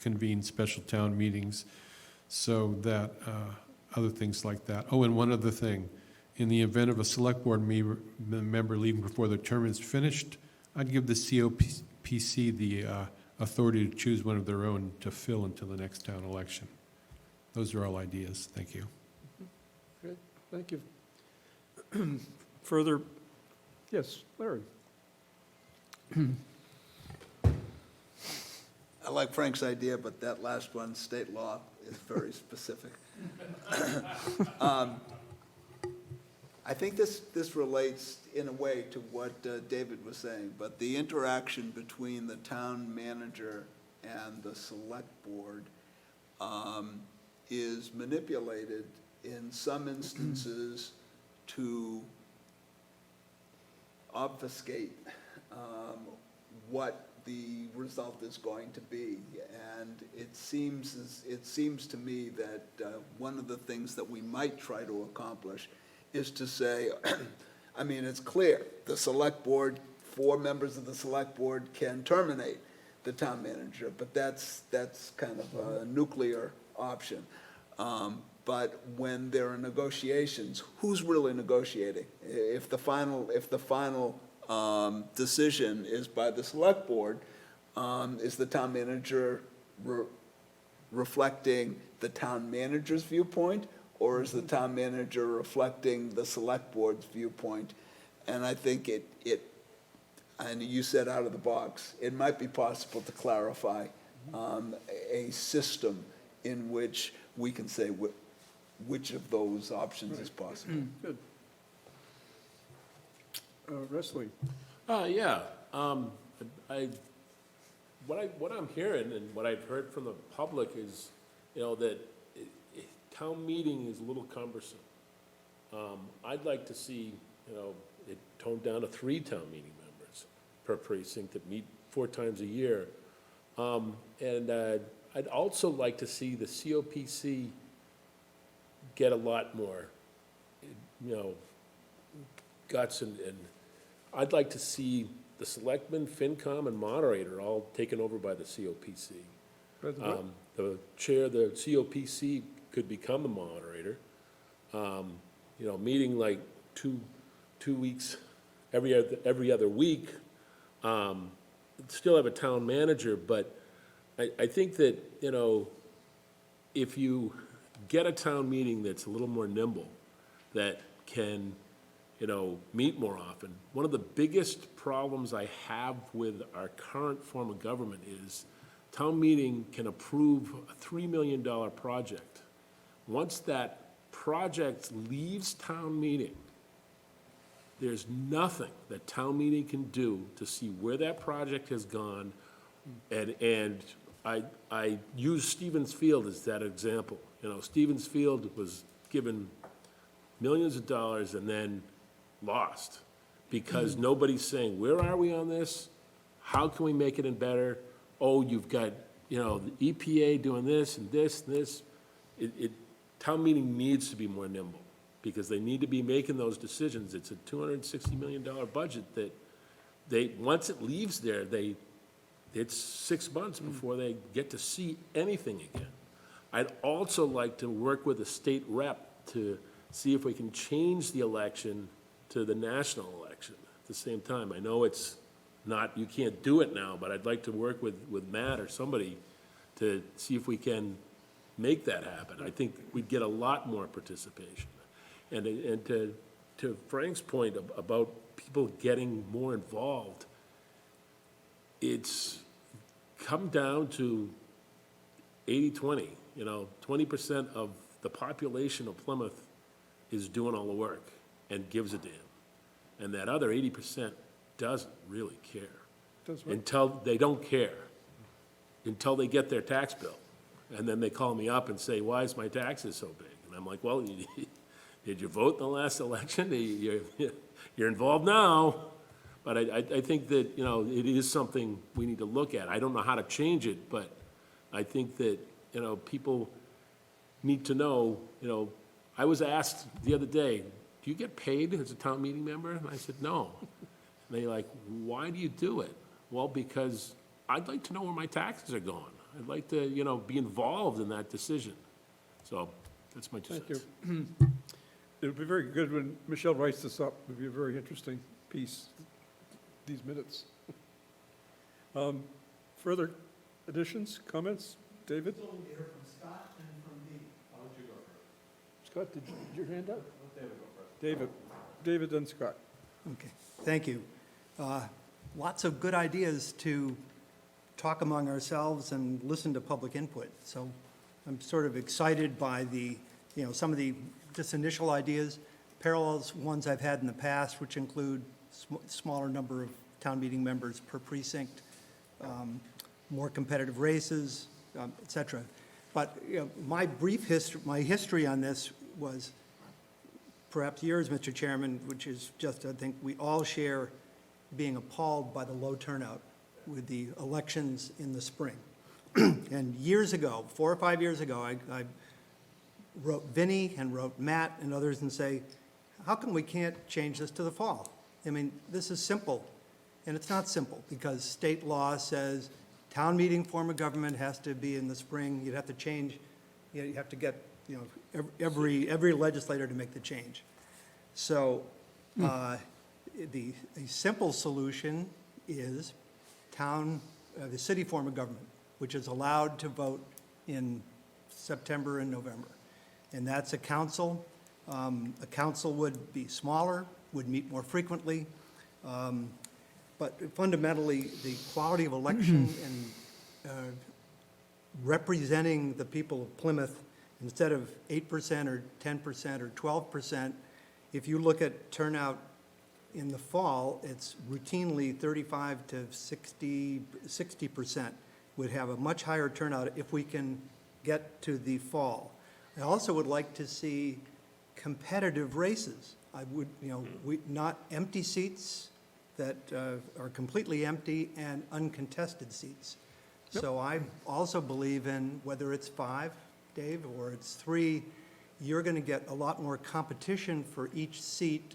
convene special town meetings, so that other things like that. Oh, and one other thing. In the event of a select board member leaving before their term is finished, I'd give the COPC the authority to choose one of their own to fill until the next town election. Those are all ideas. Thank you. Good, thank you. Further, yes, Larry. I like Frank's idea, but that last one, state law, is very specific. I think this relates in a way to what David was saying, but the interaction between the town manager and the select board is manipulated in some instances to obfuscate what the result is going to be. And it seems to me that one of the things that we might try to accomplish is to say, it's clear, the select board, 4 members of the select board can terminate, the town manager, but that's kind of a nuclear option. But when there are negotiations, who's really negotiating? If the final decision is by the select board, is the town manager reflecting the town manager's viewpoint, or is the town manager reflecting the select board's viewpoint? And I think and you said out of the box, it might be possible to clarify a system in which we can say which of those options is possible. Good. Wrestling. Yeah, what I'm hearing and what I've heard from the public is, that town meeting is a little cumbersome. I'd like to see, it toned down to 3 town meeting members per precinct that meet 4 times a year. And I'd also like to see the COPC get a lot more, guts, and I'd like to see the selectmen, FinCom, and moderator all taken over by the COPC. The chair of the COPC could become the moderator, meeting like two weeks, every other week. Still have a town manager, but I think that, if you get a town meeting that's a little more nimble, that can, meet more often. One of the biggest problems I have with our current form of government is town meeting can approve a $3 million project. Once that project leaves town meeting, there's nothing that town meeting can do to see where that project has gone. And I use Stevens Field as that example. Stevens Field was given millions of dollars and then lost because nobody's saying, where are we on this? How can we make it better? Oh, you've got, the EPA doing this and this and this. Town meeting needs to be more nimble because they need to be making those decisions. It's a $260 million budget that once it leaves there, it's 6 months before they get to see anything again. I'd also like to work with a state rep to see if we can change the election to the national election at the same time. I know it's not, you can't do it now, but I'd like to work with Matt or somebody to see if we can make that happen. I think we'd get a lot more participation. And to Frank's point about people getting more involved, it's come down to 80-20. 20% of the population of Plymouth is doing all the work and gives a damn. And that other 80% doesn't really care. Does what? Until they don't care, until they get their tax bill. And then they call me up and say, why is my taxes so big? And I'm like, well, did you vote in the last election? You're involved now. But I think that, it is something we need to look at. I don't know how to change it, but I think that, people need to know, I was asked the other day, do you get paid as a town meeting member? And I said, no. And they're like, why do you do it? Well, because I'd like to know where my taxes are going. I'd like to, be involved in that decision. So that's my 2 cents. Thank you. It'll be very good when Michelle writes this up. It'll be a very interesting piece, these minutes. Further additions, comments? David? Scott, did your hand up? David, then Scott. Okay, thank you. Lots of good ideas to talk among ourselves and listen to public input. So I'm sort of excited by some of the just initial ideas, parallels ones I've had in the past, which include smaller number of town meeting members per precinct, more competitive races, et cetera. But my history on this was perhaps yours, Mr. Chairman, which is just, I think we all share being appalled by the low turnout with the elections in the spring. And years ago, 4 or 5 years ago, I wrote Vinnie and wrote Matt and others and say, how come we can't change this to the fall? I mean, this is simple, and it's not simple because state law says town meeting form of government has to be in the spring. You'd have to change, you have to get, every legislator to make the change. So a simple solution is the city form of government, which is allowed to vote in September and November. And that's a council. A council would be smaller, would meet more frequently. But fundamentally, the quality of election and representing the people of Plymouth, instead of 8% or 10% or 12%, if you look at turnout in the fall, it's routinely 35 to 60% would have a much higher turnout if we can get to the fall. I also would like to see competitive races. I would, not empty seats that are completely empty and uncontested seats. So I also believe in whether it's 5, Dave, or it's 3, you're going to get a lot more competition for each seat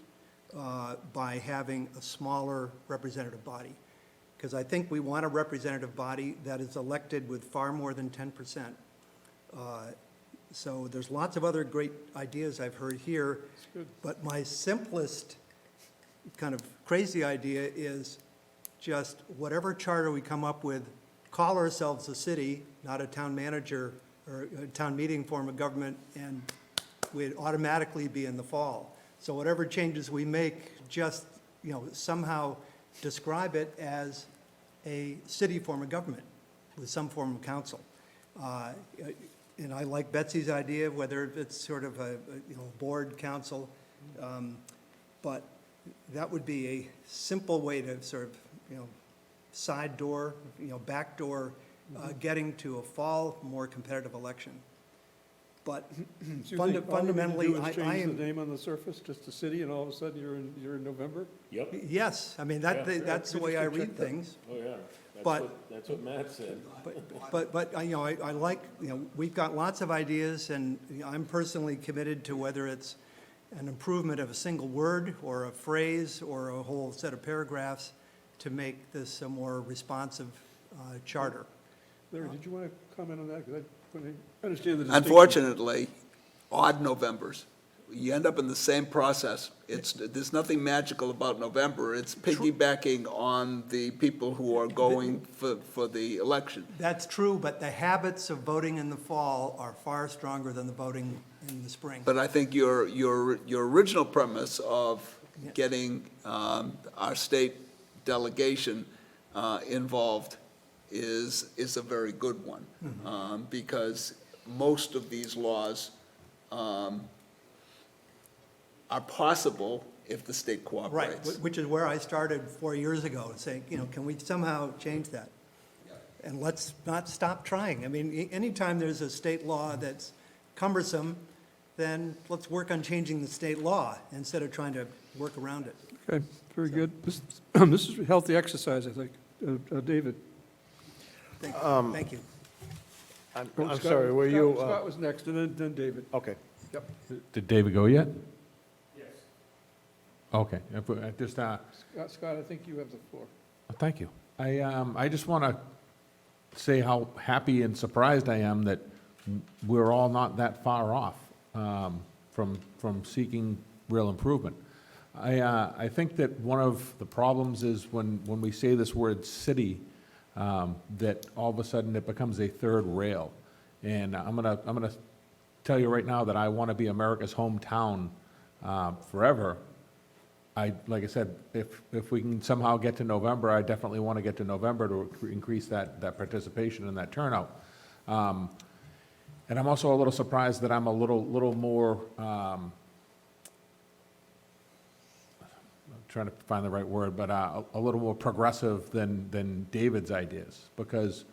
by having a smaller representative body. Because I think we want a representative body that is elected with far more than 10%. So there's lots of other great ideas I've heard here. But my simplest kind of crazy idea is just whatever charter we come up with, call ourselves a city, not a town manager or a town meeting form of government, and we'd automatically be in the fall. So whatever changes we make, just, somehow describe it as a city form of government with some form of council. And I like Betsy's idea, whether it's sort of a board council, but that would be a simple way to sort of, side door, back door, getting to a fall, more competitive election. But So you think all we need to fundamentally, do is I change am, the name on the surface, just a city, and all of a sudden you're in November? Yep. yes, I mean, Yeah. that's the way I read things. Oh, yeah. But- That's what Matt said. But I like, we've got lots of ideas, and I'm personally committed to whether it's an improvement of a single word or a phrase or a whole set of paragraphs to make this a more responsive charter. Larry, did you want to comment on that? Because I understand the distinction. Unfortunately, odd Novembers, you end up in the same process. There's nothing magical about November. It's piggybacking on the people who are going for the election. That's true, but the habits of voting in the fall are far stronger than the voting in the spring. But I think your original premise of getting our state delegation involved is a very good one, because most of these laws are possible if the state Right, cooperates. which is where I started 4 years ago, saying, can we somehow change that? And let's not stop trying. I mean, anytime there's a state law that's cumbersome, then let's work on changing the state law instead of trying to work around it. Okay, very good. This is healthy exercise, I think. David? Thank you. I'm Scott- sorry, were Scott- you, Scott was next, and then David. okay. Yep. Did David go yet? Yes. Okay, just, Scott, I think you have the floor. thank you. I just want to say how happy and surprised I am that we're all not that far off from seeking real improvement. I think that one of the problems is when we say this word city, that all of a sudden it becomes a third rail. And I'm gonna tell you right now that I want to be America's hometown forever. Like I said, if we can somehow get to November, I definitely want to get to November to increase that participation and that turnout. And I'm also a little surprised that I'm a little more, I'm trying to find the right word, but a little more progressive than David's ideas. Because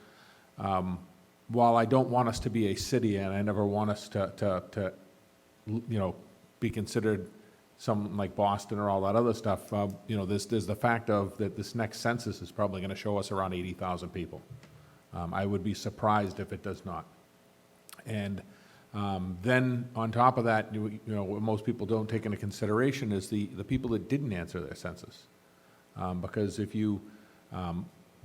while I don't want us to be a city, and I never want us to be considered something like Boston or all that other stuff, there's the fact of that this next census is probably going to show us around 80,000 people. I would be surprised if it does not. And then on top of that, what most people don't take into consideration is the people that didn't answer their census. Because if you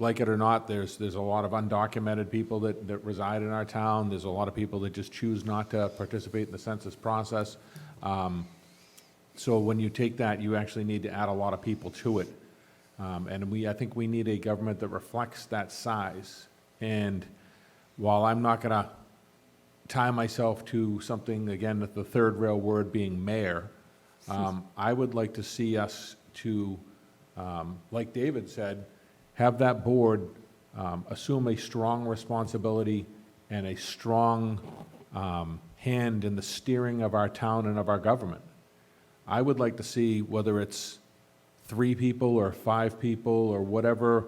like it or not, there's a lot of undocumented people that reside in our town. There's a lot of people that just choose not to participate in the census process. So when you take that, you actually need to add a lot of people to it. And I think we need a government that reflects that size. And while I'm not going to tie myself to something, again, the third rail word being mayor, I would like to see us to, like David said, have that board assume a strong responsibility and a strong hand in the steering of our town and of our government. I would like to see, whether it's 3 people or 5 people or whatever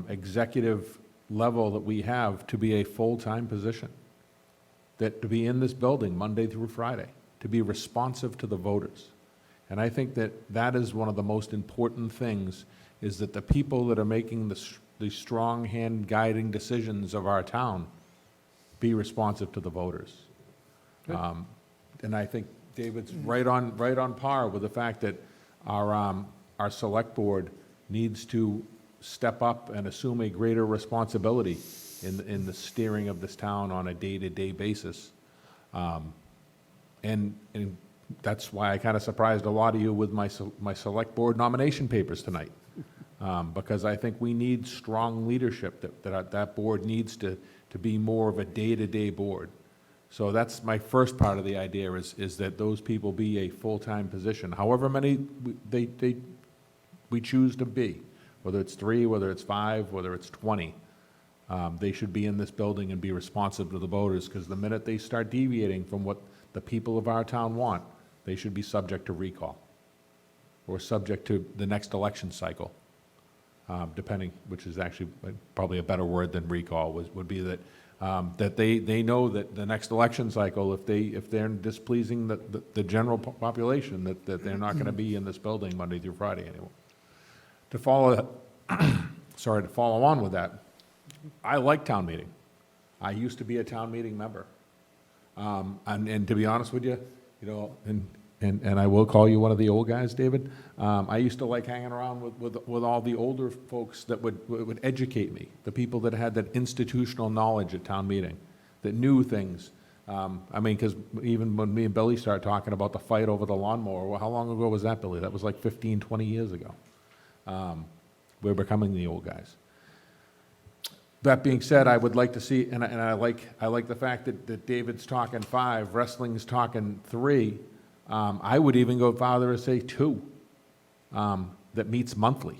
executive level that we have, to be a full-time position, that to be in this building Monday through Friday, to be responsive to the voters. And I think that that is one of the most important things, is that the people that are making the strong hand guiding decisions of our town be responsive to the voters. And I think David's right on par with the fact that our select board needs to step up and assume a greater responsibility in the steering of this town on a day-to-day basis. And that's why I kind of surprised a lot of you with my select board nomination papers tonight. Because I think we need strong leadership, that board needs to be more of a day-to-day board. So that's my first part of the idea, is that those people be a full-time position, however many we choose to be, whether it's 3, whether it's 5, whether it's 20. They should be in this building and be responsive to the voters, because the minute they start deviating from what the people of our town want, they should be subject to recall or subject to the next election cycle, depending, which is actually probably a better word than recall, would be that that they know that the next election cycle, if they're displeasing the general population, that they're not going to be in this building Monday through Friday anymore. To follow on with that, I like town meeting. I used to be a town meeting member. And to be honest with you, and I will call you one of the old guys, David, I used to like hanging around with all the older folks that would educate me, the people that had that institutional knowledge at town meeting, that knew things. Because even when me and Billy started talking about the fight over the lawnmower, well, how long ago was that, Billy? That was like 15, 20 years ago. We're becoming the old guys. That being said, I would like to see, and I like the fact that David's talking 5, wrestling's talking 3. I would even go farther and say 2, that meets monthly.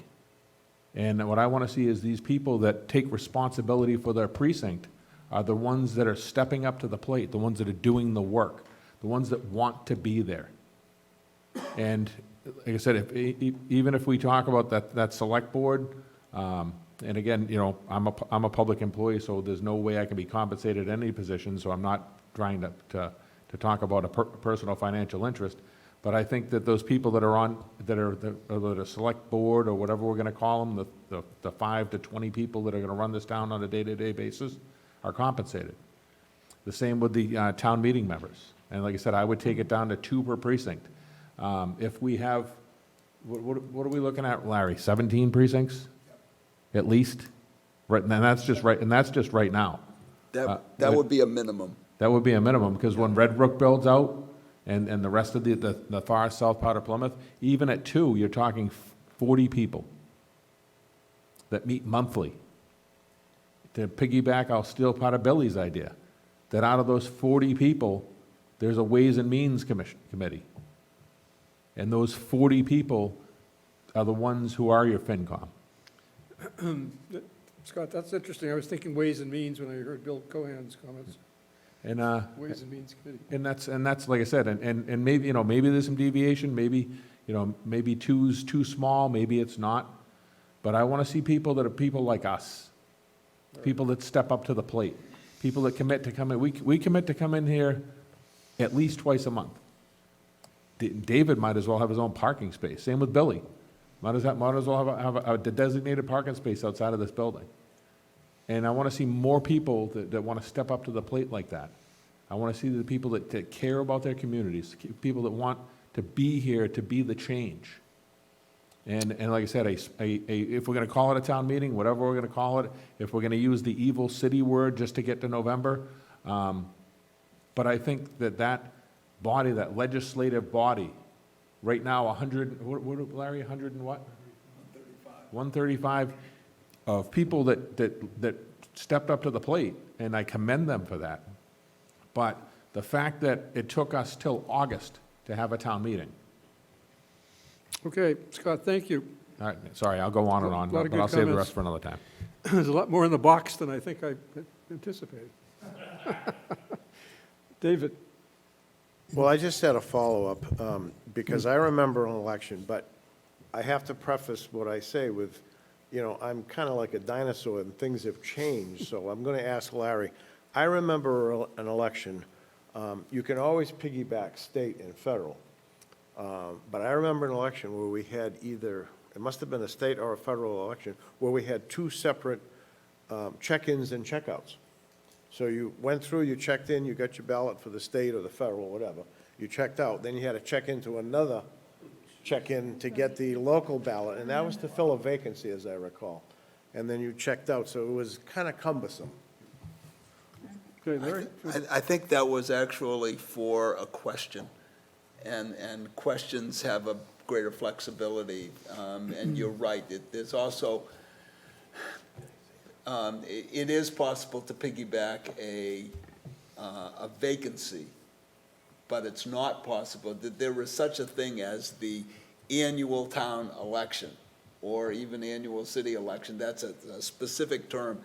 And what I want to see is these people that take responsibility for their precinct are the ones that are stepping up to the plate, the ones that are doing the work, the ones that want to be there. And like I said, even if we talk about that select board, and again, I'm a public employee, so there's no way I can be compensated in any position, so I'm not trying to talk about a personal financial interest. But I think that those people that are the select board, or whatever we're going to call them, the 5 to 20 people that are going to run this town on a day-to-day basis, are compensated. The same with the town meeting members. And like I said, I would take it down to 2 per precinct. If we have, what are we looking at, Larry? 17 precincts, at least, right? And that's just right now. That would be a minimum. That would be a minimum, because when Red Brook builds out, and the rest of the far south part of Plymouth, even at 2, you're talking 40 people that meet monthly. To piggyback, I'll steal part of Billy's idea, that out of those 40 people, there's a Ways and Means Committee. And those 40 people are the ones who are your FinCom. Scott, that's interesting. I was thinking Ways and Means when I heard Bill Cohan's comments. And Ways and Means Committee. and that's like I said, and maybe maybe there's some deviation, maybe maybe 2's too small, maybe it's not. But I want to see people that are people like us, people that step up to the plate, people that commit to come in. We commit to come in here at least twice a month. David might as well have his own parking space. Same with Billy. Might as well have a designated parking space outside of this building. And I want to see more people that want to step up to the plate like that. I want to see the people that care about their communities, people that want to be here to be the change. And like I said, if we're gonna call it a town meeting, whatever we're gonna call it, if we're gonna use the evil city word just to get to November, but I think that body, that legislative body, right now, 100, Larry, 100 and what? 135 of people that stepped up to the plate, and I commend them for that. But the fact that it took us till August to have a town meeting. Okay, Scott, thank you. All right, sorry, I'll go on and on, Lot of but good I'll save the comments. rest for another time. There's a lot more in the box than I think I anticipated. David? Well, I just had a follow-up, because I remember an election, but I have to preface what I say with, I'm kind of like a dinosaur and things have changed, so I'm going to ask Larry. I remember an election, you can always piggyback state and federal, but I remember an election where we had either, it must have been a state or a federal election, where we had two separate check-ins and check-outs. So you went through, you checked in, you got your ballot for the state or the federal, whatever. You checked out, then you had to check into another check-in to get the local ballot, and that was to fill a vacancy, as I recall. And then you checked out, so it was kind of cumbersome. Okay, Larry? I think that was actually for a question, and questions have a greater flexibility, and you're right, there's also, it is possible to piggyback a vacancy, but it's not possible, that there is such a thing as the annual town election, or even annual city election. That's a specific term,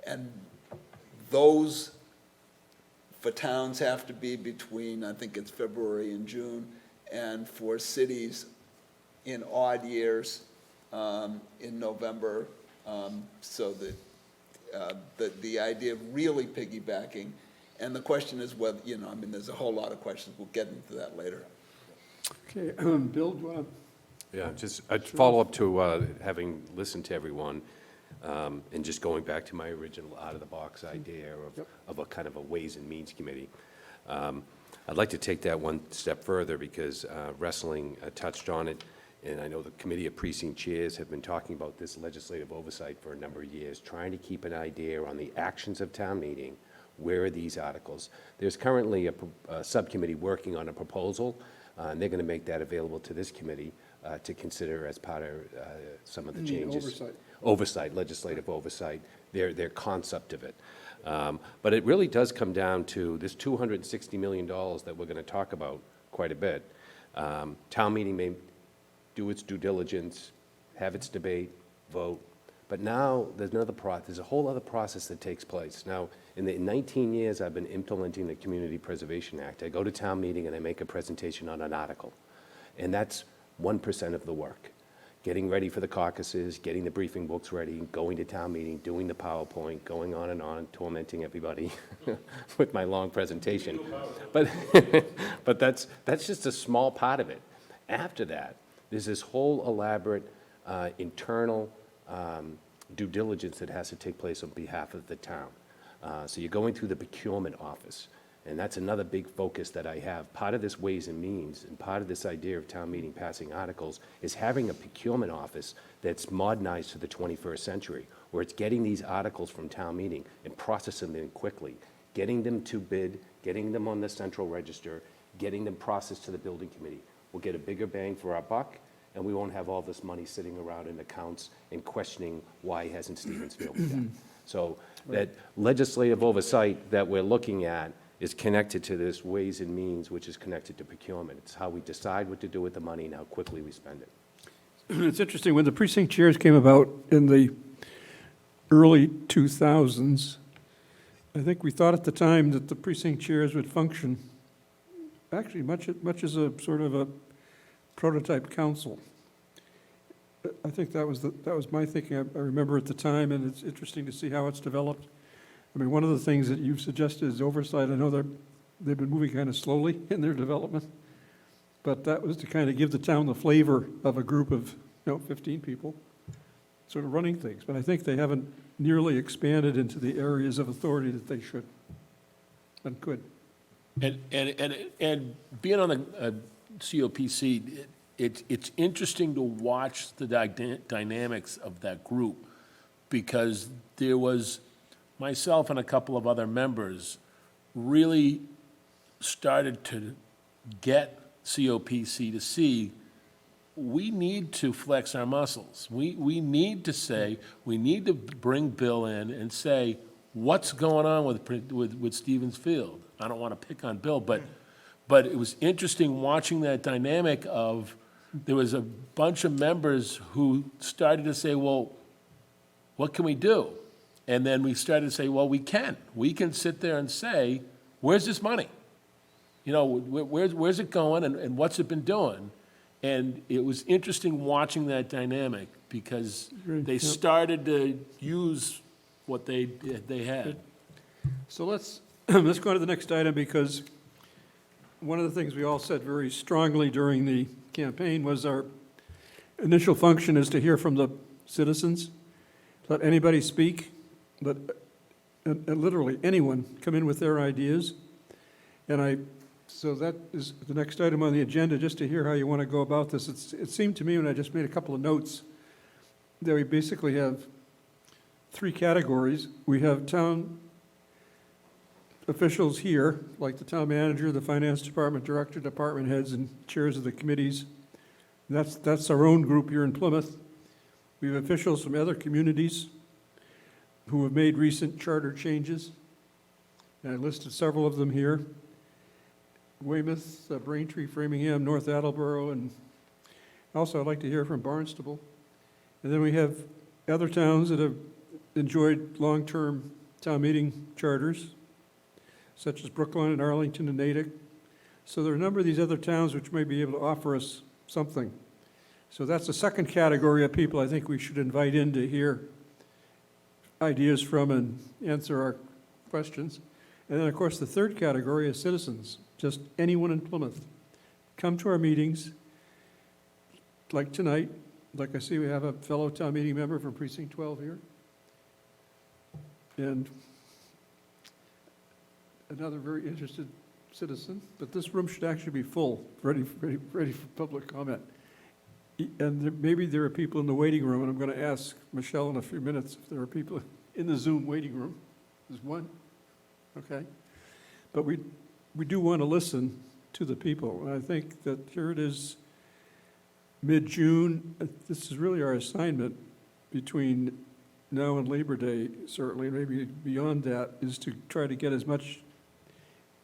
and those for towns have to be between, I think it's February and June, and for cities in odd years, in November, so that the idea of really piggybacking, and the question is whether, there's a whole lot of questions, we'll get into that later. Okay, Bill, do you want Yeah, just a follow-up to having listened to everyone, and just going back to my original out-of-the-box idea of a kind of a Ways and Means Committee. I'd like to take that one step further, because wrestling touched on it, and I know the Committee of Precinct Chairs have been talking about this legislative oversight for a number of years, trying to keep an idea on the actions of town meeting. Where are these articles? There's currently a subcommittee working on a proposal, and they're going to make that available to this committee to consider as part of some of the changes. oversight? Oversight, legislative oversight, their concept of it. But it really does come down to this $260 million that we're going to talk about quite a bit. Town meeting may do its due diligence, have its debate, vote, but now there's a whole other process that takes place. Now, in the 19 years I've been implementing the Community Preservation Act, I go to town meeting and I make a presentation on an article, and that's 1% of the work. Getting ready for the caucuses, getting the briefing books ready, going to town meeting, doing the PowerPoint, going on and on, tormenting everybody with my long presentation. But that's just a small part of it. After that, there's this whole elaborate internal due diligence that has to take place on behalf of the town. So you're going through the procurement office, and that's another big focus that I have. Part of this Ways and Means, and part of this idea of town meeting passing articles, is having a procurement office that's modernized to the 21st century, where it's getting these articles from town meeting and processing them quickly, getting them to bid, getting them on the central register, getting them processed to the building committee. We'll get a bigger bang for our buck, and we won't have all this money sitting around in accounts and questioning why hasn't Stevensville been done. So that legislative oversight that we're looking at is connected to this Ways and Means, which is connected to procurement. It's how we decide what to do with the money and how quickly we spend it. It's interesting, when the precinct chairs came about in the early 2000s, I think we thought at the time that the precinct chairs would function actually much as a sort of a prototype council. I think that was my thinking. I remember at the time, and it's interesting to see how it's developed. I mean, one of the things that you've suggested is oversight. I know they've been moving kind of slowly in their development, but that was to kind of give the town the flavor of a group of 15 people sort of running things. But I think they haven't nearly expanded into the areas of authority that they should and could. And being on the COPC, it's interesting to watch the dynamics of that group, because there was, myself and a couple of other members really started to get COPC to see, we need to flex our muscles. We need to say, we need to bring Bill in and say, what's going on with Stevens Field? I don't want to pick on Bill, but it was interesting watching that dynamic of, there was a bunch of members who started to say, well, what can we do? And then we started to say, well, we can sit there and say, where's this money? You know, where's it going, and what's it been doing? And it was interesting watching that dynamic, because they started to use what they had. So let's go on to the next item, because one of the things we all said very strongly during the campaign was our initial function is to hear from the citizens, let anybody speak, let literally anyone come in with their ideas. So that is the next item on the agenda, just to hear how you want to go about this. It seemed to me, when I just made a couple of notes, that we basically have three categories. We have town officials here, like the town manager, the finance department director, department heads, and chairs of the committees. That's our own group here in Plymouth. We have officials from other communities who have made recent charter changes, and I listed several of them here. Weymouth, Braintree, Framingham, North Attleboro, and also I'd like to hear from Barnstable. And then we have other towns that have enjoyed long-term town meeting charters, such as Brookline and Arlington and Natick. So there are a number of these other towns which may be able to offer us something. So that's the second category of people I think we should invite in to hear ideas from and answer our questions. And then, of course, the third category is citizens, just anyone in Plymouth. Come to our meetings, like tonight. Like I see, we have a fellow town meeting member from Precinct 12 here. And another very interested citizen, but this room should actually be full, ready for public comment. And maybe there are people in the waiting room, and I'm going to ask Michelle in a few minutes if there are people in the Zoom waiting room. There's one. Okay. But we do want to listen to the people. And I think that here it is, mid-June. This is really our assignment between now and Labor Day, certainly, and maybe beyond that, is to try to get as much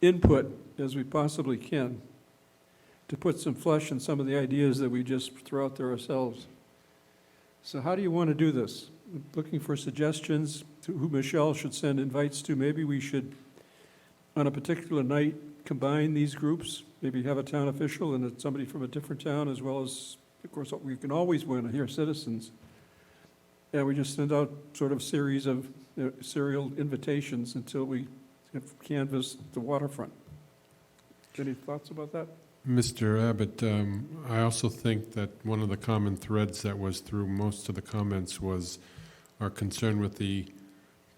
input as we possibly can to put some flesh in some of the ideas that we just throw out there ourselves. So how do you want to do this? Looking for suggestions to who Michelle should send invites to. Maybe we should, on a particular night, combine these groups, maybe have a town official and somebody from a different town, as well as, of course, we can always want to hear citizens. And we just send out sort of series of serial invitations until we have canvassed the waterfront. Any thoughts about that? Mr. Abbott, I also think that one of the common threads that was through most of the comments was our concern with the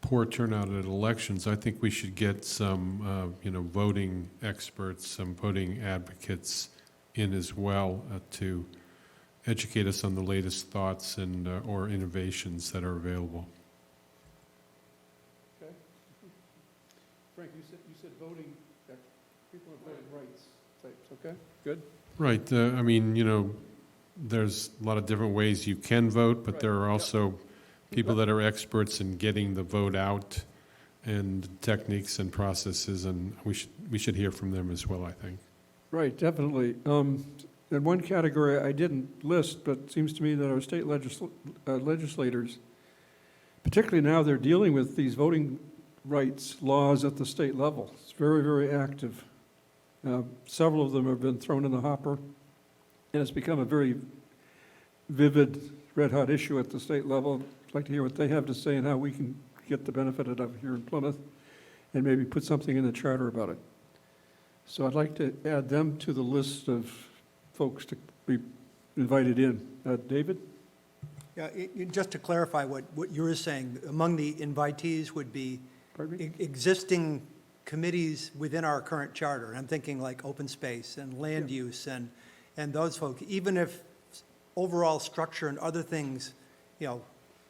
poor turnout at elections. I think we should get some, voting experts, some voting advocates in as well to educate us on the latest thoughts and or innovations that are available. Okay. Frank, you said voting, people with voting rights types, okay? Good. Right. There's a lot of different ways you can vote, but there are also people that are experts in getting the vote out and techniques and processes, and we should hear from them as well, I think. Right, definitely. And one category I didn't list, but it seems to me that our state legislators, particularly now they're dealing with these voting rights laws at the state level. It's very, very active. Several of them have been thrown in the hopper, and it's become a very vivid, red-hot issue at the state level. I'd like to hear what they have to say and how we can get the benefit of it here in Plymouth, and maybe put something in the charter about it. So I'd like to add them to the list of folks to be invited in. David? Yeah, just to clarify what you were saying, among the invitees would be Pardon me? existing committees within our current charter. I'm thinking like open space and land use And those folks, even if overall structure and other things,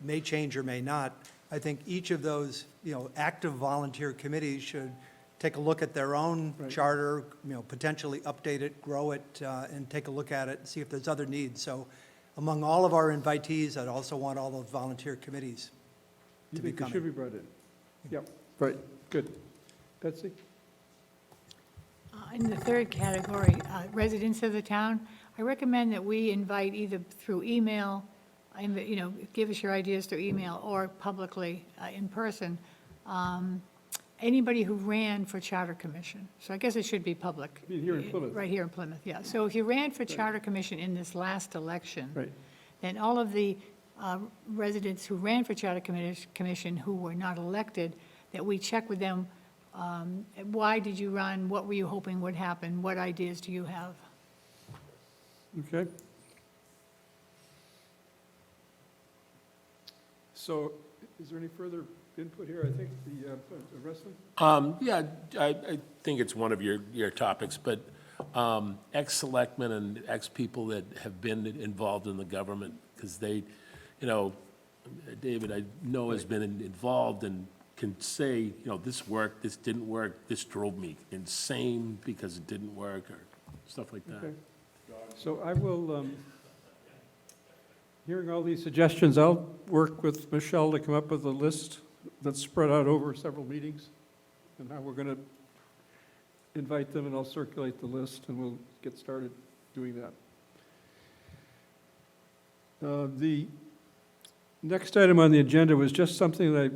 may change or may not, I think each of those, active volunteer committees should take a look at their own charter, potentially update it, grow it, and take a look at it and see if there's other needs. So among all of our invitees, I'd also want all those volunteer committees You to be think they should coming. be brought in? Yep, right, good. Betsy? In the third category, residents of the town, I recommend that we invite either through email, give us your ideas through email, or publicly, in person, anybody who ran for Charter Commission. So I guess it should be public. You mean here in Plymouth? Right here in Plymouth, yeah. So if you ran for Charter Commission in this last election, Right. then all of the residents who ran for Charter Commission who were not elected, that we check with them, why did you run? What were you hoping would happen? What ideas do you have? Okay. So is there any further input here? I think the wrestling? Yeah, I think it's one of your topics, but ex-selectmen and ex-people that have been involved in the government, because they, David, I know has been involved and can say, this worked, this didn't work, this drove me insane because it didn't work, or stuff like that. Okay. So I will, hearing all these suggestions, I'll work with Michelle to come up with a list that's spread out over several meetings and how we're going to invite them, and I'll circulate the list, and we'll get started doing that. The next item on the agenda was just something that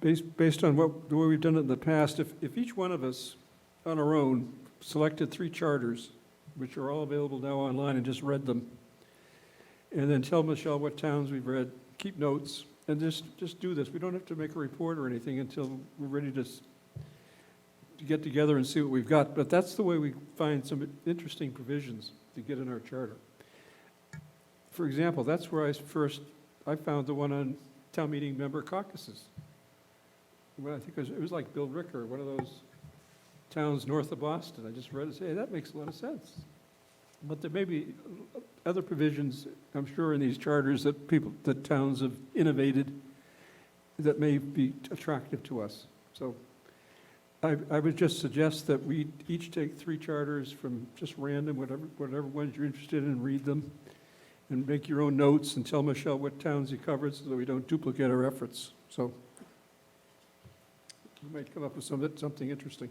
based on the way we've done it in the past, if each one of us on our own selected 3 charters, which are all available now online, and just read them, and then tell Michelle what towns we've read, keep notes, and just do this. We don't have to make a report or anything until we're ready to get together and see what we've got, but that's the way we find some interesting provisions to get in our charter. For example, that's where I found the one on town meeting member caucuses. Well, I think it was like Bill Ricker, one of those towns north of Boston. I just read it and said, hey, that makes a lot of sense. But there may be other provisions, I'm sure, in these charters that towns have innovated that may be attractive to us. So I would just suggest that we each take 3 charters from just random, whatever ones you're interested in, read them, and make your own notes, and tell Michelle what towns you covered so that we don't duplicate our efforts. So we might come up with something interesting.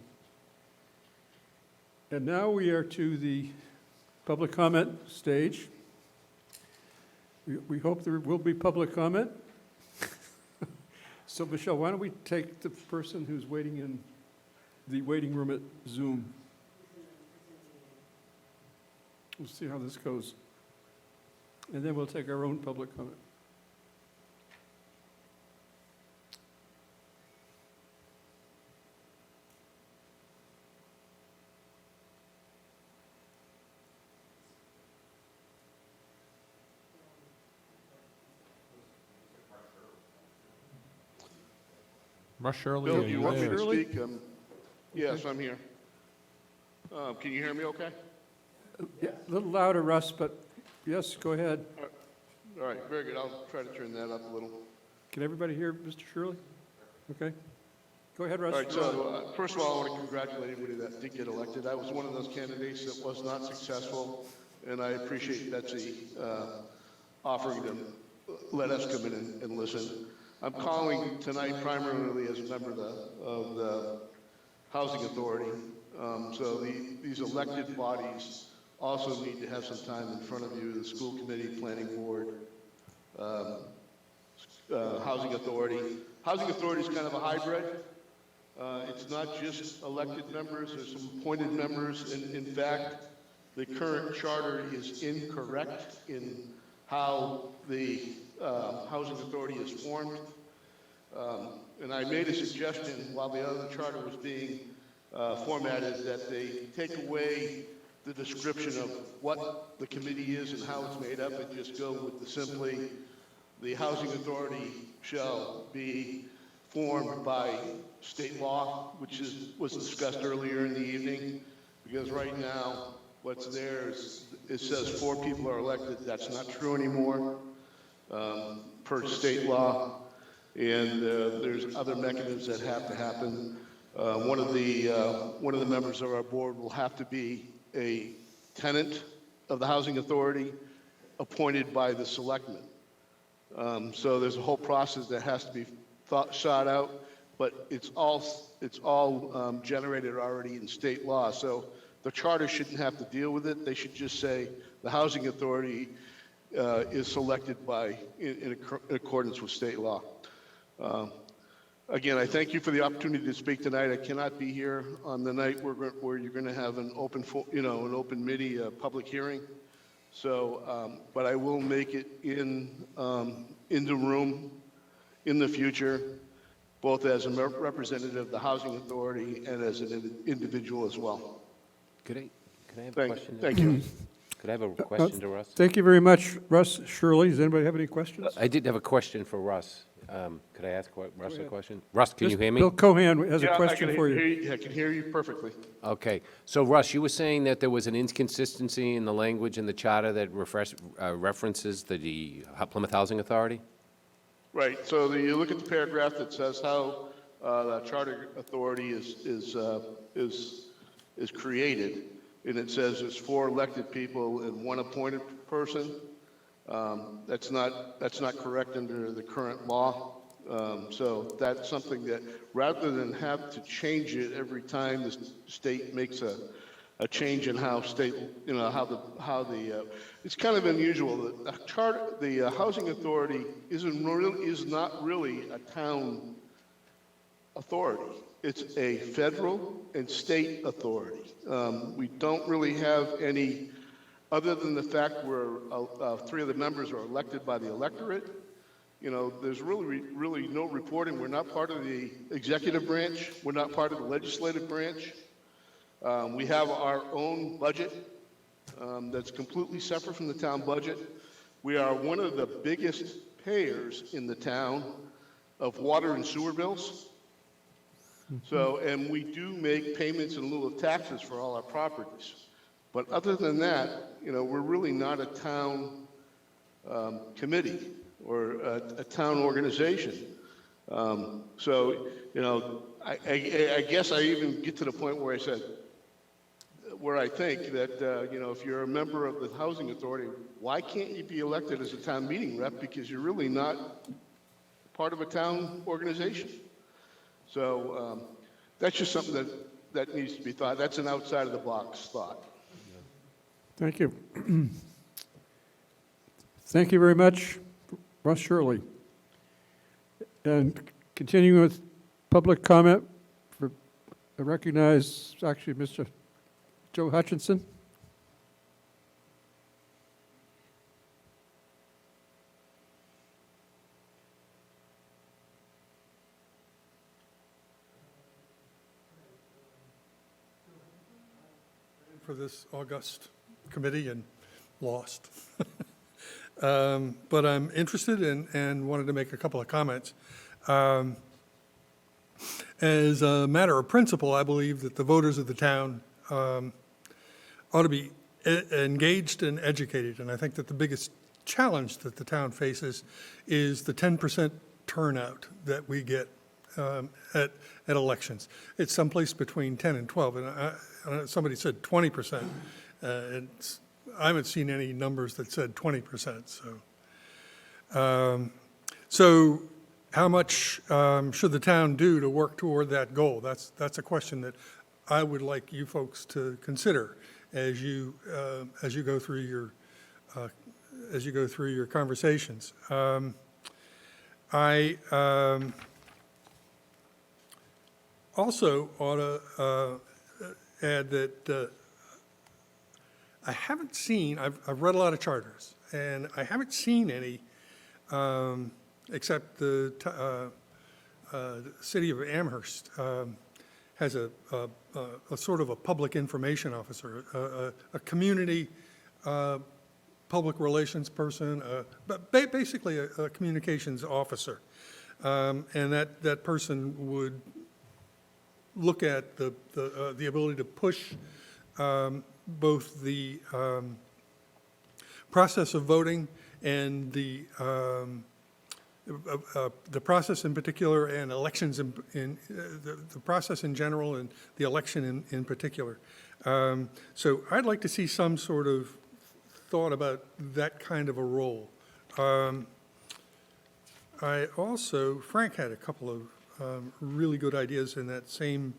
And now we are to the public comment stage. We hope there will be public comment. So Michelle, why don't we take the person who's waiting in the waiting room at Zoom? We'll see how this goes. And then we'll take our own public comment. Russ Shirley, Bill, are do you you want me there? to speak? Yes, I'm here. Can you hear me okay? Yeah, a little louder, Russ, but yes, go ahead. All right, very good. I'll try to turn that up a little. Can everybody hear Mr. Shirley? Okay. Go ahead, Russ. All right, so first of all, I want to congratulate everybody that did get elected. I was one of those candidates that was not successful, and I appreciate Betsy offering to let us come in and listen. I'm calling tonight primarily as a member of the Housing Authority. So these elected bodies also need to have some time in front of you, the school committee, planning board, Housing Authority. Housing Authority is kind of a hybrid. It's not just elected members, there's some appointed members. In fact, the current charter is incorrect in how the Housing Authority is formed. And I made a suggestion while the other charter was being formatted that they take away the description of what the committee is and how it's made up and just go with the simply, the Housing Authority shall be formed by state law, which was discussed earlier in the evening, because right now, What's there is, it says 4 people are elected. That's not true anymore, per state law. And there's other mechanisms that have to happen. One of the members of our board will have to be a tenant of the housing authority appointed by the selectmen. So there's a whole process that has to be shot out, but it's all generated already in state law. So the charter shouldn't have to deal with it. They should just say the housing authority is selected in accordance with state law. Again, I thank you for the opportunity to speak tonight. I cannot be here on the night where you're going to have an open committee, public hearing. So, but I will make it in the room in the future, both as a representative of the housing authority and as an individual as well. Could I have a question? Thank you. Could I have a question to Russ? Thank you very much, Russ. Shirley, does anybody have any questions? I did have a question for Russ. Could I ask Russ a question? Russ, can you hear me? Bill Cohan has a Yeah, question for you. I can hear you perfectly. Okay. So Russ, you were saying that there was an inconsistency in the language in the charter that references the Plymouth Housing Authority? Right, so you look at the paragraph that says how the charter authority is created, and it says there's 4 elected people and 1 appointed person. That's not correct under the current law. So that's something that, rather than have to change it every time the state makes a change in how state, it's kind of unusual. The housing authority is not really a town authority. It's a federal and state authority. We don't really have any, other than the fact where 3 of the members are elected by the electorate. There's really no reporting. We're not part of the executive branch. We're not part of the legislative branch. We have our own budget that's completely separate from the town budget. We are one of the biggest payers in the town of water and sewer bills. So, and we do make payments in lieu of taxes for all our properties. But other than that, we're really not a town committee or a town organization. So, I guess I even get to the point where I think that, if you're a member of the housing authority, why can't you be elected as a town meeting rep? Because you're really not part of a town organization. So that's just something that needs to be thought. That's an outside of the box thought. Thank you. Thank you very much, Russ Shirley. And continuing with public comment, I recognize actually Mr. Joe Hutchinson. For this august committee and lost. But I'm interested and wanted to make a couple of comments. As a matter of principle, I believe that the voters of the town ought to be engaged and educated. And I think that the biggest challenge that the town faces is the 10% turnout that we get at elections. It's someplace between 10 and 12. And somebody said 20%. I haven't seen any numbers that said 20%. So how much should the town do to work toward that goal? That's a question that I would like you folks to consider as you go through your conversations. I also ought to add that I haven't seen, I've read a lot of charters, and I haven't seen any, except the city of Amherst has a sort of a public information officer, a community public relations person, but basically a communications officer. And that person would look at the ability to push both the process of voting and the process in particular and elections the process in general and the election in particular. So I'd like to see some sort of thought about that kind of a role. I also, Frank had a couple of really good ideas in that same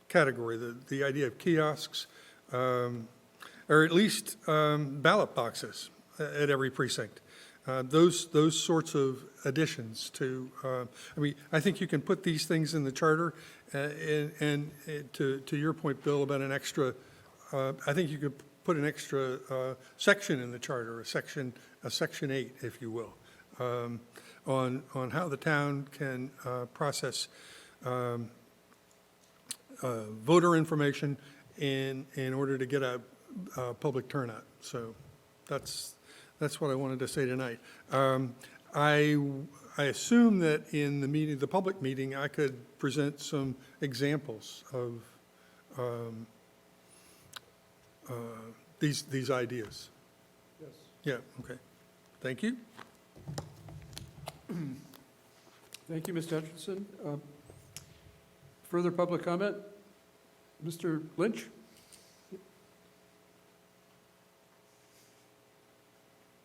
category, the idea of kiosks, or at least ballot boxes at every precinct. Those sorts of additions to, I mean, I think you can put these things in the charter, and to your point, Bill, about an extra, I think you could put an extra section in the charter, a section 8, if you will, on how the town can process voter information in order to get a public turnout. So that's what I wanted to say tonight. I assume that in the meeting, the public meeting, I could present some examples of these ideas. Yes. Yeah, okay. Thank you. Thank you, Mr. Hutchinson. Further public comment? Mr. Lynch?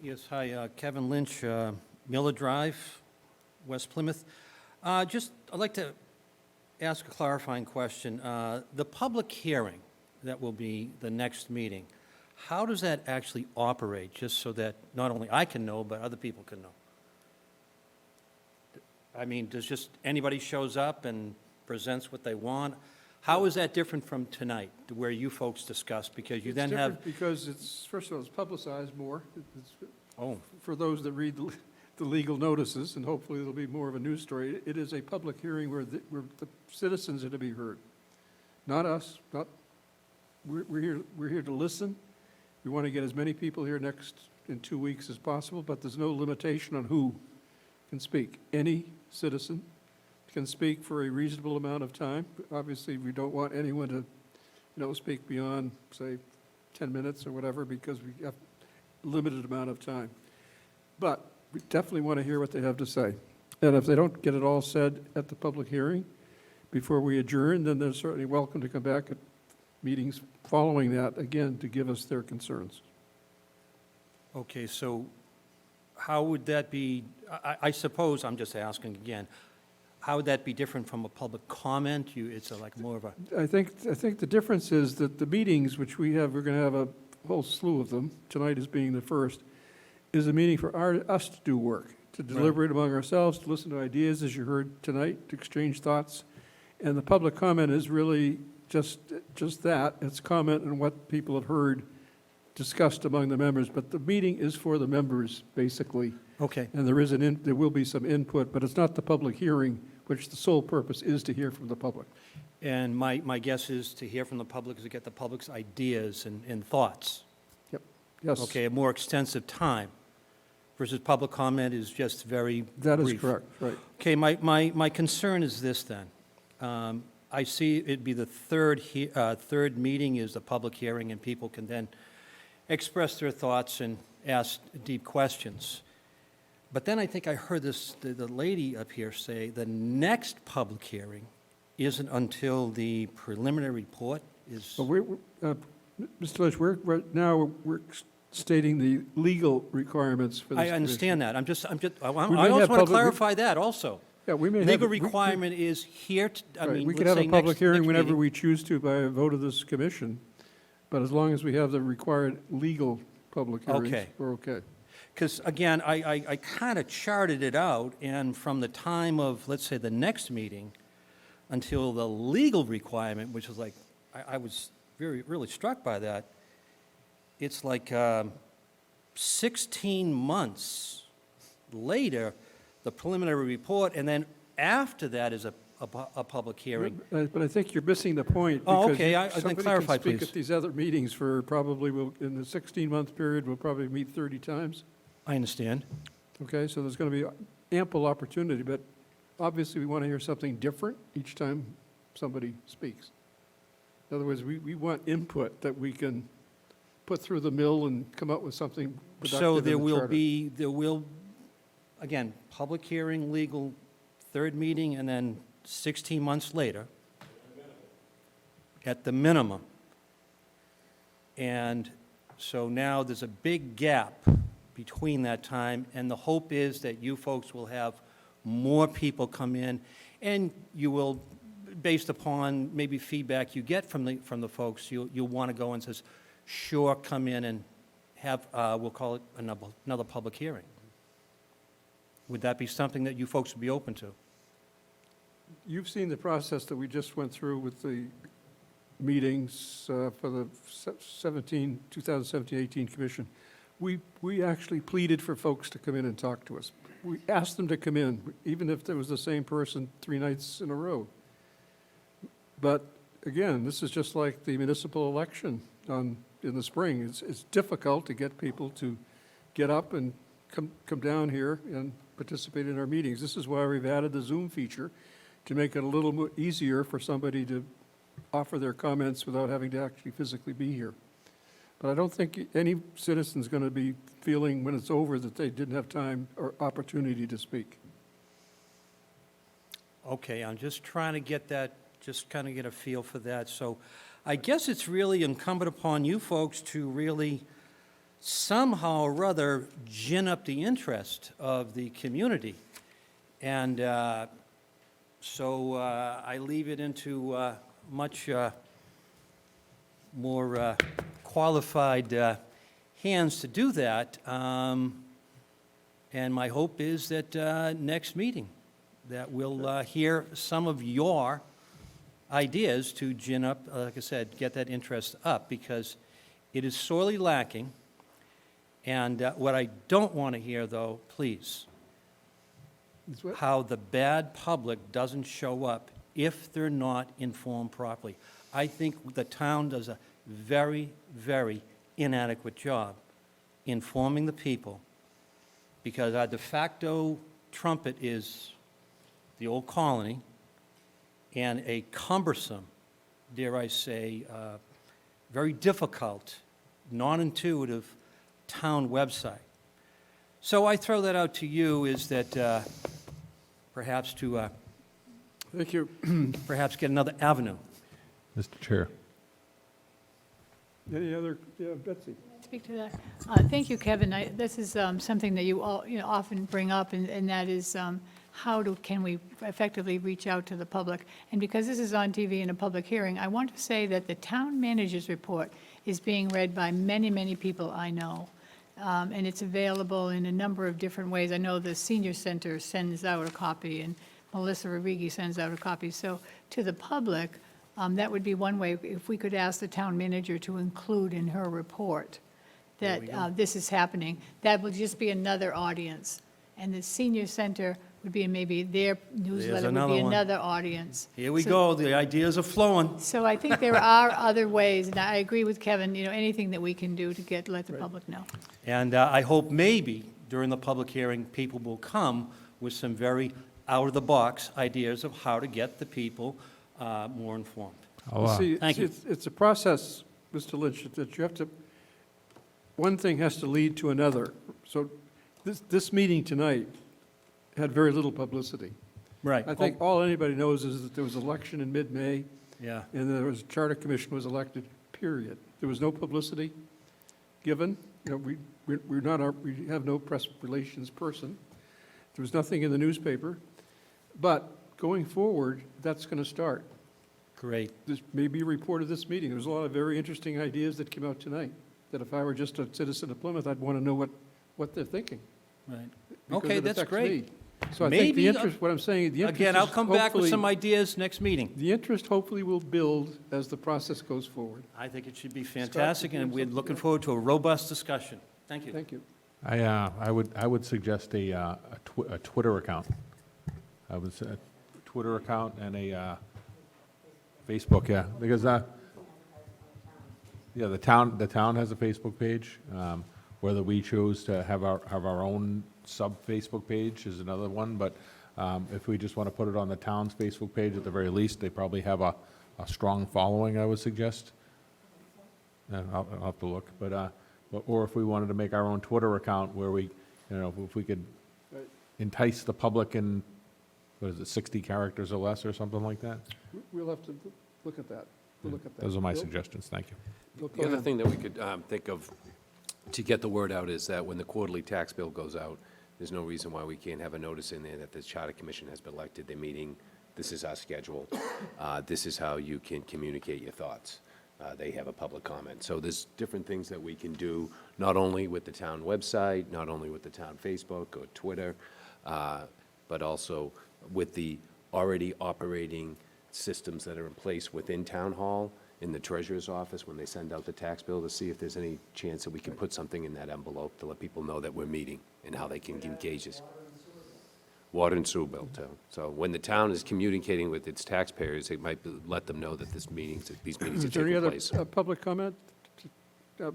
Yes, hi, Kevin Lynch, Miller Drive, West Plymouth. I'd like to ask a clarifying question. The public hearing that will be the next meeting, how does that actually operate, just so that not only I can know, but other people can know? I mean, does just anybody shows up and presents what they want? How is that different from tonight, to where you folks discussed? Because you It's then have... different because it's, first of all, it's publicized more. It's Oh, for those that read the legal notices, and hopefully it'll be more of a news story. It is a public hearing where the citizens are to be heard, not us, not, we're here to listen. We want to get as many people here in 2 weeks as possible, but there's no limitation on who can speak. Any citizen can speak for a reasonable amount of time. Obviously, we don't want anyone to, speak beyond, say, 10 minutes or whatever, because we have a limited amount of time. But we definitely want to hear what they have to say. And if they don't get it all said at the public hearing before we adjourn, then they're certainly welcome to come back at meetings following that, again, to give us their concerns. okay, so how would that be, I suppose, I'm just asking again, how would that be different from a public comment? It's like more of a... I think the difference is that the meetings, which we're going to have a whole slew of them, tonight is being the first, is a meeting for us to do work, to deliberate among ourselves, to listen to ideas, as you heard tonight, to exchange thoughts. And the public comment is really just that. It's comment on what people have heard discussed among the members. But the meeting is for the members, basically. Okay. And there will be some input, but it's not the public hearing, which the sole purpose is to hear from the public. And my guess is to hear from the public is to get the public's ideas and thoughts. Yep, yes. Okay, a more extensive time versus public comment is just very That is brief. correct, right. Okay, my concern is this then. I see it'd be the third meeting is the public hearing, and people can then express their thoughts and ask deep questions. But then I think I heard the lady up here say the next public hearing isn't until the preliminary report is... But Mr. Lynch, right now, we're stating the legal requirements for this I commission. understand that. I We may also have want to public- clarify that also. Yeah, we may have... Legal requirement is here, Right, we can let's have say a public next hearing whenever meeting. we choose to by a vote of this commission, but as long as we have the required legal public hearings, Okay. we're okay. Because again, I kind of charted it out, and from the time of, let's say, the next meeting until the legal requirement, which is like, I was really struck by that, it's like 16 months later, the preliminary report, and then after that is a public hearing. But I think you're missing the point. Oh, because okay, then somebody clarify, can speak please. at these other meetings for probably, in the 16-month period, we'll probably meet 30 times. I understand. Okay, so there's going to be ample opportunity, but obviously we want to hear something different each time somebody speaks. In other words, we want input that we can put through the mill and come up with something productive So in the charter. there will, again, public hearing, legal, third meeting, and then 16 months later, at the minimum. And so now there's a big gap between that time, and the hope is that you folks will have more people come in, and you will, based upon maybe feedback you get from the folks, you'll want to go and says, sure, come in and have, we'll call it another public hearing. Would that be something that you folks would be open to? You've seen the process that we just went through with the meetings for the 2017-18 commission. We actually pleaded for folks to come in and talk to us. We asked them to come in, even if there was the same person 3 nights in a row. But again, this is just like the municipal election in the spring. It's difficult to get people to get up and come down here and participate in our meetings. This is why we've added the Zoom feature, to make it a little more easier for somebody to offer their comments without having to actually physically be here. But I don't think any citizen's going to be feeling when it's over that they didn't have time or opportunity to speak. Okay, I'm just trying to get that, just kind of get a feel for that. So I guess it's really incumbent upon you folks to really somehow or other gin up the interest of the community. And so I leave it into much more qualified hands to do that. And my hope is that next meeting, that we'll hear some of your ideas to gin up, like I said, get that interest up, because it is sorely lacking. And what I don't want to hear, though, please, Is what- how the bad public doesn't show up if they're not informed properly. I think the town does a very, very inadequate job informing the people, because our de facto trumpet is the old colony, and a cumbersome, dare I say, very difficult, non-intuitive town website. So I throw that out to you, is that perhaps to Thank you. perhaps get another avenue. Mr. Chair. Any other, yeah, Betsy? Speak to that. Thank you, Kevin. This is something that you all, often bring up, and that is can we effectively reach out to the public? And because this is on TV in a public hearing, I want to say that the town manager's report is being read by many, many people I know. And it's available in a number of different ways. I know the senior center sends out a copy, and Melissa Rodriguez sends out a copy. So to the public, that would be one way, if we could ask the town manager to include in her report that this is happening. That would just be another audience. And the senior center would be, maybe their newsletter would another be one. another audience. Here we So- go, the ideas are flowing. So I think there are other ways, and I agree with Kevin, anything that we can do to let the public know. And I hope maybe during the public hearing, people will come with some very out-of-the-box ideas of how to get the people more informed. See, Thank you. it's a process, Mr. Lynch, that you have to, one thing has to lead to another. So this meeting tonight had very little publicity. Right. I think all anybody knows is that there was an election in mid-May, Yeah. and there was, Charter Commission was elected, period. There was no publicity given. We have no press relations person. There was nothing in the newspaper. But going forward, that's going to start. Great. This may be a report of this meeting. There's a lot of very interesting ideas that came out tonight, that if I were just a citizen of Plymouth, I'd want to know what they're thinking. Right. because Okay, it that's affects great. me. So I think Maybe, the interest, what I'm saying, the interest Again, I'll is come back with hopefully- some ideas next meeting. The interest hopefully will build as the process goes forward. I think it should be fantastic, and we're something, looking yeah. forward to a robust discussion. Thank you. Thank you. I would suggest a Twitter account. I would say a Twitter account and a Facebook, yeah, because the town has a Facebook page. Whether we choose to have our own sub-Facebook page is another one, but if we just want to put it on the town's Facebook page, at the very least, they probably have a a strong following, I would suggest. I'll have to look, or if we wanted to make our own Twitter account where we, if we could Right. entice the public in, what is it, 60 characters or less, or something like that? We'll have to look at that. We'll look at that. Those are my Bill? suggestions, thank you. Bill, go The other ahead. thing that we could think of to get the word out is that when the quarterly tax bill goes out, there's no reason why we can't have a notice in there that the Charter Commission has been elected, they're meeting, this is our schedule, this is how you can communicate your thoughts. They have a public comment. So there's different things that we can do, not only with the town website, not only with the town Facebook or Twitter, but also with the already operating systems that are in place within Town Hall, in the treasurer's office, when they send out the tax bill, to see if there's any chance that we can put something in that envelope to let people know that we're meeting and how they can engage us. Water and sewer bill, too. So when the town is communicating with its taxpayers, it might let them know that these meetings are Is there any taking other place. public comment?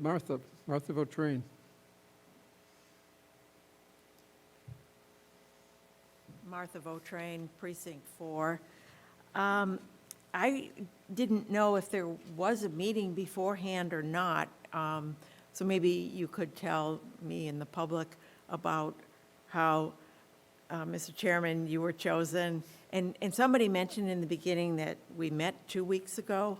Martha Votrain. Martha Votrain, Precinct 4. I didn't know if there was a meeting beforehand or not, so maybe you could tell me and the public about how, Mr. Chairman, you were chosen. And somebody mentioned in the beginning that we met 2 weeks ago,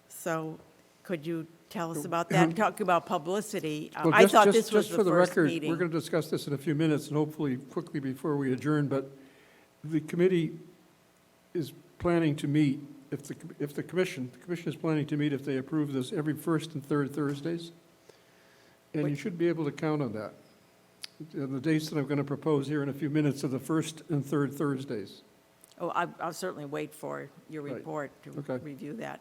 so could you tell us about that? Talking about publicity, Well, I just- thought just- this was just the for the first record, meeting. we're going to discuss this in a few minutes, and hopefully quickly before we adjourn, but the committee is planning to meet, if the commission is planning to meet if they approve this every first and third Thursdays, and you should be able to count on that. And the dates that I'm going to propose here in a few minutes are the first and third Thursdays. Oh, I'll certainly wait for your Right. report to Okay. review that.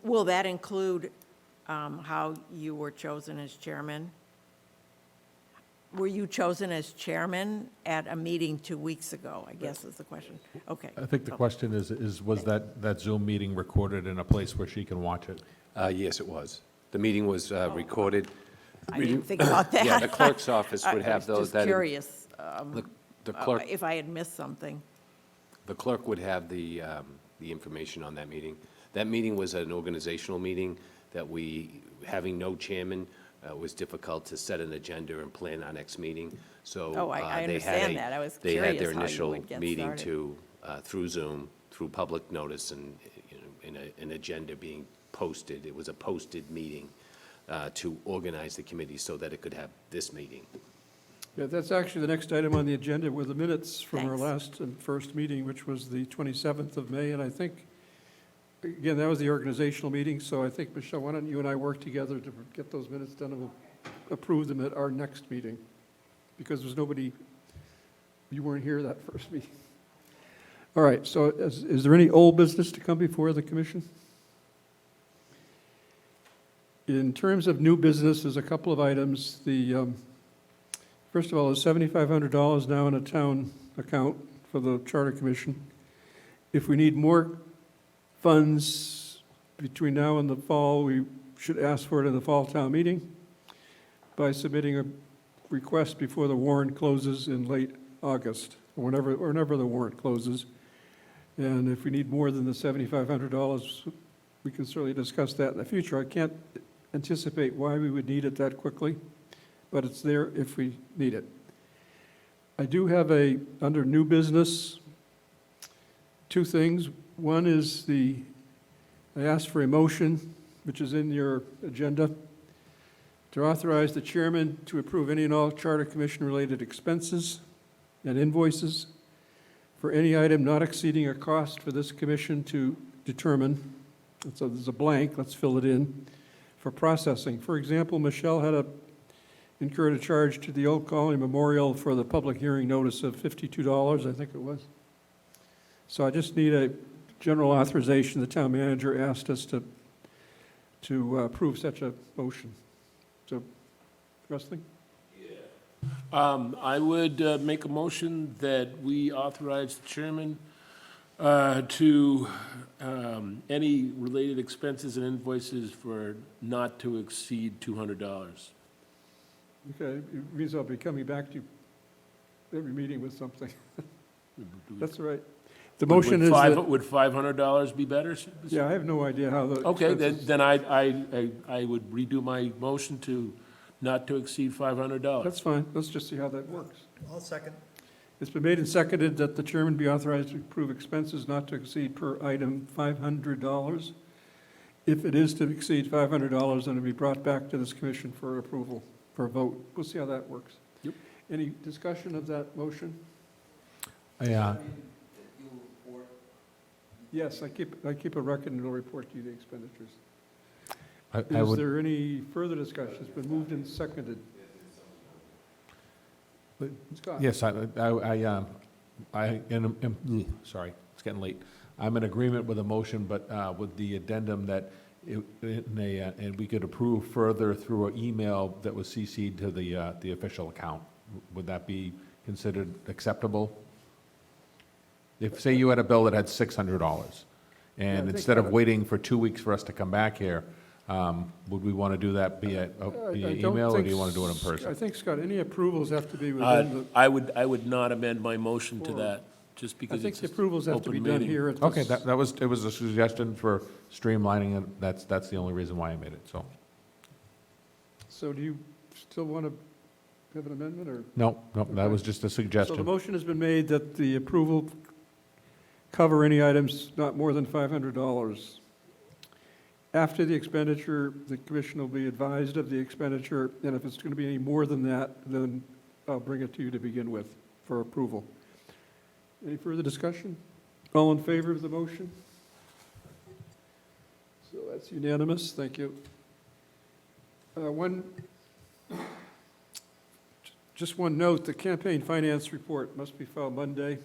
Will that include how you were chosen as chairman? Were you chosen as chairman at a meeting 2 weeks ago, I guess is the question. Okay. I think the question is was that Zoom meeting recorded in a place where she can watch it? Yes, it was. The meeting was recorded. I didn't think about that. Yeah, the clerk's office would have I those. was that just curious The clerk, if I had missed something. the clerk would have the information on that meeting. That meeting was an organizational meeting that having no chairman, it was difficult to set an agenda and plan our next meeting. So Oh, I they had understand that. I was They had their curious how you initial would get meeting started. through Zoom, through public notice, and an agenda being posted. It was a posted meeting to organize the committee so that it could have this meeting. Yeah, that's actually the next item on the agenda were the minutes from our Thanks. last and first meeting, which was the 27th of May, and I think, again, that was the organizational meeting, so I think, Michelle, why don't you and I work together to get those minutes done, and we'll approve them at our next meeting, because there's nobody, you weren't here that first meeting. All right, so is there any old business to come before the commission? In terms of new business, there's a couple of items. First of all, there's $7,500 now in a town account for the Charter Commission. If we need more funds between now and the fall, we should ask for it in the fall town meeting by submitting a request before the warrant closes in late August, or whenever the warrant closes. And if we need more than the $7,500, we can certainly discuss that in the future. I can't anticipate why we would need it that quickly, but it's there if we need it. I do have under new business, two things. One is I asked for a motion, which is in your agenda, to authorize the chairman to approve any and all Charter Commission-related expenses and invoices for any item not exceeding a cost for this commission to determine. So there's a blank, let's fill it in, for processing. For example, Michelle had incurred a charge to the Old Colony Memorial for the public hearing notice of $52, I think it was. So I just need a general authorization. The town manager asked us to approve such a motion. So, Wrestling? I would make a motion that we authorize the chairman to any related expenses and invoices for not to exceed $200. Okay, it means I'll be coming back to you every meeting with something. That's all right. The motion is that, Would $500 be better? yeah, I have no idea how the. Okay, expenses- then I would redo my motion to not to exceed $500. That's fine, let's just see how that works. I'll second. It's been made and seconded that the chairman be authorized to approve expenses not to exceed per item $500. If it is to exceed $500, then it'll be brought back to this commission for approval, for a vote. We'll see how that works. Yep. Any discussion of that motion? Yes, I keep a record and will report to you the expenditures. I Is would, there any further discussion? It's been moved and seconded. Scott? yes, sorry, it's getting late. I'm in agreement with the motion, but with the addendum that and we could approve further through an email that was CC'd to the official account. Would that be considered acceptable? If, say you had a bill that had $600, I and think instead of that- waiting for 2 weeks for us to come back here, would we want to do that via I don't email, or think do you want to do it in I person? think, Scott, any approvals have to be within the, I would not amend my motion to that, just I because think it's the an approvals have to be open done meeting. here at this. Okay, it was a suggestion for streamlining, and that's the only reason why I made it, so. So do you still want to have an amendment, or? No, that was just a So the suggestion. motion has been made that the approval cover any items not more than $500. After the expenditure, the commission will be advised of the expenditure, and if it's going to be any more than that, then I'll bring it to you to begin with for approval. Any further discussion? All in favor of the motion? So that's unanimous, thank you. Just one note, the campaign finance report must be filed Monday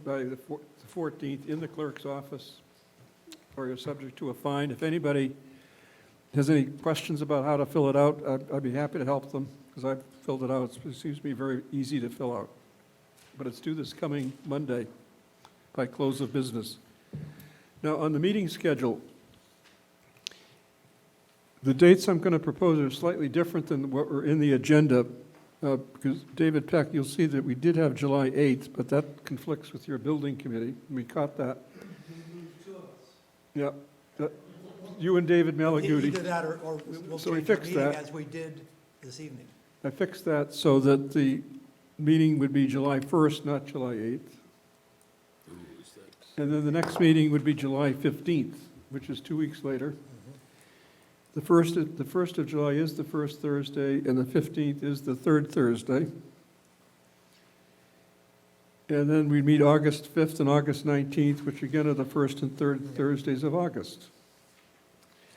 by the 14th in the clerk's office, or you're subject to a fine. If anybody has any questions about how to fill it out, I'd be happy to help them, because I've filled it out. It seems to be very easy to fill out. But it's due this coming Monday by close of business. Now, on the meeting schedule, the dates I'm going to propose are slightly different than what were in the agenda, because David Peck, you'll see that we did have July 8th, but that conflicts with your building committee. We caught that. Yeah, you and David Malaguti. Either that, or we'll So we change our fixed meeting that. as we did this evening. I fixed that so that the meeting would be July 1st, not July 8th. And then the next meeting would be July 15th, which is 2 weeks later. The 1st of July is the first Thursday, and the 15th is the third Thursday. And then we meet August 5th and August 19th, which again are the first and third Thursdays of August.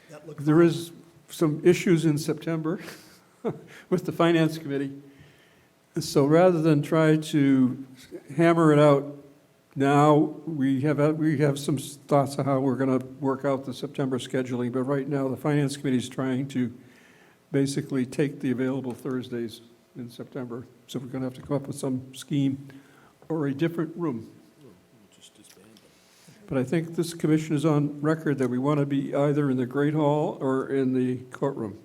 That looked There fine. is some issues in September with the Finance Committee. So rather than try to hammer it out now, we have some thoughts of how we're going to work out the September scheduling, but right now, the Finance Committee is trying to basically take the available Thursdays in September. So we're going to have to come up with some scheme or a different room. But I think this commission is on record that we want to be either in the Great Hall or in the courtroom,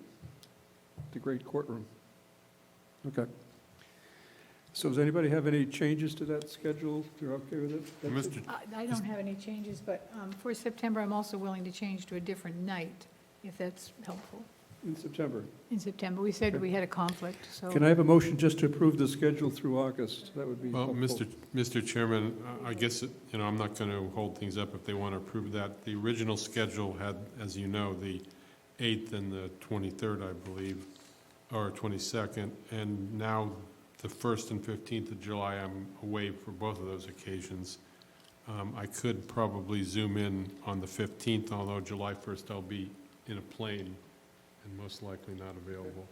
the Great Courtroom. Okay. So does anybody have any changes to that schedule? You're okay with it? That's it? Mr. I don't have any changes, but for September, I'm also willing to change to a different night, if that's helpful. In September. In September, we said we had a conflict, so. Can I have a motion just to approve the schedule through August? That would be Well, helpful. Mr. Chairman, I guess, I'm not going to hold things up if they want to approve that. The original schedule had, as you know, the 8th and the 23rd, I believe, or 22nd, and now the 1st and 15th of July, I'm away for both of those occasions. I could probably zoom in on the 15th, although July 1st I'll be in a plane and most likely not available.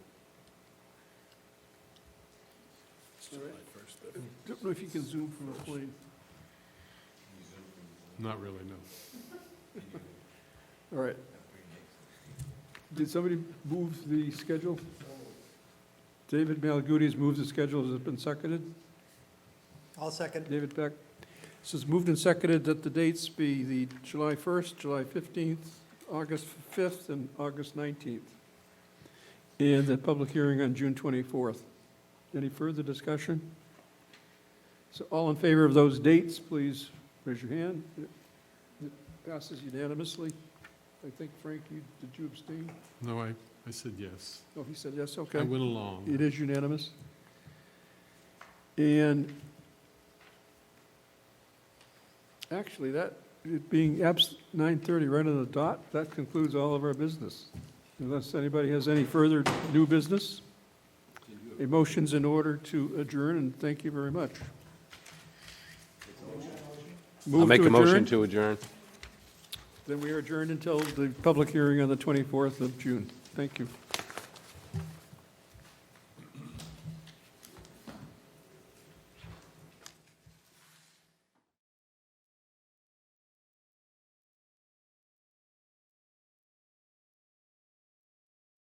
Don't know if you can zoom from a plane. Not really, no. All right. Did somebody move the schedule? David Malaguti has moved the schedule. Has it been seconded? I'll second. David Peck. So it's moved and seconded that the dates be the July 1st, July 15th, August 5th, and August 19th. And the public hearing on June 24th. Any further discussion? So all in favor of those dates, please raise your hand. It passes unanimously. I think, Frank, did you abstain? No, I said yes. Oh, he said yes, okay. I went along. It is unanimous. And actually, it being 9:30 right on the dot, that concludes all of our business. Unless anybody has any further new business. A motion's in order to adjourn, and thank you very much. I'll make a motion adjourn. to adjourn. Then we are adjourned until the public hearing on the 24th of June. Thank you.